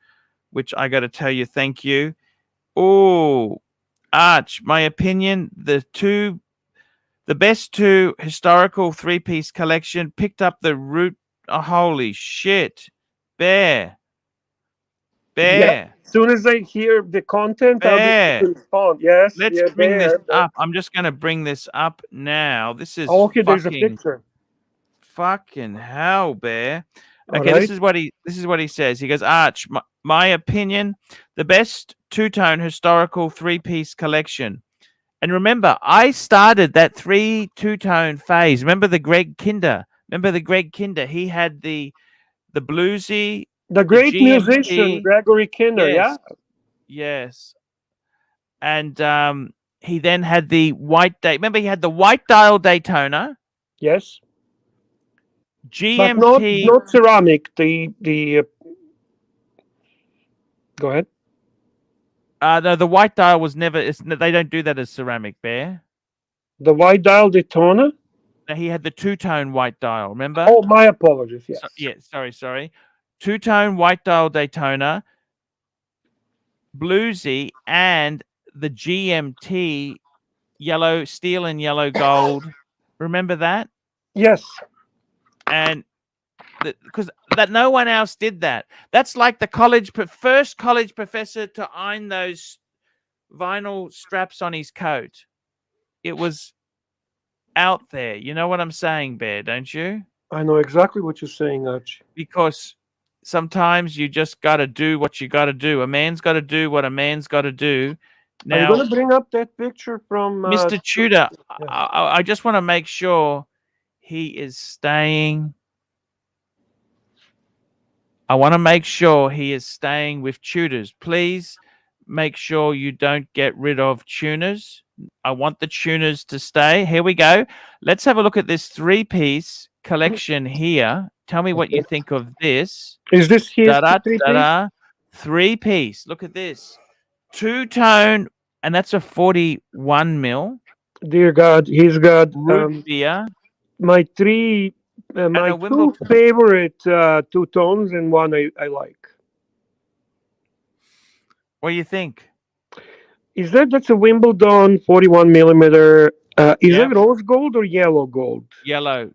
which I got to tell you, thank you. Oh, Arch, my opinion, the best 2 historical 3-piece collection picked up the root. Oh, holy shit. Bear. Yeah. As soon as I hear the content, I'll respond. Yes. Let's bring this up. I'm just going to bring this up now. This is okay. There's a picture. Fucking hell, Bear. Okay, right. This is what he says. He goes, Arch, my opinion, the best 2-tone historical 3-piece collection. And remember, I started that 2-tone phase. Remember the Greg Kinder? He had the bluesy. The great musician, Gregory Kinder, yes. Yeah? Yes. And he then had the white day. Remember, he had the white dial Daytona. Yes. GMT. But not ceramic. The Go ahead. No, the white dial was never. They don't do that as ceramic, Bear. The white dial Daytona. No, he had the 2-tone white dial. Remember? Oh, my apologies. Yes. Sorry. 2-tone white dial Daytona, bluesy, and the GMT yellow, steel and yellow gold. Remember that? Yes. And because that no one else did that. That's like the first college professor to iron those vinyl straps on his coat. It was out there. You know what I'm saying, Bear, don't you? I know exactly what you're saying, Archie. Because sometimes you just got to do what you got to do. A man's got to do what a man's got to do. Now, are you going to bring up that picture from Mr. Tudor? Yeah. I just want to make sure he is staying I want to make sure he is staying with tutors. Please make sure you don't get rid of tuners. I want the tuners to stay. Here we go. Let's have a look at this 3-piece collection here. Tell me what you think of this. Is this his Da-da, 3-piece? da-da. 3-piece. Look at this. 2-tone, and that's a 41 mil. Dear God, he's got Root beer. my two favorite 2 tones and one I like. What do you think? Is that's a Wimbledon 41 millimeter? Is that rose gold or yellow gold? Yellow.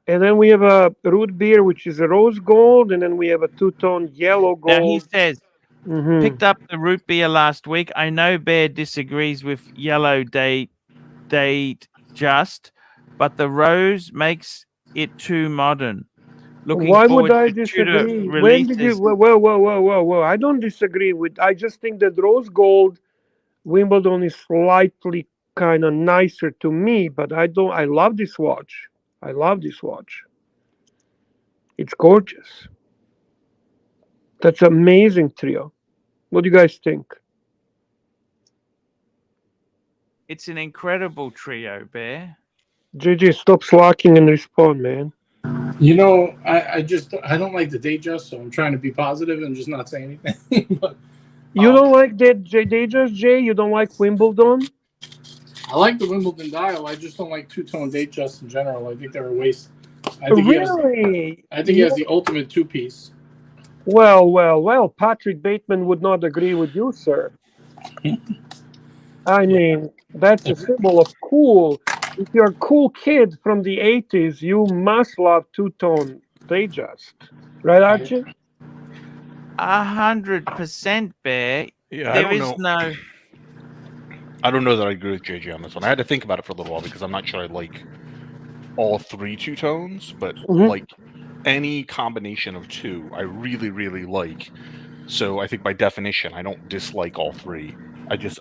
And then we have a root beer, which is a rose gold, and then we have a 2-tone yellow gold. Now he says, picked up the root beer last week. I know Bear disagrees with yellow date just, but the rose makes it too modern. Why would I disagree? When did you? Whoa! I don't disagree with. I just think that rose gold Wimbledon is slightly kind of nicer to me, but I don't. I love this watch. It's gorgeous. That's amazing trio. What do you guys think? It's an incredible trio, Bear. JJ, stop slacking and respond, man. You know, I don't like the Datejust, so I'm trying to be positive and just not say anything. But, you don't like that Datejust, Jay? You don't like Wimbledon? I like the Wimbledon dial. I just don't like 2-tone Datejust in general. I think they're a waste. I think really? He has the ultimate 2-piece. Well. Patrick Bateman would not agree with you, sir. I mean, that's a symbol of cool. If you're a cool kid from the 80s, you must love 2-tone Datejust. Right, Archie? 100%, Bear. Yeah, I don't know that I agree with JJ on this one. I had to think about it for a little while because I'm not sure I like all 3 2-tones, but like any combination of 2, I really, really like. So I think by definition, I don't dislike all 3. I just,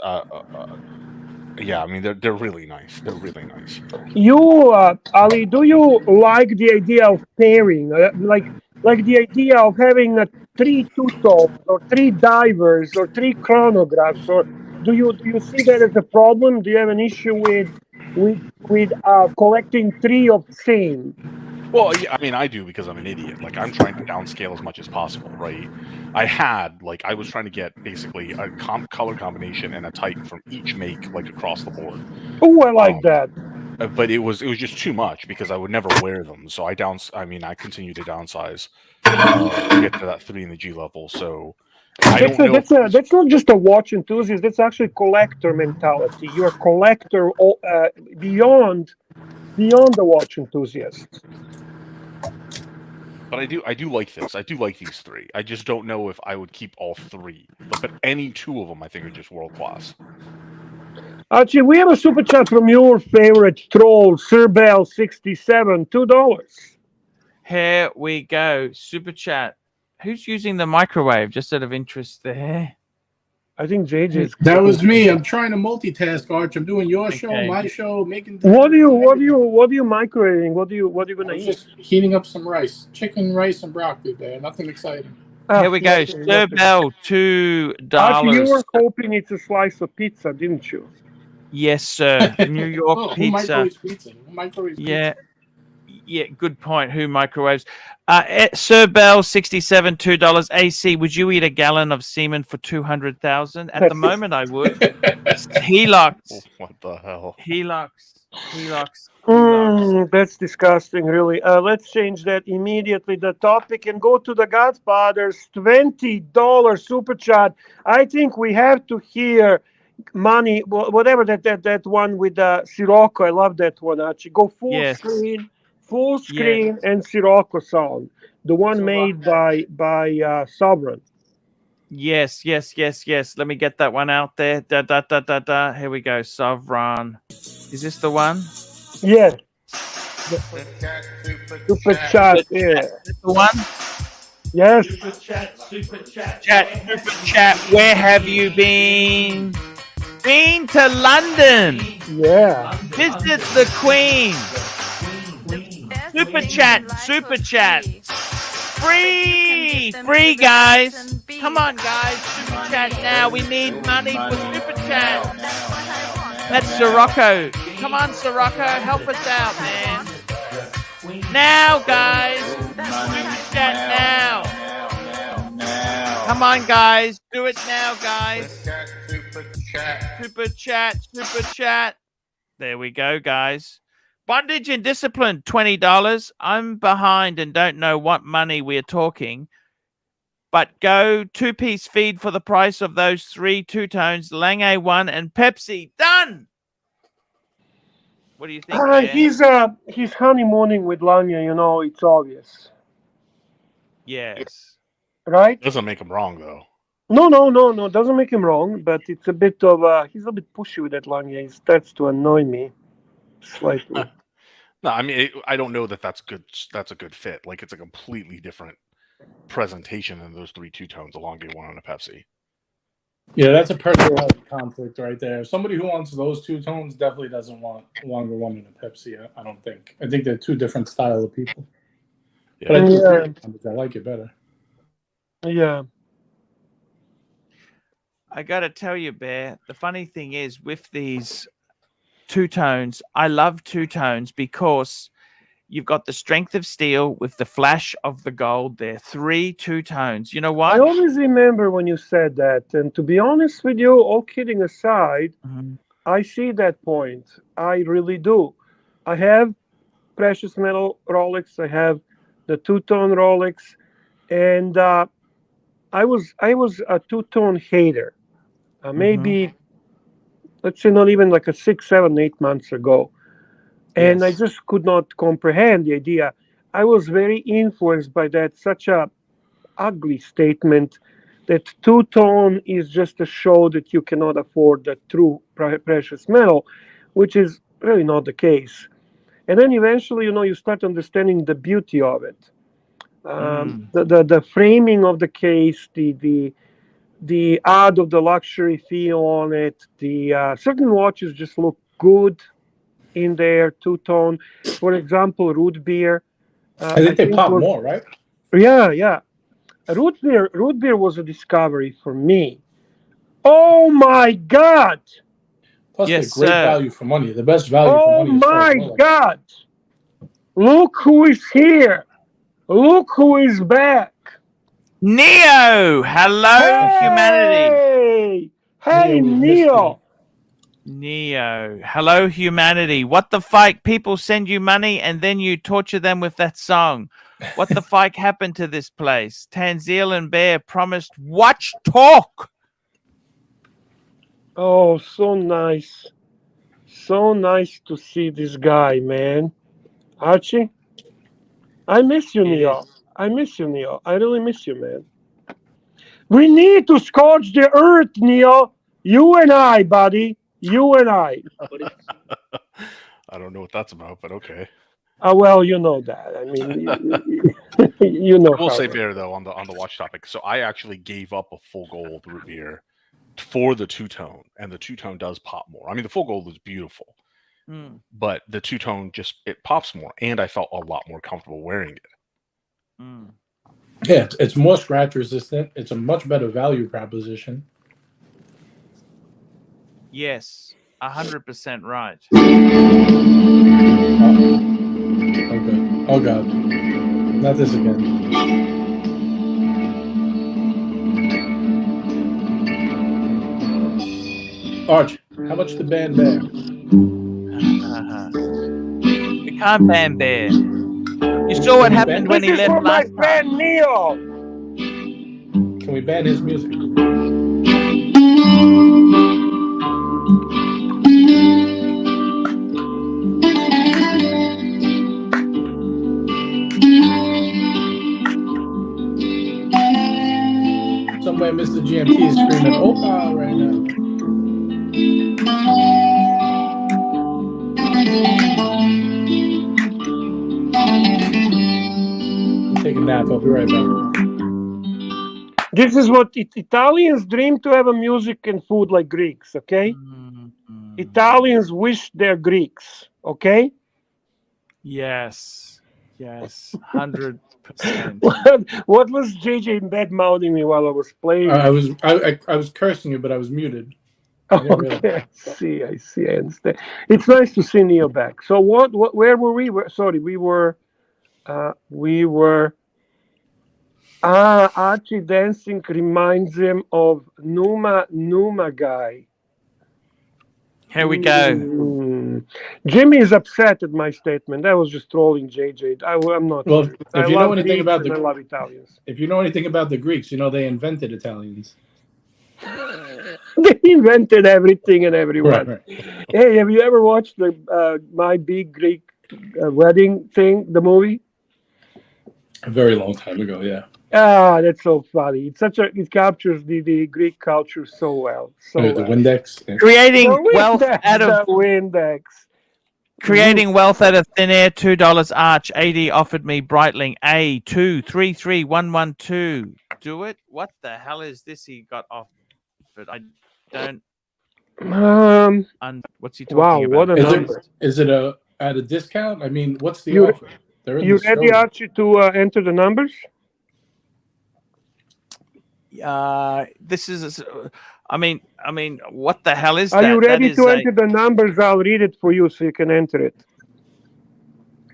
yeah, I mean, they're really nice. They're really nice. You, Ali, do you like the idea of pairing? Like the idea of having 3 2-tones or 3 divers or 3 chronographs, or do you see that as a problem? Do you have an issue with collecting 3 of same? Well, yeah, I mean, I do because I'm an idiot. Like, I'm trying to downscale as much as possible, right? I was trying to get basically a color combination and a type from each make, like, across the board. Oh, I like that. But it was just too much because I would never wear them. So I continue to downsize to get to that 3 in the G level. So that's not just a watch enthusiast. That's actually collector mentality. You're a collector beyond the watch enthusiast. But I do like this. I do like these 3. I just don't know if I would keep all 3. But any 2 of them, I think, are just world class. Archie, we have a super chat from your favorite troll, Sir Bell 67, $2. Here we go. Super chat. Who's using the microwave? Just out of interest there. I think JJ's. That was me. I'm trying to multitask, Arch. I'm doing your show, my show, making. What are you microwaving? What are you gonna eat? Just heating up some rice, chicken, rice, and broccoli. There, nothing exciting. Here we go. Sir Bell, $2. Archie, you were hoping it's a slice of pizza, didn't you? Yes, sir. New York Who pizza. microwaves Yeah. Yeah, good point. Who microwaves? Sir Bell, 67, $2. AC, would you eat a gallon of semen for 200,000? At the moment, I would. Helix. What the hell? Helix. That's disgusting, really. Let's change that immediately, the topic, and go to the Godfathers, $20 super chat. I think we have to hear money, whatever that one with Sirocco. I love that one, actually. Go full screen and Sirocco sound, the one made by Sovereign. Yes. Let me get that one out there. Here we go. Sovereign. Is this the one? Yeah. Super chat. Yeah. Is this the one? Yes. Super chat. Where have you been? Been to London. Yeah. Visit the Queen. Super chat. Free, guys. Come on, guys. Super chat now. We need money for super chat. That's Sirocco. Come on, Sirocco. Help us out, man. Now, guys. Super chat now. Come on, guys. Do it now, guys. Super chat. There we go, guys. Bondage and discipline, $20. I'm behind and don't know what money we're talking. But go 2-piece feed for the price of those 3 two-tones, Lang A1 and Pepsi. Done! What do you think, Bear? He's honeymooning with Lanya, you know, it's obvious. Yes. Right? Doesn't make him wrong, though. No. Doesn't make him wrong, but it's a bit of he's a bit pushy with that Lanya. He starts to annoy me slightly. No, I mean, I don't know that that's good. That's a good fit. Like, it's a completely different presentation than those 3 two-tones, a Long A1 and a Pepsi. Yeah, that's a personality conflict right there. Somebody who wants those 2 tones definitely doesn't want Longer One and a Pepsi. I don't think. I think they're 2 different style of people. Yeah. But I like it better. Yeah. I got to tell you, Bear, the funny thing is with these two-tones, I love two-tones because you've got the strength of steel with the flash of the gold there. 3 two-tones. You know what? I always remember when you said that. And to be honest with you, all kidding aside, I see that point. I really do. I have precious metal Rolex. I have the two-tone Rolex. And I was a two-tone hater. Maybe, let's say not even like a 6, 7, 8 months ago. And I just could not comprehend the idea. I was very influenced by that, such a ugly statement that two-tone is just a show that you cannot afford the true precious metal, which is really not the case. And then eventually, you know, you start understanding the beauty of it. The framing of the case, the art of the luxury feel on it, the certain watches just look good in their two-tone. For example, root beer. I think they pop more, right? Yeah. Root beer was a discovery for me. Oh my God! Plus, they're great value for money. The best value for money. Oh my God! Look who is here! Look who is back! Neo! Hello, humanity! Hey, Neo! Neo. Hello, humanity. What the fuck? People send you money and then you torture them with that song. What the fuck happened to this place? Tanzil and Bear promised watch talk. Oh, so nice. So nice to see this guy, man. Archie? I miss you, Neo. I miss you, Neo. I really miss you, man. We need to scorch the earth, Neo. You and I, buddy. You and I. I don't know what that's about, but okay. Well, you know that. I mean, you know. I will say, Bear, though, on the watch topic. So I actually gave up a full gold root beer for the two-tone, and the two-tone does pop more. I mean, the full gold is beautiful, but the two-tone it pops more, and I felt a lot more comfortable wearing it. Yeah, it's more scratch resistant. It's a much better value proposition. Yes, 100% right. Okay. Oh God, not this again. Arch, how much the band Bear? We can't ban Bear. You saw what happened when he left last time. Neo. Can we ban his music? Somewhere Mr. GMT is screaming "Opa" right now. Take a nap. I'll be right back. This is what Italians dream, to have a music and food like Greeks, okay? Italians wish they're Greeks, okay? Yes. Yes, 100%. What was JJ bad mouthing me while I was playing? I was cursing you, but I was muted. Okay, I see. I understand. It's nice to see Neil back. So where were we? Sorry, we were. Archie dancing reminds him of Numa guy. Here we go. Jimmy is upset at my statement. I was just trolling JJ. I'm not. Well, serious. if you know anything about I love Italians. If you know anything about the Greeks, you know they invented Italians. They invented everything and everyone. Right. Hey, have you ever watched the My Big Greek Wedding thing, the movie? A very long time ago, yeah. Ah, that's so funny. It captures the Greek culture so well. The Windex. Yeah. Creating wealth out of the Windex. Creating wealth out of thin air. $2 Arch. AD offered me Breitling A233112. Do it. What the hell is this? He got offered. I don't. What's he talking about? What a number! Is it at a discount? I mean, what's the offer? You ready, Archie, to enter the numbers? This is. I mean, what the hell is that? Are you ready to enter the numbers? I'll read it for you so you can enter it.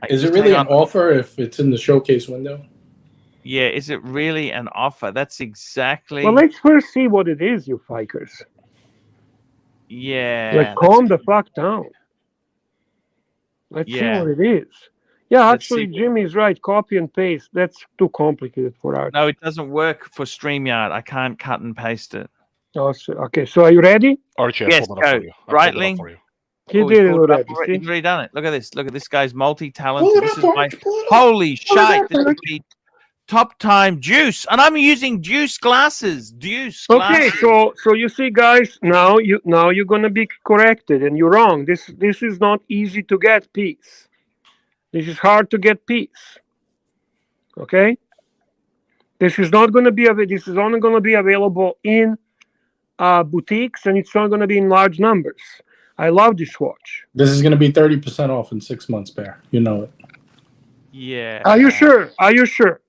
Is it really an offer if it's in the showcase window? Yeah, is it really an offer? That's exactly. Well, let's first see what it is, you fikers. Yeah. Like, calm the fuck down. Let's see what it is. Yeah, actually, Jimmy's right. Copy and paste. That's too complicated for Archie. No, it doesn't work for StreamYard. I can't cut and paste it. Oh, okay, so are you ready? Archie, yes, go. Breitling. He did it already. He's already done it. Look at this. Look at this guy's multi-talented. This is my holy shite. This would be top time Juice, and I'm using Juice glasses. Okay, so you see, guys, now you're gonna be corrected, and you're wrong. This is not easy to get piece. This is hard to get piece. Okay. This is not gonna be This is only gonna be available in boutiques, and it's not gonna be in large numbers. I love this watch. This is gonna be 30% off in 6 months, Bear. You know it. Yeah. Are you sure? Are you sure?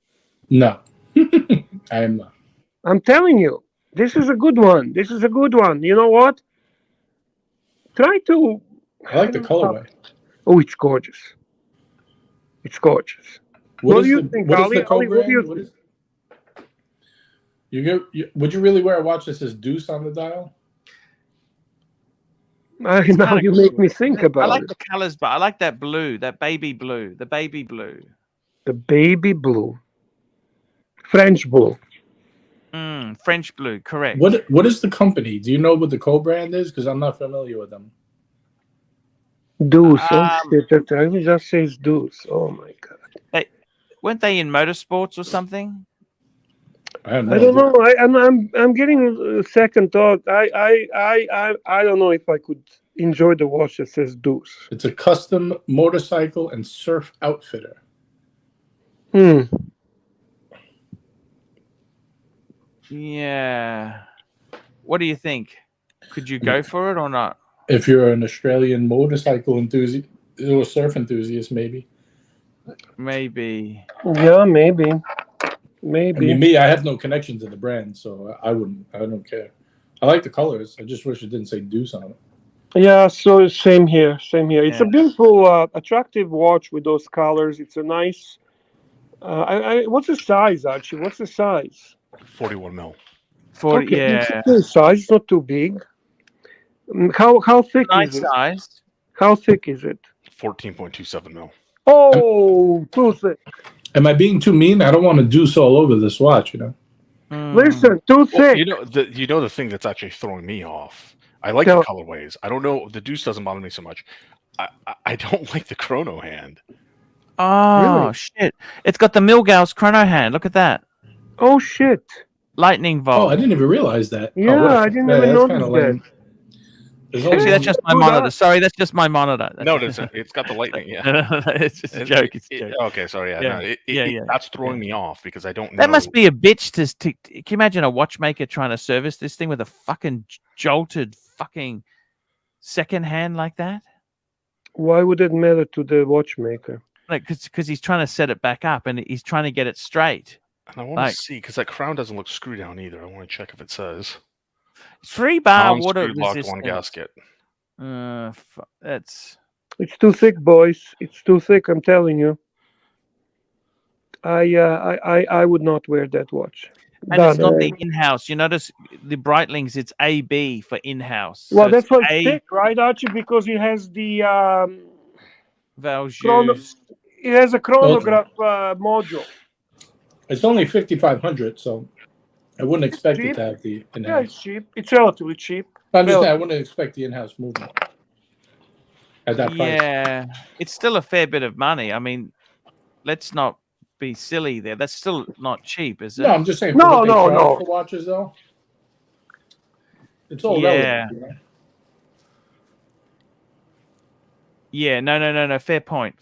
No, I am not. I'm telling you, this is a good one. This is a good one. You know what? Try to. I like the colorway. Oh, it's gorgeous. It's gorgeous. What do you think, Ali? What do you think? Would you really wear a watch that says Deuce on the dial? Now you make me think about it. I like the colors, but I like that blue, that baby blue, the baby blue. The baby blue. French blue. French blue, correct. What is the company? Do you know what the co-brand is? Because I'm not familiar with them. Deuce. It just says Deuce. Oh my god. Weren't they in motorsports or something? I don't know. I'm getting a second thought. I don't know if I could enjoy the watch that says Deuce. It's a custom motorcycle and surf outfitter. Yeah. What do you think? Could you go for it or not? If you're an Australian motorcycle enthusiast or surf enthusiast, maybe. Maybe. Yeah, maybe. I mean, I have no connection to the brand, so I don't care. I like the colors. I just wish it didn't say Deuce on it. Yeah, so same here. It's a beautiful, attractive watch with those colors. It's a nice. What's the size, Archie? What's the size? 41 mil. 40. Okay, Yeah. it's a size. It's not too big. How thick nice is it? Size. How thick is it? 14.27 mil. Oh, too thick. Am I being too mean? I don't want to Deuce all over this watch, you know. Listen, too thick. You know the thing that's actually throwing me off. I like the colorways. I don't know. The Deuce doesn't bother me so much. I don't like the chrono hand. Oh Really? Shit! It's got the Milgauss chrono hand. Look at that. Oh shit! Lightning bolt. Oh, I didn't even realize that. Yeah, I didn't even notice that. Actually, that's just my monitor. Sorry, that's just my monitor. No, it's got the lightning. Yeah, it's just a joke. It's a joke. Okay, sorry. Yeah. That's throwing me off because I don't know. That must be a bitch to. Can you imagine a watchmaker trying to service this thing with a fucking jolted fucking second hand like that? Why would it matter to the watchmaker? because he's trying to set it back up and he's trying to get it straight. And I want to see, because that crown doesn't look screw down either. I want to check if it says 3 bar water non-screwed locked one resistant. gasket. It's too thick, boys. It's too thick. I'm telling you. I would not wear that watch. And it's not the in-house. You notice the Breitling's, it's AB for in-house. Well, So that's why it's A thick, right, Archie? Because it has the Valjoux. it has a chronograph module. It's only 5,500, so I wouldn't expect cheap. it to have the in-house. Yeah, it's cheap. It's relatively cheap. I'm just saying, I wouldn't expect the in-house movement at that price. Yeah, it's still a fair bit of money. I mean, let's not be silly there. That's still not cheap, is it? No, I'm just saying. No. For watches, though, it's all relevant. You know? Yeah, no. Fair point.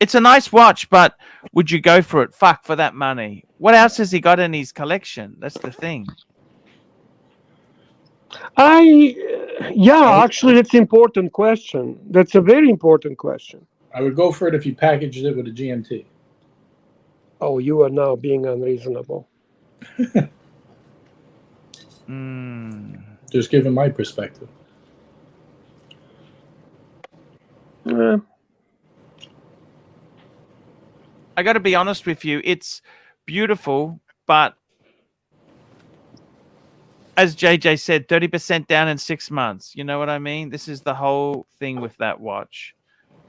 It's a nice watch, but would you go for it? Fuck, for that money. What else has he got in his collection? That's the thing. Actually, that's an important question. That's a very important question. I would go for it if you packaged it with a GMT. Oh, you are now being unreasonable. Just giving my perspective. I got to be honest with you. It's beautiful, but as JJ said, 30% down in 6 months. You know what I mean? This is the whole thing with that watch.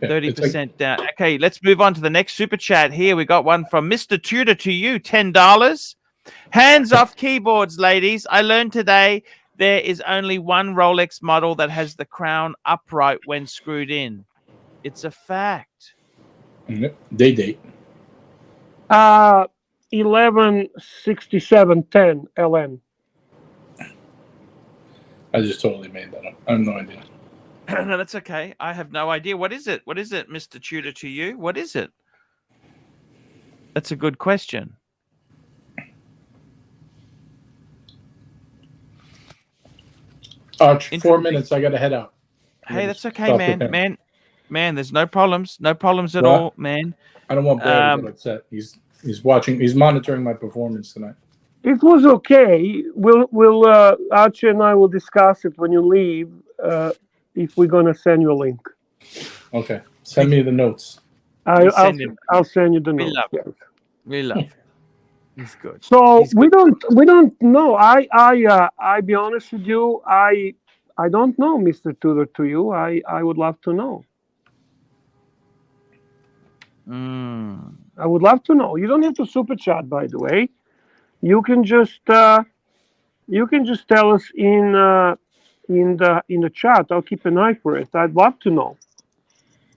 30% down. Okay, let's move on to the next super chat here. We got one from Mr. Tudor to you, $10. Hands off keyboards, ladies. I learned today there is only one Rolex model that has the crown upright when screwed in. It's a fact. Date. 116710 LN. I just totally made that up. I have no idea. No, that's okay. I have no idea. What is it? What is it, Mr. Tudor to you? What is it? That's a good question. Arch, 4 minutes. I got to head out. Hey, that's okay, man. Man, there's no problems. No problems at all, man. I don't want Brad to get upset. He's watching. He's monitoring my performance tonight. It was okay. We'll Archie and I will discuss it when you leave. If we're gonna send you a link. Okay, send me the notes. I'll send you the notes. We love him. He's good. So we don't know. I be honest with you. I don't know, Mr. Tudor. To you, I would love to know. I would love to know. You don't have to super chat, by the way. You can just tell us in the chat. I'll keep an eye for it. I'd love to know.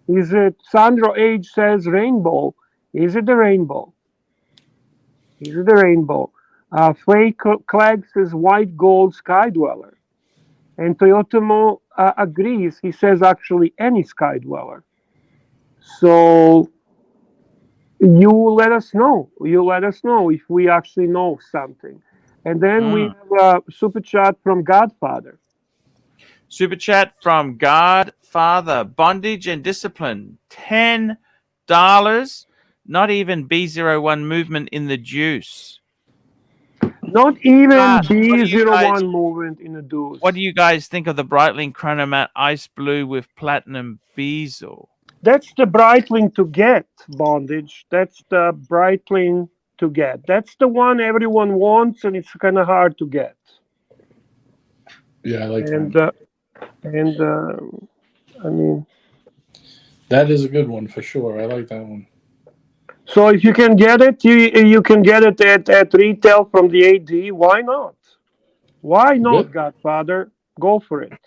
Is it Sandro Age says rainbow? Is it the rainbow? Is it the rainbow? Flay Clegg says white gold Sky Dweller. And Toyotomo agrees. He says actually any Sky Dweller. So you let us know. You let us know if we actually know something. And then we have a super chat from Godfather. Super chat from Godfather. Bondage and discipline. $10. Not even B01 movement in the juice. Not even B01 movement in the deuce. What do you guys think of the Breitling Chronomat Ice Blue with platinum bezel? That's the Breitling to get, Bondage. That's the Breitling to get. That's the one everyone wants, and it's kind of hard to get. Yeah, I like that. I mean, that is a good one for sure. I like that one. So if you can get it, you can get it at retail from the AD. Why not? Why not, good. Godfather? Go for it.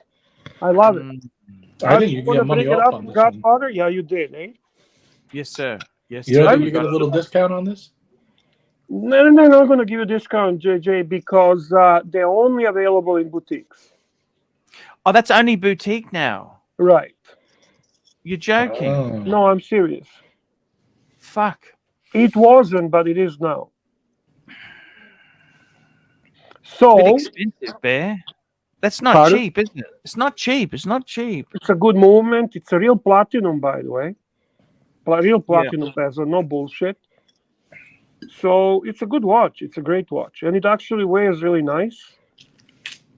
I love it. I think you get money off on this Godfather? one. Yeah, you did, eh? Yes, sir. Yes, sir. You get a little discount on this? No, I'm not going to give you a discount, JJ, because they're only available in boutiques. Oh, that's only boutique now? Right. You're joking? Oh. No, I'm serious. Fuck. It wasn't, but it is now. So bit expensive, Bear. That's not Pardon? cheap, isn't it? It's not cheap. It's not cheap. It's a good movement. It's a real platinum, by the way. Real platinum bezel, no bullshit. So it's a good watch. It's a great watch, and it actually wears really nice.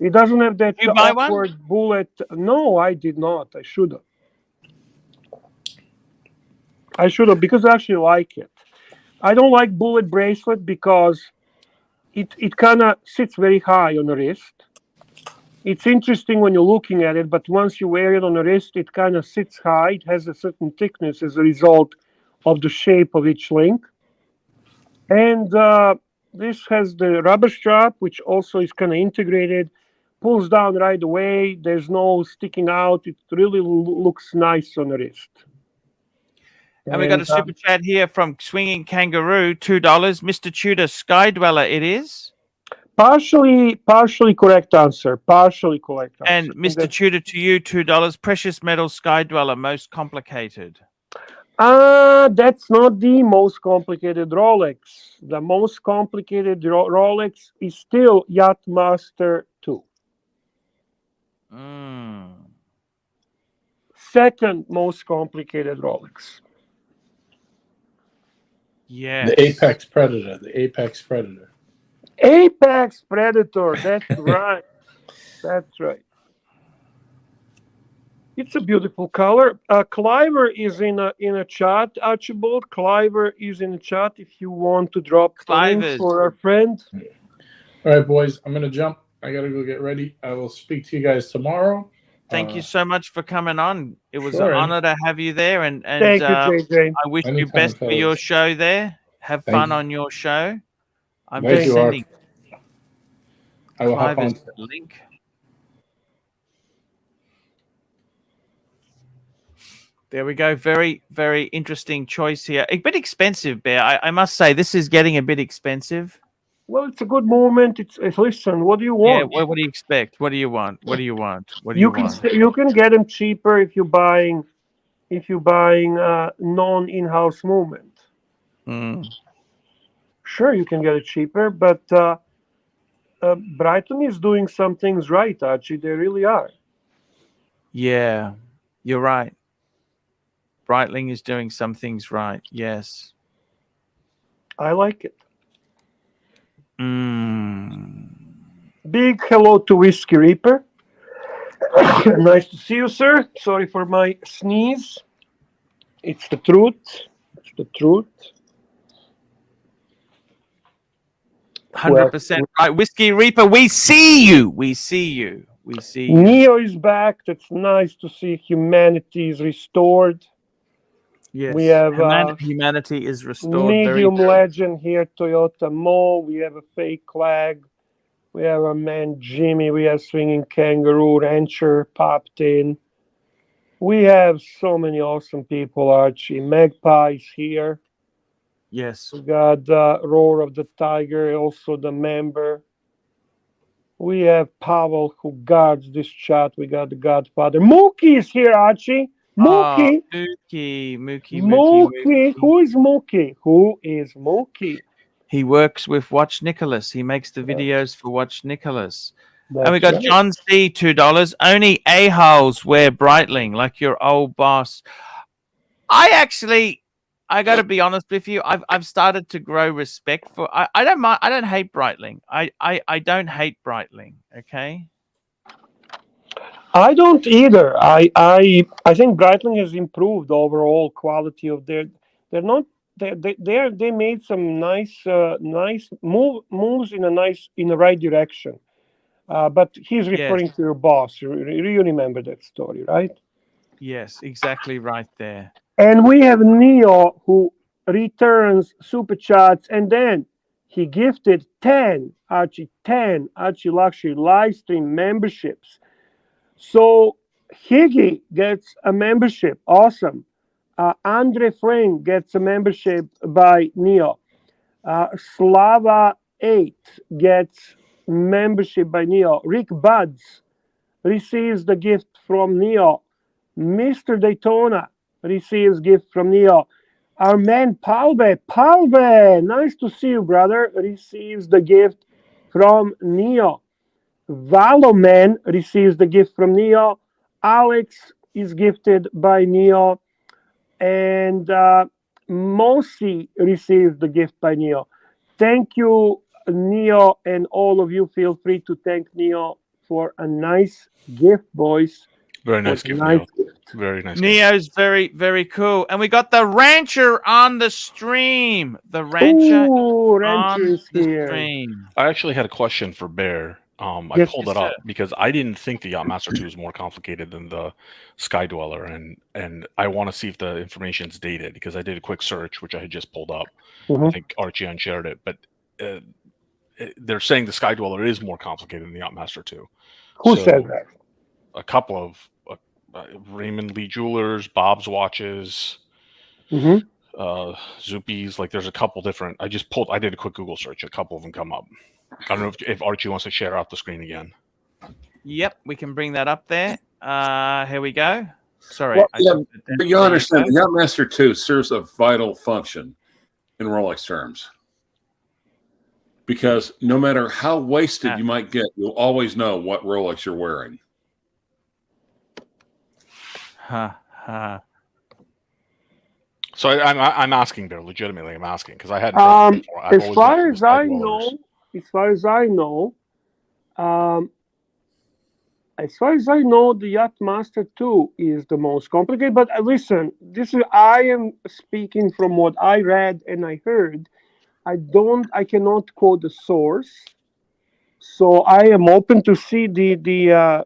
It doesn't have that You buy awkward bullet. No, I did not. I should have. Because I actually like it. I don't like bullet bracelet because it kind of sits very high on the wrist. It's interesting when you're looking at it, but once you wear it on the wrist, it kind of sits high. It has a certain thickness as a result of the shape of each link. And this has the rubber strap, which also is kind of integrated, pulls down right away. There's no sticking out. It really looks nice on the wrist. And we got a super chat here from Swinging Kangaroo, $2. Mr. Tudor, Sky Dweller, it is? Partially correct answer. Partially correct answer. And Mr. Tudor, to you, $2. Precious Metal Sky Dweller, most complicated. That's not the most complicated Rolex. The most complicated Rolex is still Yachtmaster 2. Second most complicated Rolex. Yeah. The Apex Predator. The Apex Predator. Apex Predator. That's right. That's right. It's a beautiful color. Cliver is in a chat, Archibald. Cliver is in the chat if you want to drop the link for our friend. All right, boys. I'm going to jump. I got to go get ready. I will speak to you guys tomorrow. Thank you so much for coming on. It was an honor to have you there. And thank you, JJ. I wish you best for your show there. Have fun on your show. I'm just sending Cliver's link. There we go. Very, very interesting choice here. A bit expensive, Bear. I must say, this is getting a bit expensive. Well, it's a good movement. Listen. What do you want? Yeah. What do you expect? What do you want? What do you want? What do you want? You can get them cheaper if you're buying non-in-house movement. Sure, you can get it cheaper, but Breitling is doing some things right. Archie, they really are. Yeah, you're right. Breitling is doing some things right. Yes. I like it. Big hello to Whiskey Reaper. Nice to see you, sir. Sorry for my sneeze. It's the truth. It's the truth. 100% right. Whiskey Reaper, we see you. We see you. We see you. Neo is back. That's nice to see. Humanity is restored. Yes, we have humanity is restored. Medium legend here, Toyota Mo. We have a fake flag. We have our man Jimmy. We have Swinging Kangaroo, Rancher popped in. We have so many awesome people, Archie. Magpie's here. Yes. We got Roar of the Tiger, also the member. We have Pavel, who guards this chat. We got the Godfather. Mookie is here, Archie. Mookie. Mookie. Who is Mookie? Who is Mookie? He works with Watch Nicholas. He makes the videos for Watch Nicholas. That's and we got John C, $2. Only a-holes wear Breitling, like your old boss. I got to be honest with you. I've started to grow respect for. I don't mind. I don't hate Breitling. I don't hate Breitling. Okay. I don't either. I think Breitling has improved the overall quality of their. They're not. They made some nice moves in the right direction. But he's referring to your boss. You remember that story, right? Yes, exactly right there. And we have Neo, who returns super chats, and then he gifted 10 Archie Luxury live stream memberships. So Higgy gets a membership. Awesome. Andre Frank gets a membership by Neo. Slava 8 gets membership by Neo. Rick Buds receives the gift from Neo. Mr. Daytona receives gift from Neo. Our man Palve, nice to see you, brother, receives the gift from Neo. Valoman receives the gift from Neo. Alex is gifted by Neo. And Mosi received the gift by Neo. Thank you, Neo, and all of you. Feel free to thank Neo for a nice gift, boys. Very nice gift, Neo. Very nice. Neo's very, very cool. And we got the rancher on the stream. The rancher, on is the here. stream. I actually had a question for Bear. I pulled it up because I didn't think the Yachtmaster 2 is more complicated than the Sky Dweller, and I want to see if the information's dated because I did a quick search, which I had just pulled up. I think Archie unshared it, but they're saying the Sky Dweller is more complicated than the Yachtmaster 2. Who said that? A couple of Raymond Lee Jewelers, Bob's Watches, Zoopies. Like there's a couple different. I did a quick Google search. A couple of them come up. I don't know if Archie wants to share out the screen again. Yep, we can bring that up there. Here we go. Sorry. Well, but you understand, the Yachtmaster 2 serves a vital function in Rolex terms. Because no matter how wasted you might get, you'll always know what Rolex you're wearing. So I'm asking there legitimately. I'm asking because I hadn't. As far as I know, the Yachtmaster 2 is the most complicated. But listen, I am speaking from what I read and I heard. I cannot quote the source, so I am open to see the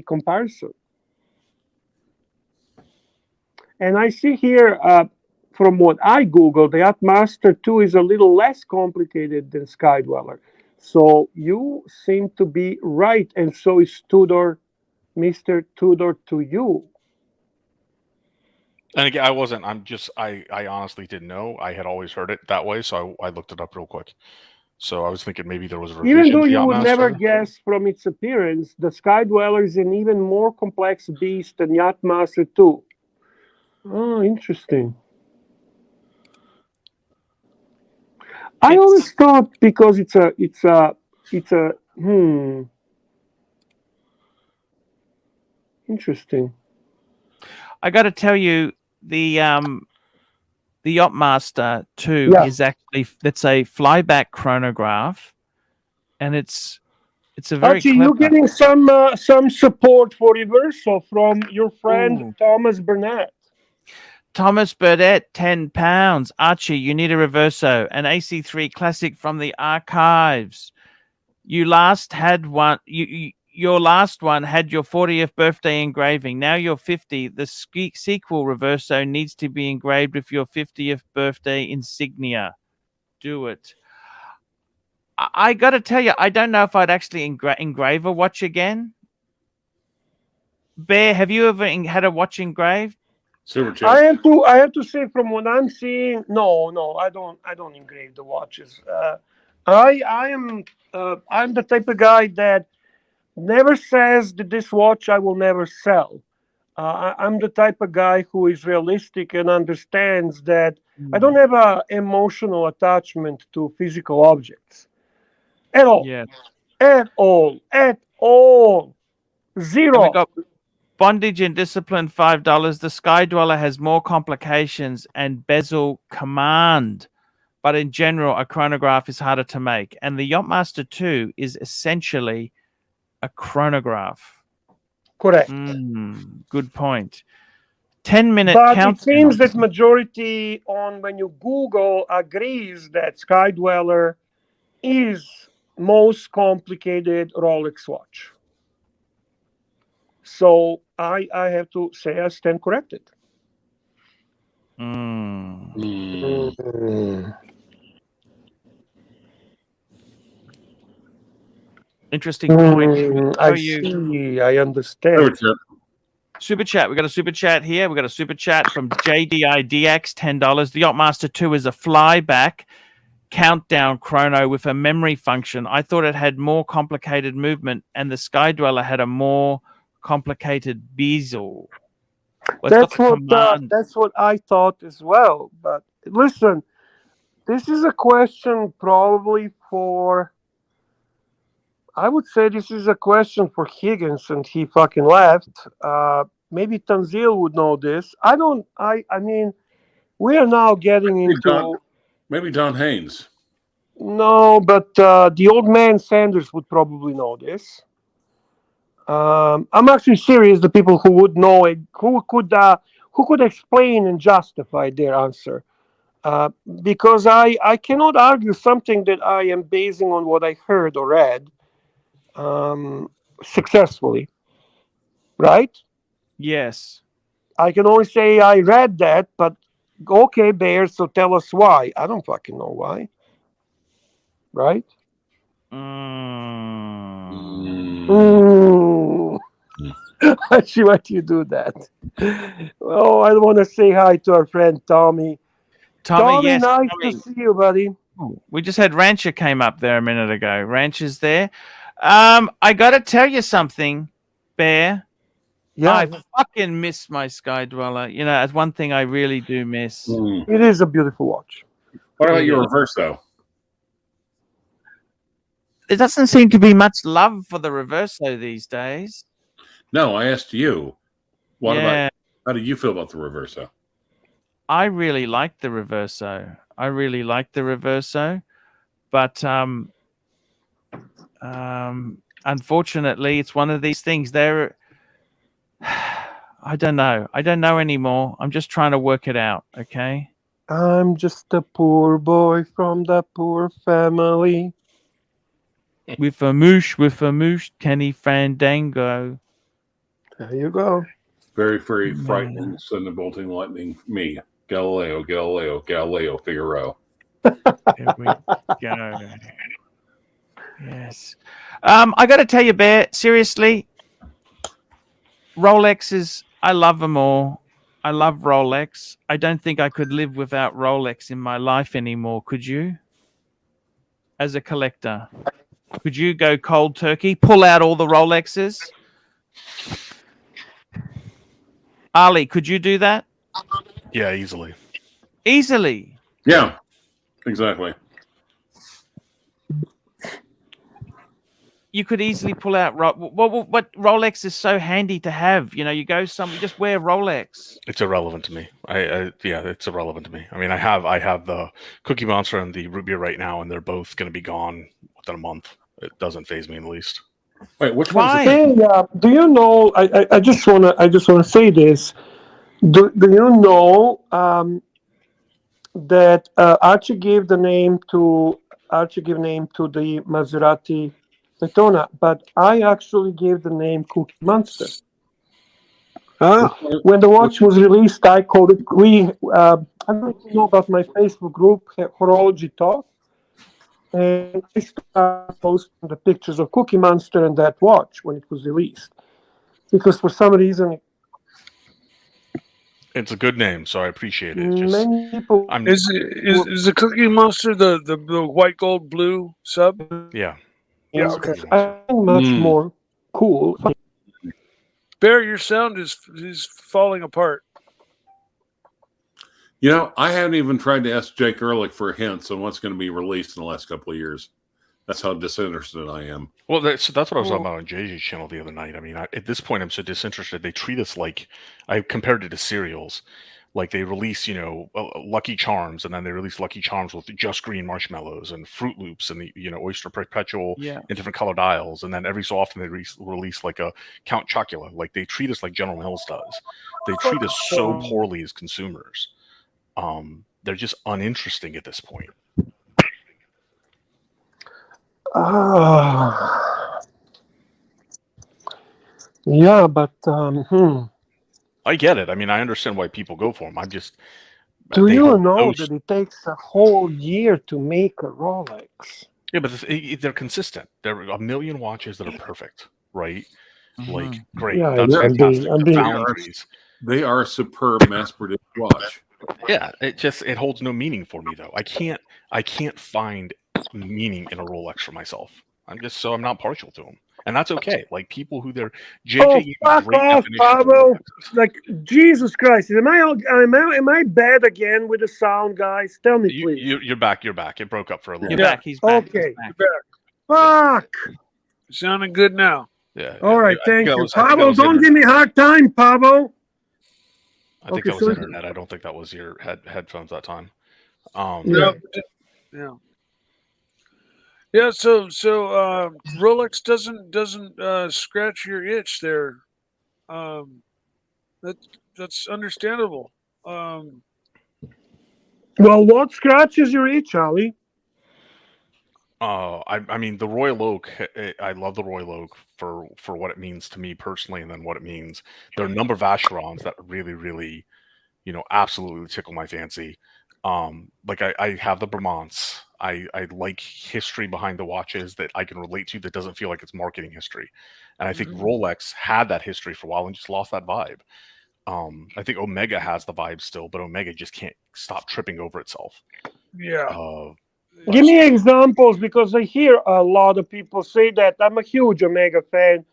comparison. And I see here, from what I Googled, the Yachtmaster 2 is a little less complicated than Sky Dweller. So you seem to be right, and so is Tudor, Mr. Tudor to you. And again, I wasn't. I honestly didn't know. I had always heard it that way, so I looked it up real quick. So I was thinking maybe there was a revision. Even though you would never guess from its appearance, the Sky Dweller is an even more complex beast than Yachtmaster 2. Oh, interesting. I always thought because it's a interesting. I got to tell you, the Yachtmaster 2 is actually, it's a flyback chronograph, and it's a very Archie, you're getting some support for reversal from your friend Thomas Burnett. Thomas Burdett, £10. Archie, you need a reverso, an AC3 classic from the archives. You last had one. Your last one had your 40th birthday engraving. Now you're 50. The sequel reverso needs to be engraved with your 50th birthday insignia. Do it. I got to tell you, I don't know if I'd actually engrave a watch again. Bear, have you ever had a watch engraved? Super chat. I have to say, from what I'm seeing, no, I don't engrave the watches. I'm the type of guy that never says that this watch I will never sell. I'm the type of guy who is realistic and understands that I don't have an emotional attachment to physical objects at all. Yes. At all. Zero. We got Bondage and Discipline, $5. The Sky Dweller has more complications and bezel command, but in general, a chronograph is harder to make. And the Yachtmaster 2 is essentially a chronograph. Correct. Good point. 10-minute count. But it seems that majority when you Google agrees that Sky Dweller is most complicated Rolex watch. So I have to say I stand corrected. Interesting point. I understand. Super chat. We got a super chat here. We got a super chat from JDIDX, $10. The Yachtmaster 2 is a flyback countdown chrono with a memory function. I thought it had more complicated movement, and the Sky Dweller had a more complicated bezel. That's what I thought as well. But listen, this is a question probably for I would say this is a question for Higgins, and he fucking left. Maybe Tanzil would know this. I don't. I mean, we are now getting into. Maybe Don Haynes. No, but the old man Sanders would probably know this. I'm actually serious. The people who would know it, who could explain and justify their answer, because I cannot argue something that I am basing on what I heard or read successfully, right? Yes. I can only say I read that, but okay, Bear. So tell us why. I don't fucking know why, right? I see why you do that. Oh, I want to say hi to our friend Tommy. Tommy, yes, nice Tommy. to see you, buddy. We just had Rancher came up there a minute ago. Rancher's there. I got to tell you something, Bear. Yeah, I fucking miss my Sky Dweller. You know, that's one thing I really do miss. It is a beautiful watch. What about your Reverso? There doesn't seem to be much love for the Reverso these days. No, I asked you. What about? How do you feel about the Reverso? I really like the Reverso. But unfortunately, it's one of these things. I don't know. I don't know anymore. I'm just trying to work it out. Okay. I'm just a poor boy from the poor family. With a moosh, Kenny Fandango. There you go. Very, very frightening, sudden and bolting lightning. Me, Galileo, Figaro. There we go. Yes. I got to tell you, Bear, seriously, Rolexes, I love them all. I love Rolex. I don't think I could live without Rolex in my life anymore. Could you? As a collector, could you go cold turkey, pull out all the Rolexes? Ali, could you do that? Yeah, easily. Easily. Yeah, exactly. You could easily pull out what Rolex is so handy to have. You know, you go somewhere, just wear Rolex. It's irrelevant to me. It's irrelevant to me. I mean, I have the Cookie Monster and the Root Beer right now, and they're both going to be gone within a month. It doesn't faze me in the least. Wait, which Why? Hey, do you know? I just wanna say this. Do you know that Archie gave name to the Maserati Daytona, but I actually gave the name Cookie Monster. When the watch was released, I called it. I don't know if you know about my Facebook group, Horology Talk, and I started posting the pictures of Cookie Monster and that watch when it was released, because for some reason. It's a good name, so I appreciate it. Many people. Is the Cookie Monster the white, gold, blue sub? Yeah. Yeah. Okay. I think much more cool. Bear, your sound is falling apart. You know, I haven't even tried to ask Jake Ehrlich for hints on what's going to be released in the last couple of years. That's how disinterested I am. Well, that's what I was talking about on JJ's channel the other night. I mean, at this point, I'm so disinterested. They treat us like, I compared it to cereals. Like they release, Lucky Charms, and then they release Lucky Charms with just green marshmallows and Fruit Loops and the, Oyster Perpetual in different color dials. And then every so often they release like a Count Chocula. Like they treat us like General Mills does. They treat us so poorly as consumers. They're just uninteresting at this point. Yeah, but I get it. I mean, I understand why people go for them. I'm just. Do you know that it takes a whole year to make a Rolex? Yeah, but they're consistent. There are a million watches that are perfect, right? Like, great. Yeah, That's fantastic. They are a superb mass-produced watch. Yeah, it holds no meaning for me though. I can't find meaning in a Rolex for myself. I'm not partial to them, and that's okay. Like people who they're JJ. Oh, fuck off, Pavel! Like Jesus Christ, am I bad again with the sound, guys? Tell me, please. You're back. You're back. It broke up for a little. You're bit. back. He's back. Okay. He's back. Fuck. Sounding good now. Yeah. All right, I think thank you. I think that Pavel, was don't internet. give me a hard time, Pavel. I think Okay, that was so- internet. I don't think that was your headphones that time. Yeah. Yeah. Yeah. So Rolex doesn't scratch your itch there. That's understandable. Well, what scratches your itch, Charlie? I mean, the Royal Oak. I love the Royal Oak for what it means to me personally, and then what it means. There are a number of Vacherons that really, really, absolutely tickle my fancy. Like I have the Bramants. I like history behind the watches that I can relate to that doesn't feel like it's marketing history. And I think Rolex had that history for a while and just lost that vibe. I think Omega has the vibe still, but Omega just can't stop tripping over itself. Yeah. Give me examples, because I hear a lot of people say that. I'm a huge Omega fan.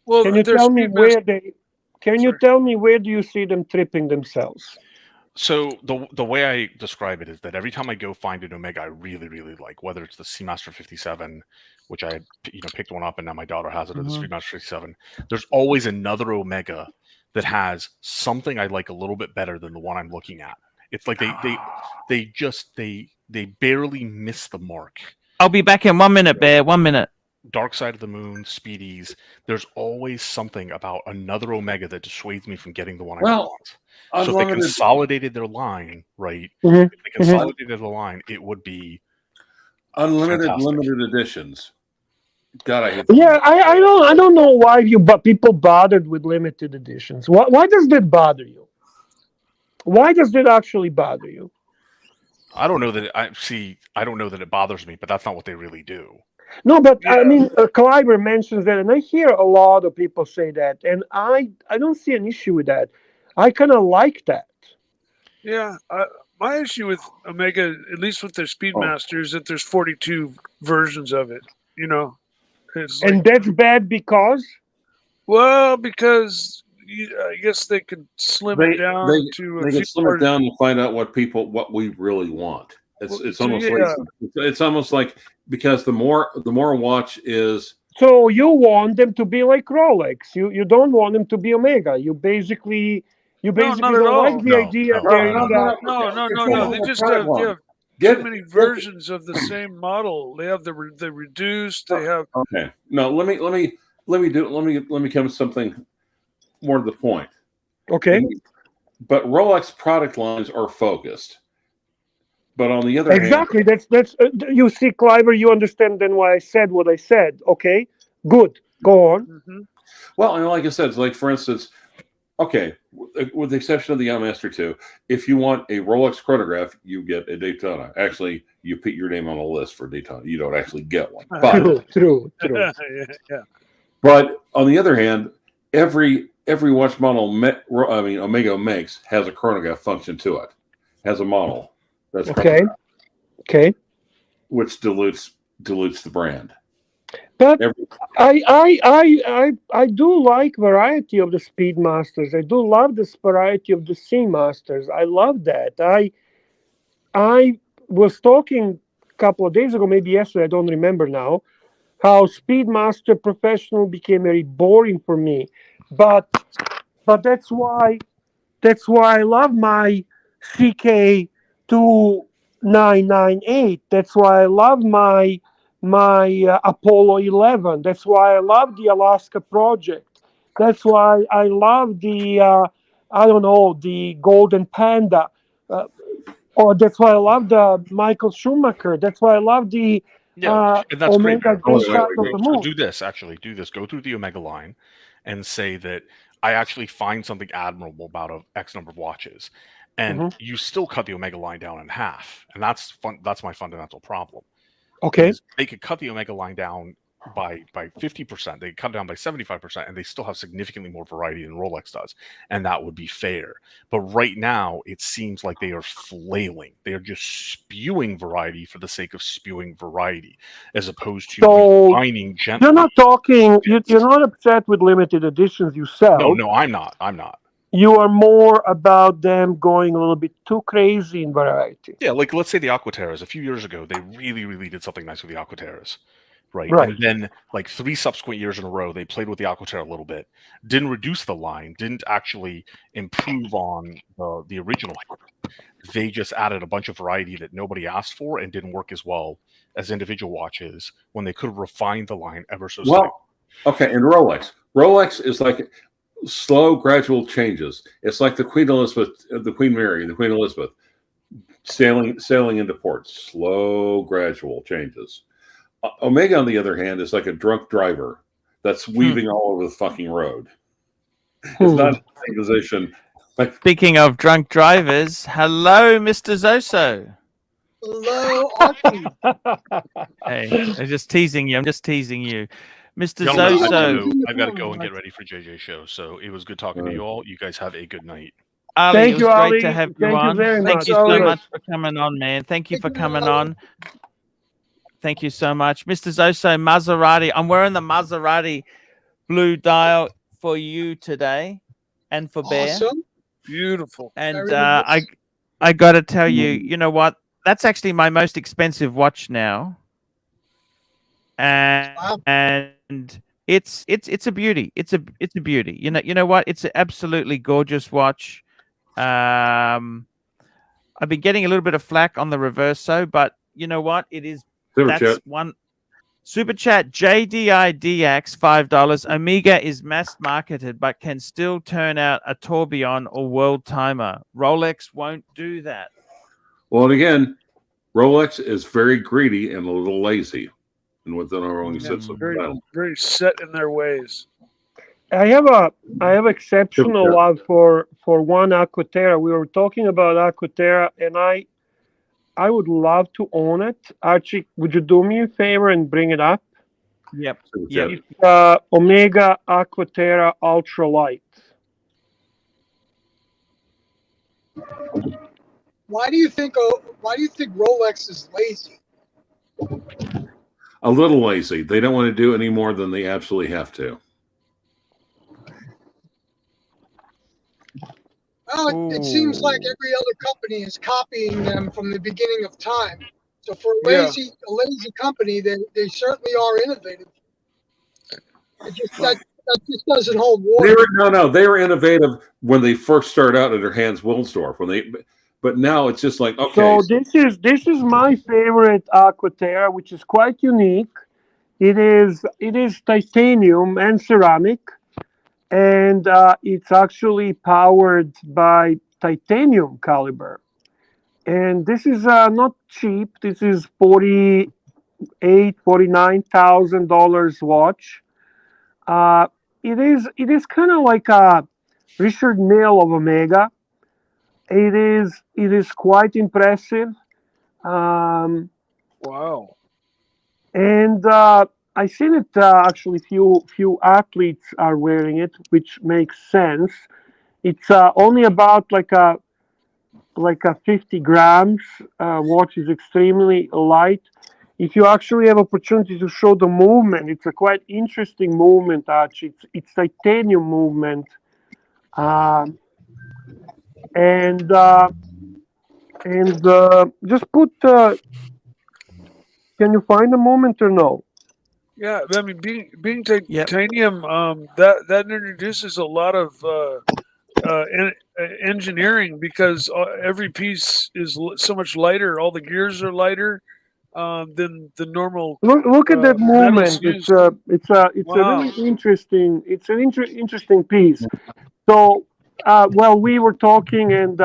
Well, can you there's tell me where Speedmaster- they? Can you tell me where do you see them tripping themselves? So the way I describe it is that every time I go find an Omega I really, really like, whether it's the Seamaster 57, which I had picked one up and now my daughter has it, or the Speedmaster 57, there's always another Omega that has something I like a little bit better than the one I'm looking at. It's like they barely miss the mark. I'll be back in 1 minute, Bear. 1 minute. Dark Side of the Moon, Speedies. There's always something about another Omega that dissuades me from getting the one I want. So if they consolidated their line, right? If they consolidated the line, it would be unlimited, fantastic. limited editions. God, I hate. Yeah, I don't know why people bothered with limited editions. Why does that bother you? Why does that actually bother you? I don't know that I don't know that it bothers me, but that's not what they really do. No, but I mean, Cliver mentions that, and I hear a lot of people say that, and I don't see an issue with that. I kind of like that. Yeah, my issue with Omega, at least with their Speedmaster, is that there's 42 versions of it. And that's bad because? Well, because I guess they could slim it down to. They can slim it down and find out what we really want. It's almost like because the more a watch is. So you want them to be like Rolex. You don't want them to be Omega. You basically don't like the idea that No. They just have too many versions of the same model. They have the reduced. They have. Okay. No. Let me come to something more to the point. Okay. But Rolex product lines are focused. But on the other hand, that's you see, Cliver, you understand then why I said what I said. Okay, good. Go on. Well, and like I said, it's like, for instance, okay, with the exception of the Yachtmaster 2, if you want a Rolex chronograph, you get a Daytona. Actually, you put your name on a list for Daytona. You don't actually get one. But, true. Yeah. But on the other hand, every watch model Omega makes has a chronograph function to it. Has a model. That's okay. Which dilutes the brand. But I do like variety of the Speedmasters. I do love this variety of the Seamasters. I love that. I was talking a couple of days ago, maybe yesterday, I don't remember now, how Speedmaster Professional became very boring for me. But that's why I love my CK 2998. That's why I love my Apollo 11. That's why I love the Alaska Project. That's why I love the the Golden Panda. Or that's why I love the Michael Schumacher. That's why I love the and that's Omega great. Do this. Go through the Omega line and say that I actually find something admirable about X number of watches. And you still cut the Omega line down in half, and that's my fundamental problem. Okay, they could cut the Omega line down by 50%. They cut it down by 75%, and they still have significantly more variety than Rolex does, and that would be fair. But right now, it seems like they are flailing. They are just spewing variety for the sake of spewing variety, as opposed to refining gently. You're not talking. You're not upset with limited editions you sell. No, I'm not. You are more about them going a little bit too crazy in variety. Yeah, like let's say the Aquaterras. A few years ago, they really, really did something nice with the Aquaterras. right? Right. And then like 3 subsequent years in a row, they played with the Aquaterra a little bit, didn't reduce the line, didn't actually improve on the original. They just added a bunch of variety that nobody asked for and didn't work as well as individual watches when they could have refined the line ever so slightly. Well, okay, and Rolex is like slow, gradual changes. It's like the Queen Elizabeth, the Queen Mary, the Queen Elizabeth sailing into port. Slow, gradual changes. Omega, on the other hand, is like a drunk driver that's weaving all over the fucking road. It's not in the same position. Like, Speaking of drunk drivers, hello, Mr. Zoso. Hello, Archie. Hey, I'm just teasing you. Mr. Gentlemen, Zoso. I've got to go and get ready for JJ's show. So it was good talking to you all. You guys have a good night. Ali, Thank it was you, great Ali. to have you Thank you on. very Thank much. you so Ali. much for coming on, man. Thank you for coming on. Thank you so much. Mr. Zoso, Maserati. I'm wearing the Maserati blue dial for you today and for Bear. Awesome. Beautiful. And Very nice. I got to tell you, you know what? That's actually my most expensive watch now. And it's a beauty. It's a beauty. You know what? It's an absolutely gorgeous watch. I've been getting a little bit of flack on the Reverso, but you know what? It is one super chat. JDIDX $5. Omega is mass marketed, but can still turn out a tourbillon or world timer. Rolex won't do that. well, and again, Rolex is very greedy and a little lazy, and within our own sets of Very set in their ways. I have exceptional love for one Aquaterra. We were talking about Aquaterra, and I would love to own it. Archie, would you do me a favor and bring it up? Yep. It's Omega Aquaterra Ultralight. Why do you think Rolex is lazy? a little lazy. They don't want to do any more than they absolutely have to. Well, it seems like every other company is copying them from the beginning of time. So for a lazy company, they certainly are innovative. It just that just doesn't hold water. They were innovative when they first started out under Hans Wilsdorf. But now it's just like, okay. So this is my favorite Aquaterra, which is quite unique. It is titanium and ceramic, and it's actually powered by titanium caliber. And this is not cheap. This is $49,000 watch. It is kind of like a Richard Mille of Omega. It is quite impressive. Wow. And I see that actually few athletes are wearing it, which makes sense. It's only about like a 50 grams. Watch is extremely light. If you actually have opportunity to show the movement, it's a quite interesting movement. Actually, it's titanium movement, and just put. Can you find the moment or no? Yeah, I mean, being titanium, that introduces a lot of engineering because every piece is so much lighter. All the gears are lighter than the normal. Look at that movement. It's a really interesting. It's an interesting piece. So, we were talking, and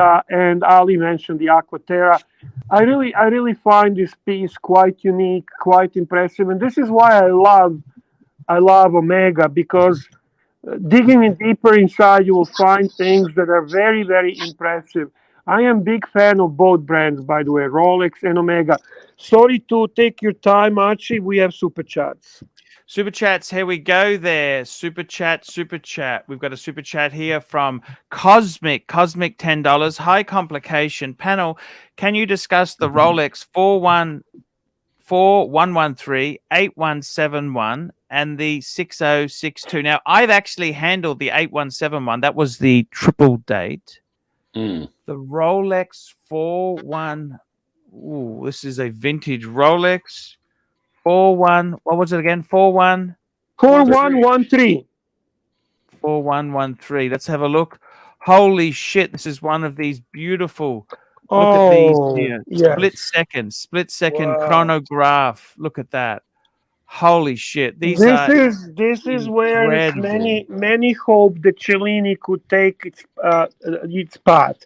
Ali mentioned the Aquaterra. I really find this piece quite unique, quite impressive, and this is why I love Omega, because digging in deeper inside, you will find things that are very, very impressive. I am a big fan of both brands, by the way, Rolex and Omega. Sorry to take your time, Archie. We have super chats. Super chats, here we go there. Super chat. We've got a super chat here from Cosmic $10. High complication panel. Can you discuss the Rolex 4113 8171 and the 6062? Now, I've actually handled the 8171. That was the triple date. The Rolex 41. Ooh, this is a vintage Rolex 4-1. What was it again? 4-1. 4113. 4113. Let's have a look. Holy shit! This is one of these beautiful. Look at Oh, these here. yes. Split second Wow. chronograph. Look at that. Holy shit! These This are is where incredible. many hope that Cellini could take its path.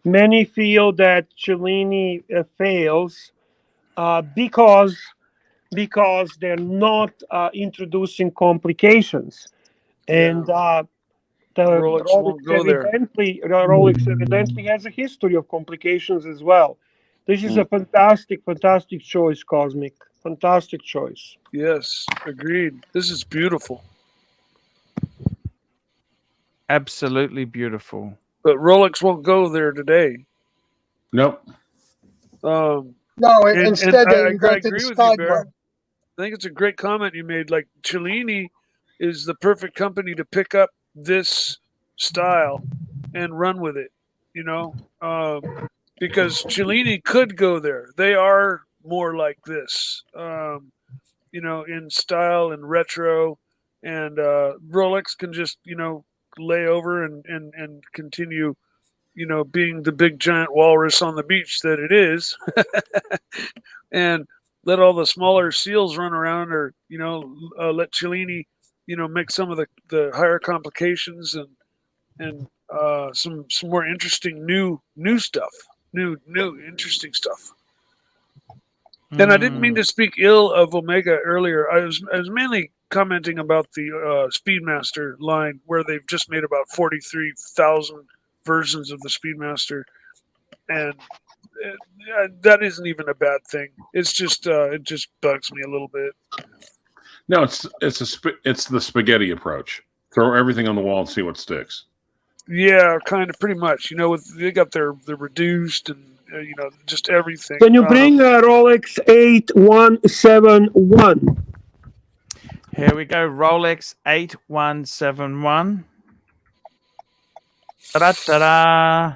Many feel that Cellini fails because they're not introducing complications, and Rolex won't go there. Rolex evidently has a history of complications as well. This is a fantastic choice, Cosmic. Fantastic choice. Yes, agreed. This is beautiful. Absolutely beautiful. But Rolex won't go there today. Nope. No, And instead they I invented agree the with you, Bear. sidewalk. I think it's a great comment you made. Like Cellini is the perfect company to pick up this style and run with it. You know, because Cellini could go there. They are more like this. You know, in style and retro, and Rolex can just lay over and continue being the big giant walrus on the beach that it is, and let all the smaller seals run around, or let Cellini make some of the higher complications and some more interesting new stuff, new interesting stuff. And I didn't mean to speak ill of Omega earlier. I was mainly commenting about the Speedmaster line, where they've just made about 43,000 versions of the Speedmaster, and that isn't even a bad thing. It's just it just bugs me a little bit. No, it's the spaghetti approach. Throw everything on the wall and see what sticks. Yeah, kind of, pretty much. They got their reduced and just everything. Can you bring a Rolex 8171? Here we go. Rolex 8171. Ta-da-ta-da.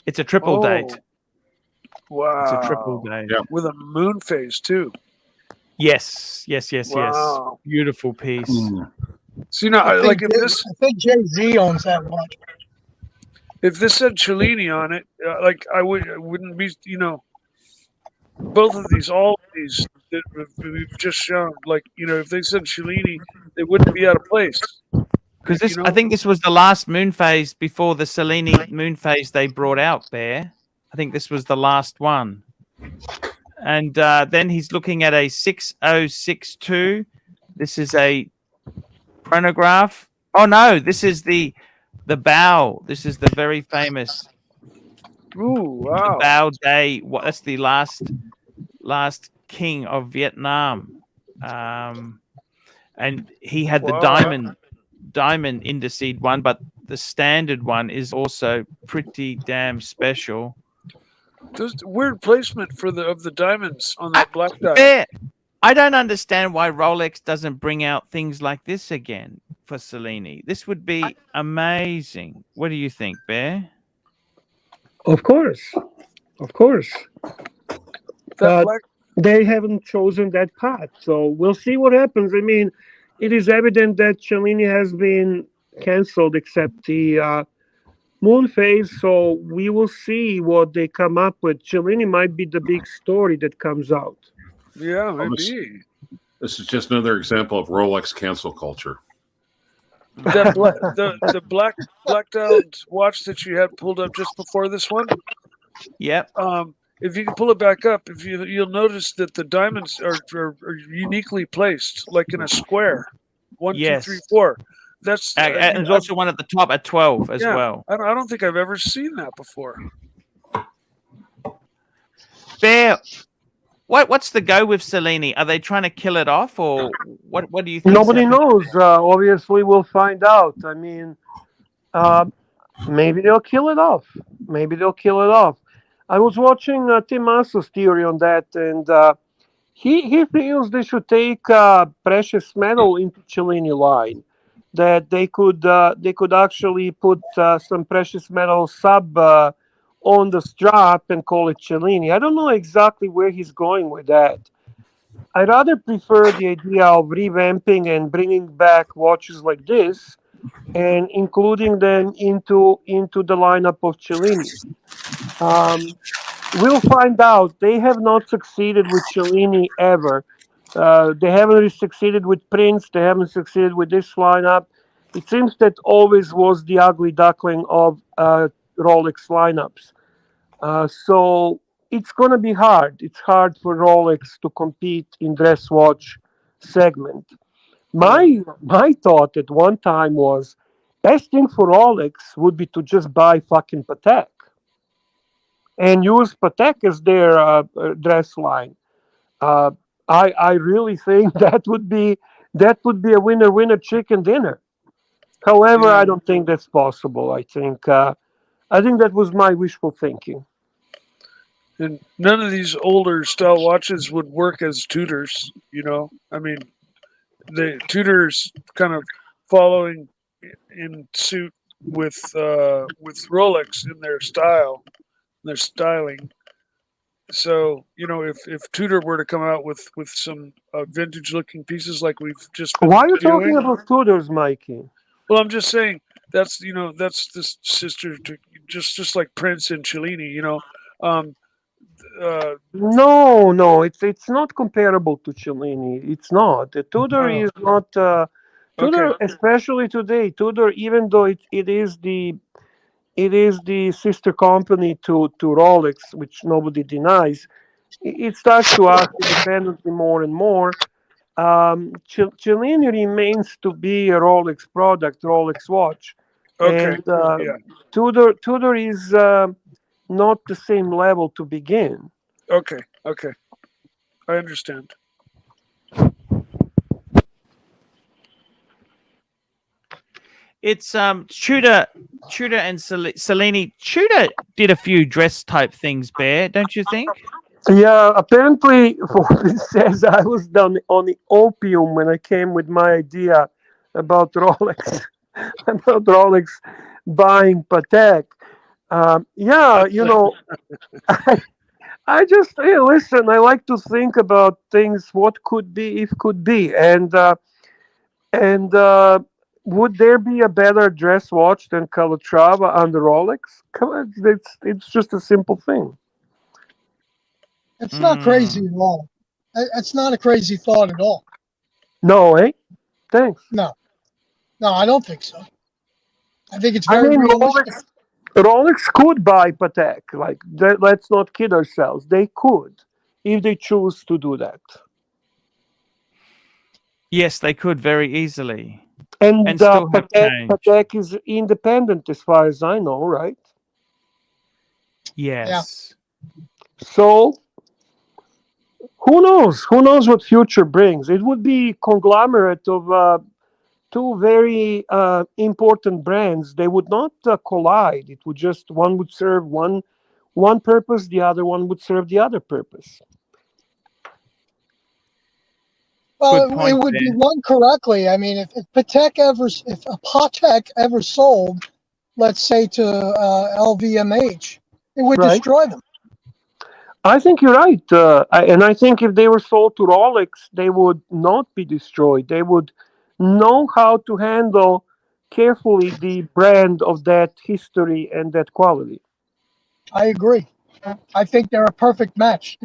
It's a triple date. Wow. It's a triple date. Yeah. With a moon phase too. Yes. Wow. Beautiful piece. So I think Jay-Z owns that watch. If this said Cellini on it, I wouldn't be, both of these, all of these that we've just shown, if they said Cellini, they wouldn't be out of place. Because I think this was the last moon phase before the Cellini moon phase they brought out there. I think this was the last one. And then he's looking at a 6062. This is a chronograph. Oh no, this is the bow. This is the very famous the Bow Day. That's the last king of Vietnam. And he had the diamond indice one, but the standard one is also pretty damn special. There's weird placement of the diamonds on that black dial. Bear, I don't understand why Rolex doesn't bring out things like this again for Cellini. This would be amazing. What do you think, Bear? Of course. They haven't chosen that path, so we'll see what happens. I mean, it is evident that Cellini has been cancelled, except the moon phase, so we will see what they come up with. Cellini might be the big story that comes out. Yeah, maybe. This is just another example of Rolex cancel culture. The black dialed watch that you had pulled up just before this one. Yep. If you can pull it back up, you'll notice that the diamonds are uniquely placed, like in a square. 1, 2, 3, 4. That's there's also one at the top at 12 as well. I don't think I've ever seen that before. Bear, what's the go with Cellini? Are they trying to kill it off, or what do you think? Nobody knows. Obviously, we'll find out. I mean, maybe they'll kill it off. I was watching Tim Masso's theory on that, and he feels they should take precious metal into Cellini line. That they could actually put some precious metal sub on the strap and call it Cellini. I don't know exactly where he's going with that. I rather prefer the idea of revamping and bringing back watches like this and including them into the lineup of Cellini. We'll find out. They have not succeeded with Cellini ever. They haven't succeeded with Prince. They haven't succeeded with this lineup. It seems that always was the ugly duckling of Rolex lineups. So it's going to be hard. It's hard for Rolex to compete in dress watch segment. My thought at one time was best thing for Rolex would be to just buy fucking Patek and use Patek as their dress line. I really think that would be a winner chicken dinner. However, I don't think that's possible. I think that was my wishful thinking. And none of these older style watches would work as Tudors. I mean, the Tudors kind of following in suit with Rolex in their style, their styling. So if Tudor were to come out with some vintage looking pieces like we've just been Why are you doing, talking about Tudors, Mikey? well, I'm just saying that's the sister to just like Prince and Cellini. No, it's not comparable to Cellini. It's not. Tudor is not. Tudor, Okay. especially today, Tudor, even though it is the sister company to Rolex, which nobody denies, it starts to act independently more and more. Cellini remains to be a Rolex product, Rolex watch, Okay. and Tudor is not the same level to begin. Okay. I understand. It's Tudor and Cellini. Tudor did a few dress type things, Bear, don't you think? Yeah, apparently, what it says, I was done on the opium when I came with my idea about Rolex, buying Patek. I just, hey, listen, I like to think about things, what could be if could be. And would there be a better dress watch than Calatrava under Rolex? Come on, it's just a simple thing. It's not crazy at all. It's not a crazy thought at all. No, eh? Thanks. No, I don't think so. I think it's very realistic. Rolex could buy Patek. Like, let's not kid ourselves. They could, if they choose to do that. Yes, they could very easily. And still have change. Patek is independent, as far as I know, right? Yes. Yeah. So, who knows? Who knows what future brings? It would be conglomerate of two very important brands. They would not collide. It would just, one would serve one purpose, the other one would serve the other purpose. Well, Good point, it would Ben. be run correctly. I mean, if a Patek ever sold, let's say to LVMH, it would destroy them. I think you're right. And I think if they were sold to Rolex, they would not be destroyed. They would know how to handle carefully the brand of that history and that quality. I agree. I think they're a perfect match.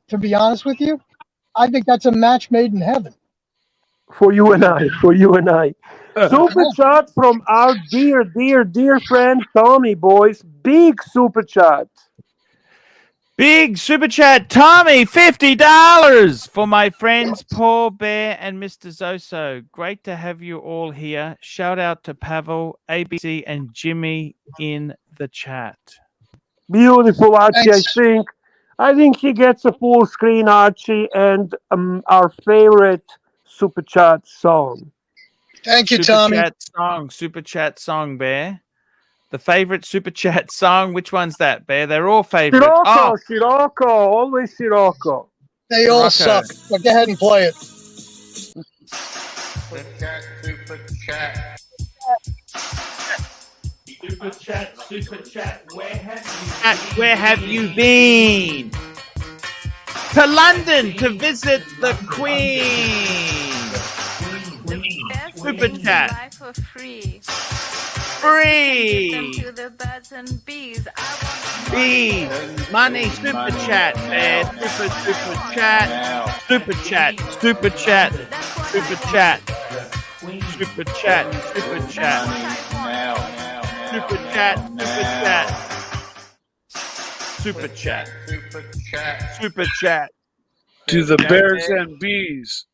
To be honest with you, I think that's a match made in heaven. For you and I. Super chat from our dear friend Tommy, boys. Big super chat. Big super chat, Tommy, $50 for my friends Paul, Bear, and Mr. Zoso. Great to have you all here. Shout out to Pavel, ABC, and Jimmy in the chat. Beautiful, Archie. I think he gets a full screen, Archie, and our favorite super chat song. Thank you, Tommy. Super chat song, Bear. The favorite super chat song. Which one's that, Bear? They're all favorite. Sirocco, always Sirocco. They all suck. But go ahead and play it. Super chat. Where have you been? To London to visit the Queen. Super chat. For free. Free. To the birds and bees. Bees. Money. Super chat, man. Super chat. Super chat. Super chat. Super chat. Super chat. Super chat. Super chat. Super chat. Super chat. Super chat. To the bears and bees.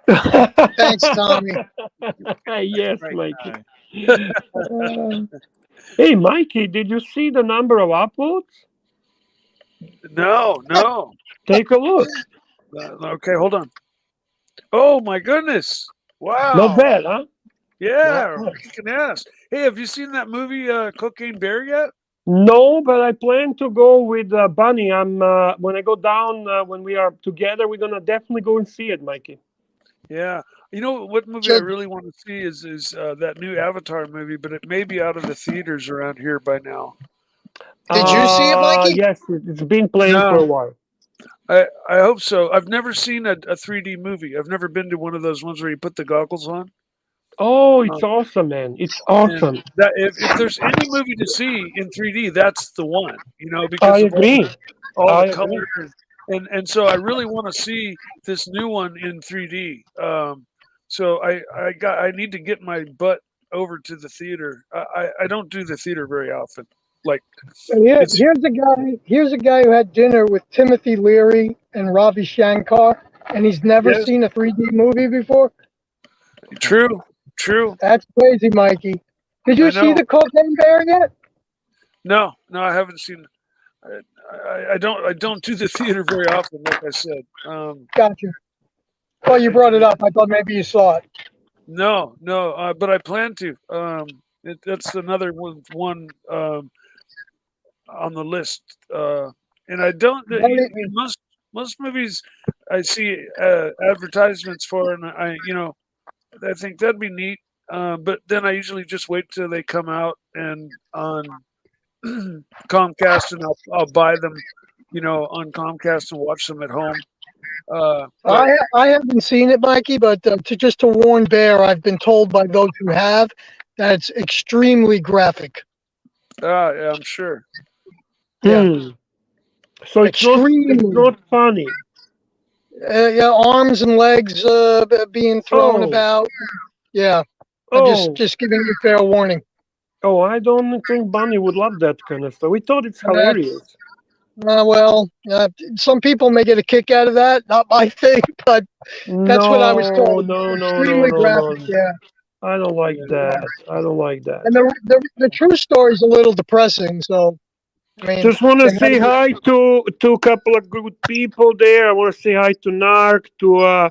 Thanks, Tommy. Yes, Mikey. Hey, Mikey, did you see the number of uploads? No. Take a look. Okay, hold on. Oh my goodness! Wow. Not bad, huh? Yeah, kicking ass. Hey, have you seen that movie Cocaine Bear yet? No, but I plan to go with Bunny. I'm when I go down when we are together, we're gonna definitely go and see it, Mikey. Yeah, you know what movie I really want to see is that new Avatar movie, but it may be out of the theaters around here by now. Did you see it, Mikey? Yes, it's been playing for a while. I hope so. I've never seen a 3D movie. I've never been to one of those ones where you put the goggles on. Oh, it's awesome, man! It's awesome. That if there's any movie to see in 3D, that's the one. You know, because I agree. All the colors, and so I really want to see this new one in 3D. So I need to get my butt over to the theater. I don't do the theater very often. Like here's a guy who had dinner with Timothy Leary and Ravi Shankar, and he's never seen a 3D movie before. True. That's crazy, Mikey. Did you see the Cocaine Bear yet? No, I haven't seen. I don't do the theater very often, like I said. Gotcha. Well, you brought it up. I thought maybe you saw it. No, but I plan to. That's another one on the list. And I don't. Most movies I see advertisements for, and I think that'd be neat. But then I usually just wait till they come out and on Comcast, and I'll buy them, on Comcast and watch them at home. I haven't seen it, Mikey, but to warn Bear, I've been told by those who have that it's extremely graphic. Yeah, I'm sure. Yeah. So it's not funny. Yeah, arms and legs being thrown about. Yeah. Just giving you fair warning. Oh, I don't think Bunny would love that kind of stuff. We thought it's hilarious. Some people may get a kick out of that. Not my thing, but that's what I was told. Extremely graphic. Yeah. I don't like that. I don't like that. And the true story is a little depressing. So, I mean, just want to say hi to a couple of good people there. I want to say hi to Narc, to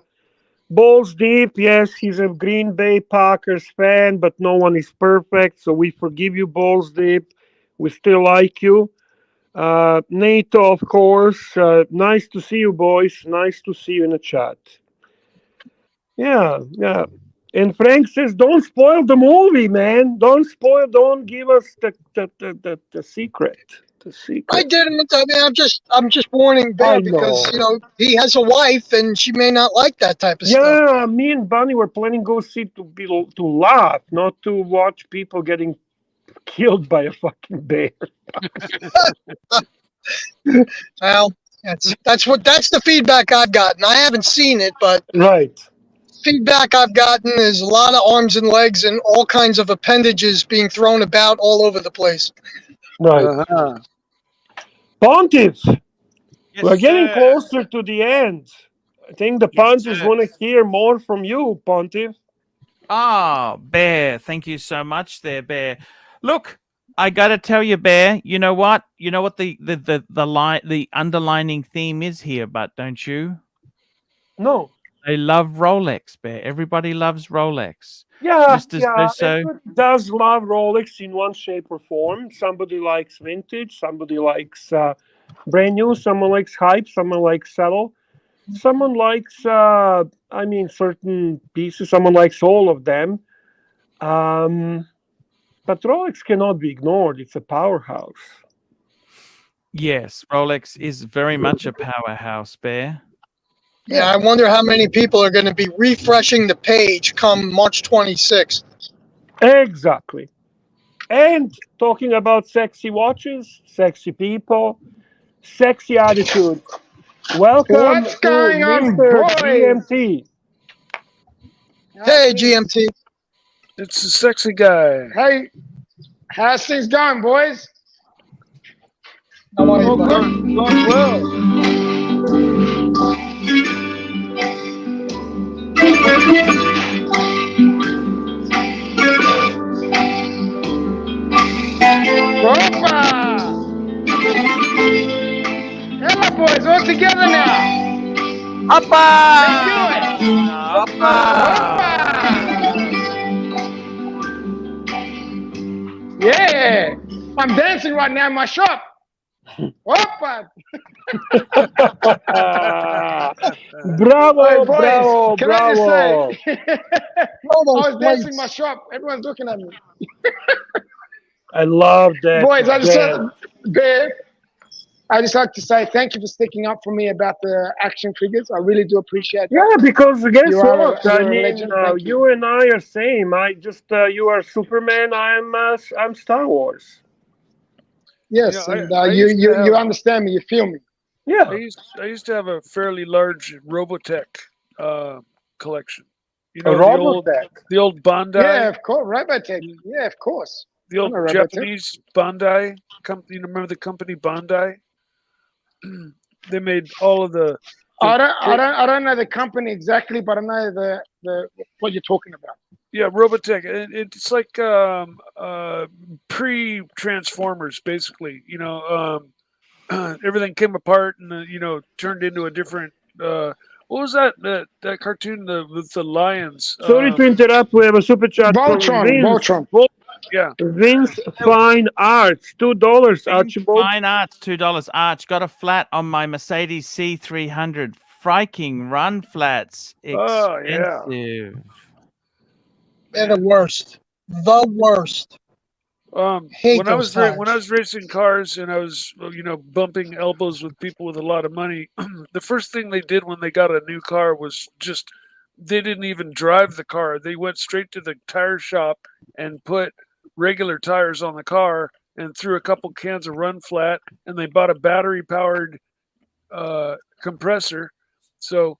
Balls Deep. Yes, he's a Green Bay Packers fan, but no one is perfect, so we forgive you, Balls Deep. We still like you. NATO, of course. Nice to see you, boys. Nice to see you in the chat. Yeah. And Frank says, don't spoil the movie, man. Don't give us the secret. I didn't. I mean, I'm just warning Bear because he has a wife and she may not like that type of stuff. Yeah, me and Bunny were planning to go see to laugh, not to watch people getting killed by a fucking bear. Well, that's the feedback I've gotten. I haven't seen it, but right. Feedback I've gotten is a lot of arms and legs and all kinds of appendages being thrown about all over the place. Right. Pontiff, we're getting closer to the end. I think the Pontiffs want to hear more from you, Pontiff. Bear, thank you so much there, Bear. Look, I got to tell you, Bear, you know what the underlining theme is here, but don't you? No. They love Rolex, Bear. Everybody loves Rolex. Yeah, everyone does love Rolex in one shape or form. Somebody likes vintage. Somebody likes brand new. Someone likes hype. Someone likes settle. Someone likes, certain pieces. Someone likes all of them. But Rolex cannot be ignored. It's a powerhouse. Yes, Rolex is very much a powerhouse, Bear. Yeah, I wonder how many people are going to be refreshing the page come March 26th. Exactly. And talking about sexy watches, sexy people, sexy attitude. Welcome What's to going on, Mr. boys? GMT. Hey, GMT. It's a sexy guy. Hey, how's things going, boys? How are you, Oh, buddy? going well. Opa! Hello, boys, all together now. Uppa! Let's do it. Uppa! Yeah, I'm dancing right now in my shop. Opa! Bravo, Hey, boys, bravo, can bravo. I just say, I was dancing plates. in my shop. Everyone's looking at me. I love that. Boys, I just that. Bear, I just like to say thank you for sticking up for me about the action figures. I really do appreciate that. Yeah, because guess You are what? you're I a mean, legend. Thank you. you and I are same. I just you are Superman. I'm Star Wars. Yes, You know, and I you used to have- you understand me. You feel me. Yeah. I used to have a fairly large Robotech collection. You A know, Robotech. the old Bandai, Yeah, of course. Robotech. Yeah, of course. the old I know Robotech. Japanese Bandai company. You remember the company Bandai? They made all of the. I don't know the company exactly, but I know the what you're talking about. Yeah, Robotech. It's like pre-Transformers, basically. You know, everything came apart and turned into a different. What was that cartoon with the lions? Sorry to interrupt. We have a super chat from Voltron. Vince. Yeah. Vince Fine Arts, $2. Archibald. Fine Arts, $2. Arch got a flat on my Mercedes C300. Friking run flats. Oh, yeah. Expensive. They're the worst. The worst. Hate When I those was racing cars and I was bumping elbows with people with a lot of money, the first thing they did when they got a new car was just they didn't even drive the car. They went straight to the tire shop and put regular tires on the car and threw a couple cans of run flat, and they bought a battery powered compressor. So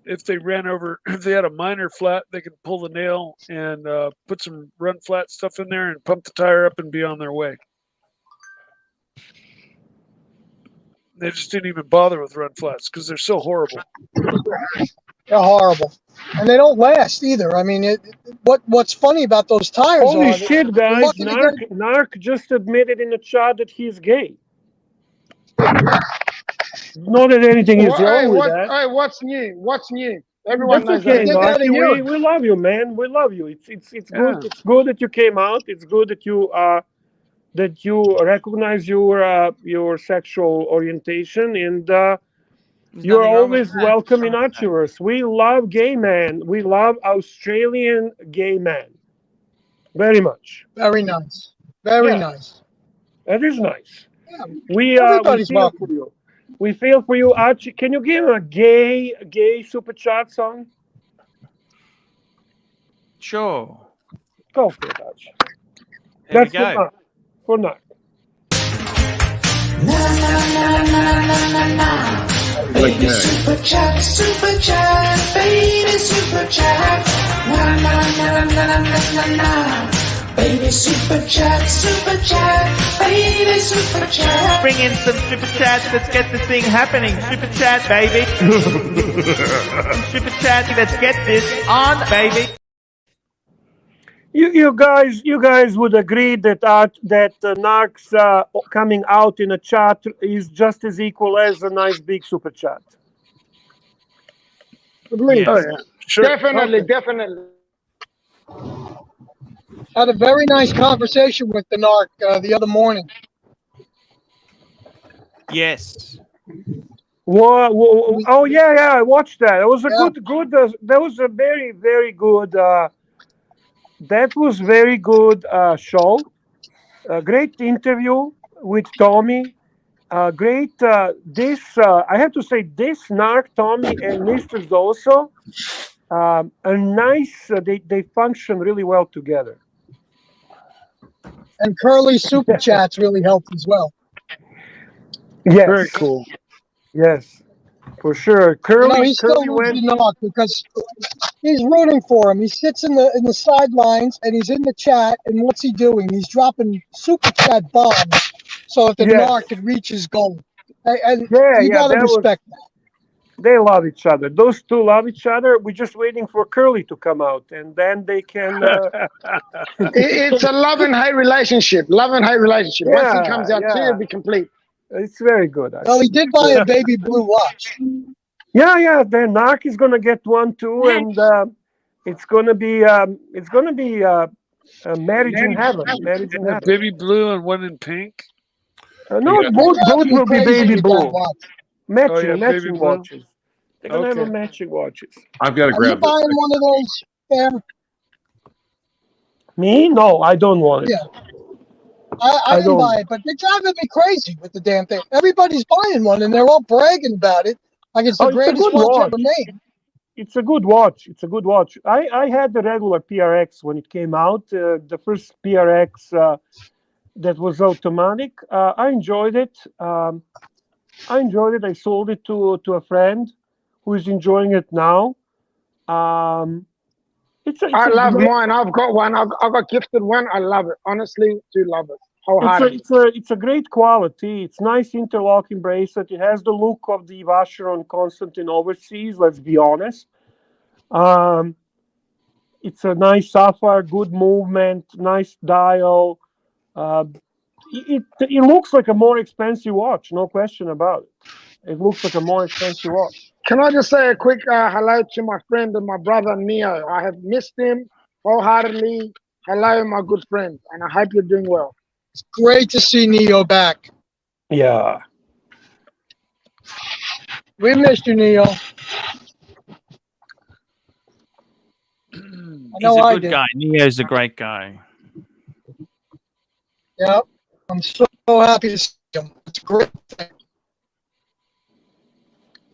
if they if they had a minor flat, they could pull the nail and put some run flat stuff in there and pump the tire up and be on their way. They just didn't even bother with run flats because they're so horrible. They're horrible, and they don't last either. I mean, what's funny about those tires? Holy are shit, they're guys! lucky to get- Narc just admitted in the chat that he's gay. Not that anything is wrong with that. Hey, what's new? What's new? Everyone That's knows okay, that. Archie. We love you, man. We love you. It's good. It's good that you came out. It's good that you recognize your sexual orientation, and you're always welcome in Archieverse. We love gay men. We love Australian gay men. Very much. Very nice. Very nice. That is nice. Yeah, We everybody's feel welcome. for you. We feel for you, Archie. Can you give a gay super chat song? Sure. Go for it, Archie. Here That's we go. for now. Baby super chat, baby super chat. Na na na na na na na. Baby super chat, baby super chat. Bring in some super chats. Let's get this thing happening. Super chat, baby. Super chat. Let's get this on, baby. You guys would agree that Narc's coming out in a chat is just as equal as a nice big super chat. Agreed. Oh, yeah. Sure. Definitely, definitely. Had a very nice conversation with the narc the other morning. Yes. Oh yeah, I watched that. It was a good. That was a very, very good that was very good show. A great interview with Tommy. Great. I have to say, this Narc, Tommy, and Mr. Zoso are nice. They function really well together. And Curly's super chats really helped as well. Yes. Very cool. Yes, for sure. Curly, he still Curly loves went. the knock because he's rooting for him. He sits in the sidelines and he's in the chat. And what's he doing? He's dropping super chat bombs so that the knock could reach his goal. And you gotta respect that. They love each other. Those two love each other. We're just waiting for Curly to come out, and then they can. It's a love and hate relationship. Love and hate relationship. Once he comes out, it'll be complete. It's very good. Oh, he did buy a baby blue watch. Yeah. The Narc is gonna get one too, and it's gonna be marriage in heaven. Marriage in heaven. Baby blue and one in pink. No, both will be baby blue. Matching baby blue. watches. They're gonna have a matching watches. I've got to Are you grab this. buying one of those, Sam? Me? No, I don't want it. Yeah. I didn't buy it, but they're driving me crazy with the damn thing. Everybody's buying one, and they're all bragging about it. Like it's the greatest watch ever made. It's a good watch. It's a good watch. I had the regular PRX when it came out. The first PRX that was automatic. I enjoyed it. I sold it to a friend who is enjoying it now. I love mine. I've got one. I got gifted one. I love it. Honestly, do love it. It's a great quality. It's nice interlocking bracelet. It has the look of the Vacheron Constantin Overseas. Let's be honest. It's a nice sapphire, good movement, nice dial. It looks like a more expensive watch, no question about it. It looks like a more expensive watch. Can I just say a quick hello to my friend and my brother Neo? I have missed him wholeheartedly. Hello, my good friend, and I hope you're doing well. It's great to see Neo back. Yeah. We missed you, Neo. He's a good guy. Neo's a great guy. Yeah, I'm so happy to see him. It's a great thing.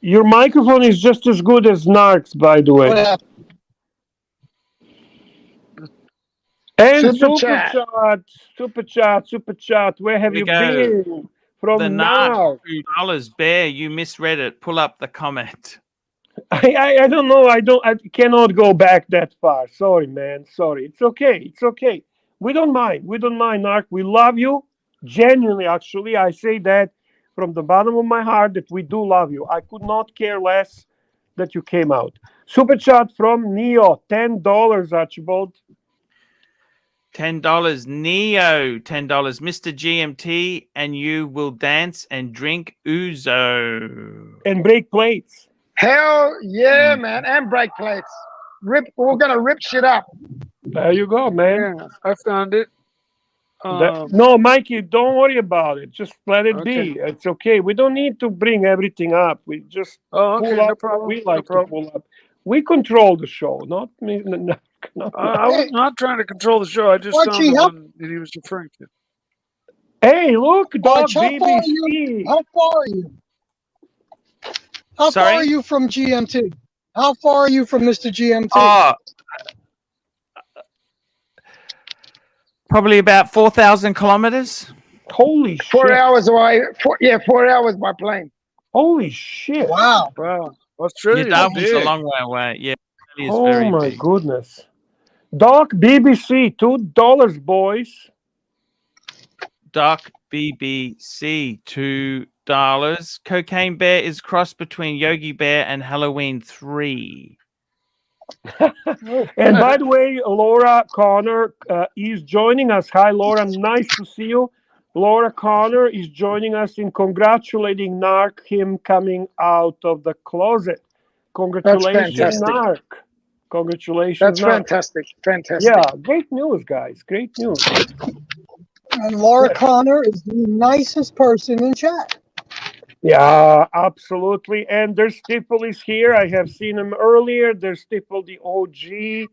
Your microphone is just as good as Narc's, by the way. What happened? And super chat. Where have you been? From the now. $2 Bear, you misread it. Pull up the comment. I don't know. I cannot go back that far. Sorry, man. Sorry. It's okay. We don't mind, Narc. We love you. Genuinely, actually. I say that from the bottom of my heart that we do love you. I could not care less that you came out. Super chat from Neo. $10, Archibald. $10. Neo, $10. Mr. GMT, and you will dance and drink ouzo. And break plates. Hell yeah, man. And break plates. We're going to rip shit up. There you go, man. Yeah, I found it. No, Mikey, don't worry about it. Just let it be. It's okay. We don't need to bring everything up. We just pull up. No problem. We like to pull up. We control the show, not me. No. I was not trying to control the show. I just Archie, found the one that he was referring to. Hey, look, dog, Arch, BBC. How far are you? How far are you from GMT? How far are you from Mr. GMT? Probably about 4,000 kilometers. Holy shit. 4 hours away. 4 hours by plane. Holy shit. Wow. Australia. Yeah, that was a long way away. Yeah. Oh my goodness. Doc BBC, $2, boys. Doc BBC, $2. Cocaine Bear is crossed between Yogi Bear and Halloween 3. And by the way, Laura Connor is joining us. Hi, Laura. Nice to see you. Laura Connor is joining us in congratulating Narc, him coming out of the closet. Congratulations, Narc. Congratulations. That's Narc. fantastic. Yeah, great news, guys. Great news. And Laura Connor is the nicest person in chat. Yeah, absolutely. And there's Stifel is here. I have seen him earlier. There's Stifel, the OG.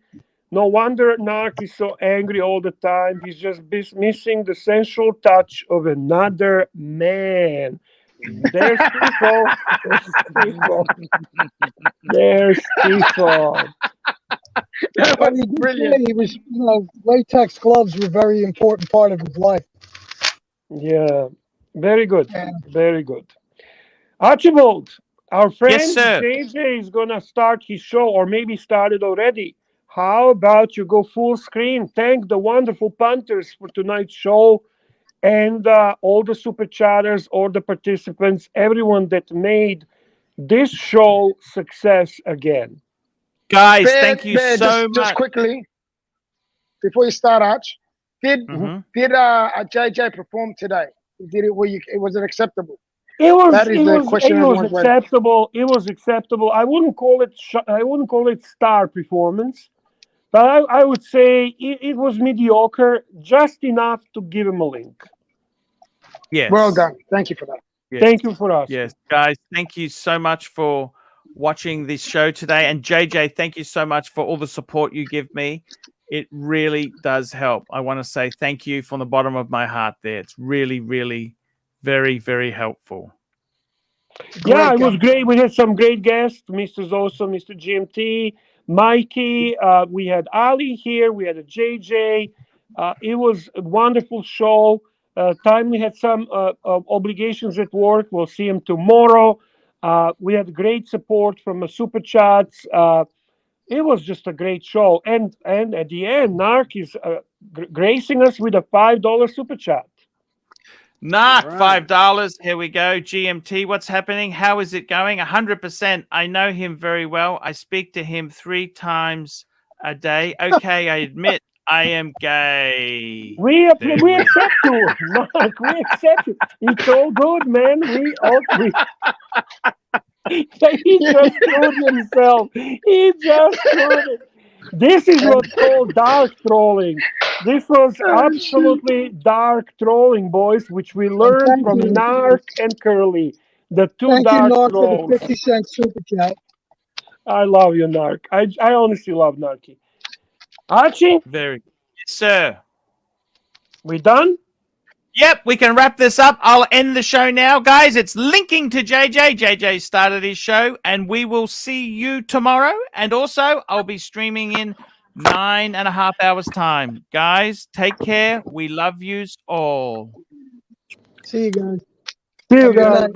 No wonder Narc is so angry all the time. He's just missing the sensual touch of another man. There's Steve-O. There's Steve-O. There's Steve-O. That Well, was he did brilliant. say he was, latex gloves were a very important part of his life. Yeah, very good. Yeah. Very good. Archibald, our friend Yes, sir. JJ is going to start his show, or maybe started already. How about you go full screen? Thank the wonderful punters for tonight's show and all the super chatters, all the participants, everyone that made this show success again. Guys, Bear, thank you Bear, so just much. quickly, before you start, Arch, did Mhm. JJ perform today? Did it? Was it acceptable? It was. That is It the was. question It was everyone's waiting. acceptable. It was acceptable. I wouldn't call it. I wouldn't call it star performance, but I would say it was mediocre, just enough to give him a link. Yes. Well done. Thank you for that. Yes. Thank you for asking. Yes, guys, thank you so much for watching this show today. And JJ, thank you so much for all the support you give me. It really does help. I want to say thank you from the bottom of my heart there. It's really, really very, very helpful. Yeah, Great it was guy. great. We had some great guests, Mr. Zoso, Mr. GMT, Mikey. We had Ali here. We had a JJ. It was a wonderful show. Timely had some obligations at work. We'll see him tomorrow. We had great support from the super chats. It was just a great show. And at the end, Narc is gracing us with a $5 super chat. Narc, Right. $5. Here we go. GMT, what's happening? How is it going? 100%. I know him very well. I speak to him 3 times a day. Okay, I admit I am gay. We There accept you, Mark. We accept you. It's all good, man. He just screwed himself. He just screwed it. This is what's called dark trolling. This was absolutely dark trolling, boys, which we learned Thank from you. Narc and Curly, the two Thank you, dark Narc, for trolls. the 50-cent super chat. I love you, Narc. I honestly love Narky. Archie, Very good. Yes, sir. we done? Yep, we can wrap this up. I'll end the show now, guys. It's linking to JJ. JJ started his show, and we will see you tomorrow. And also, I'll be streaming in 9.5 hours time. Guys, take care. We love yous all. See you guys. See you Have a good guys. night.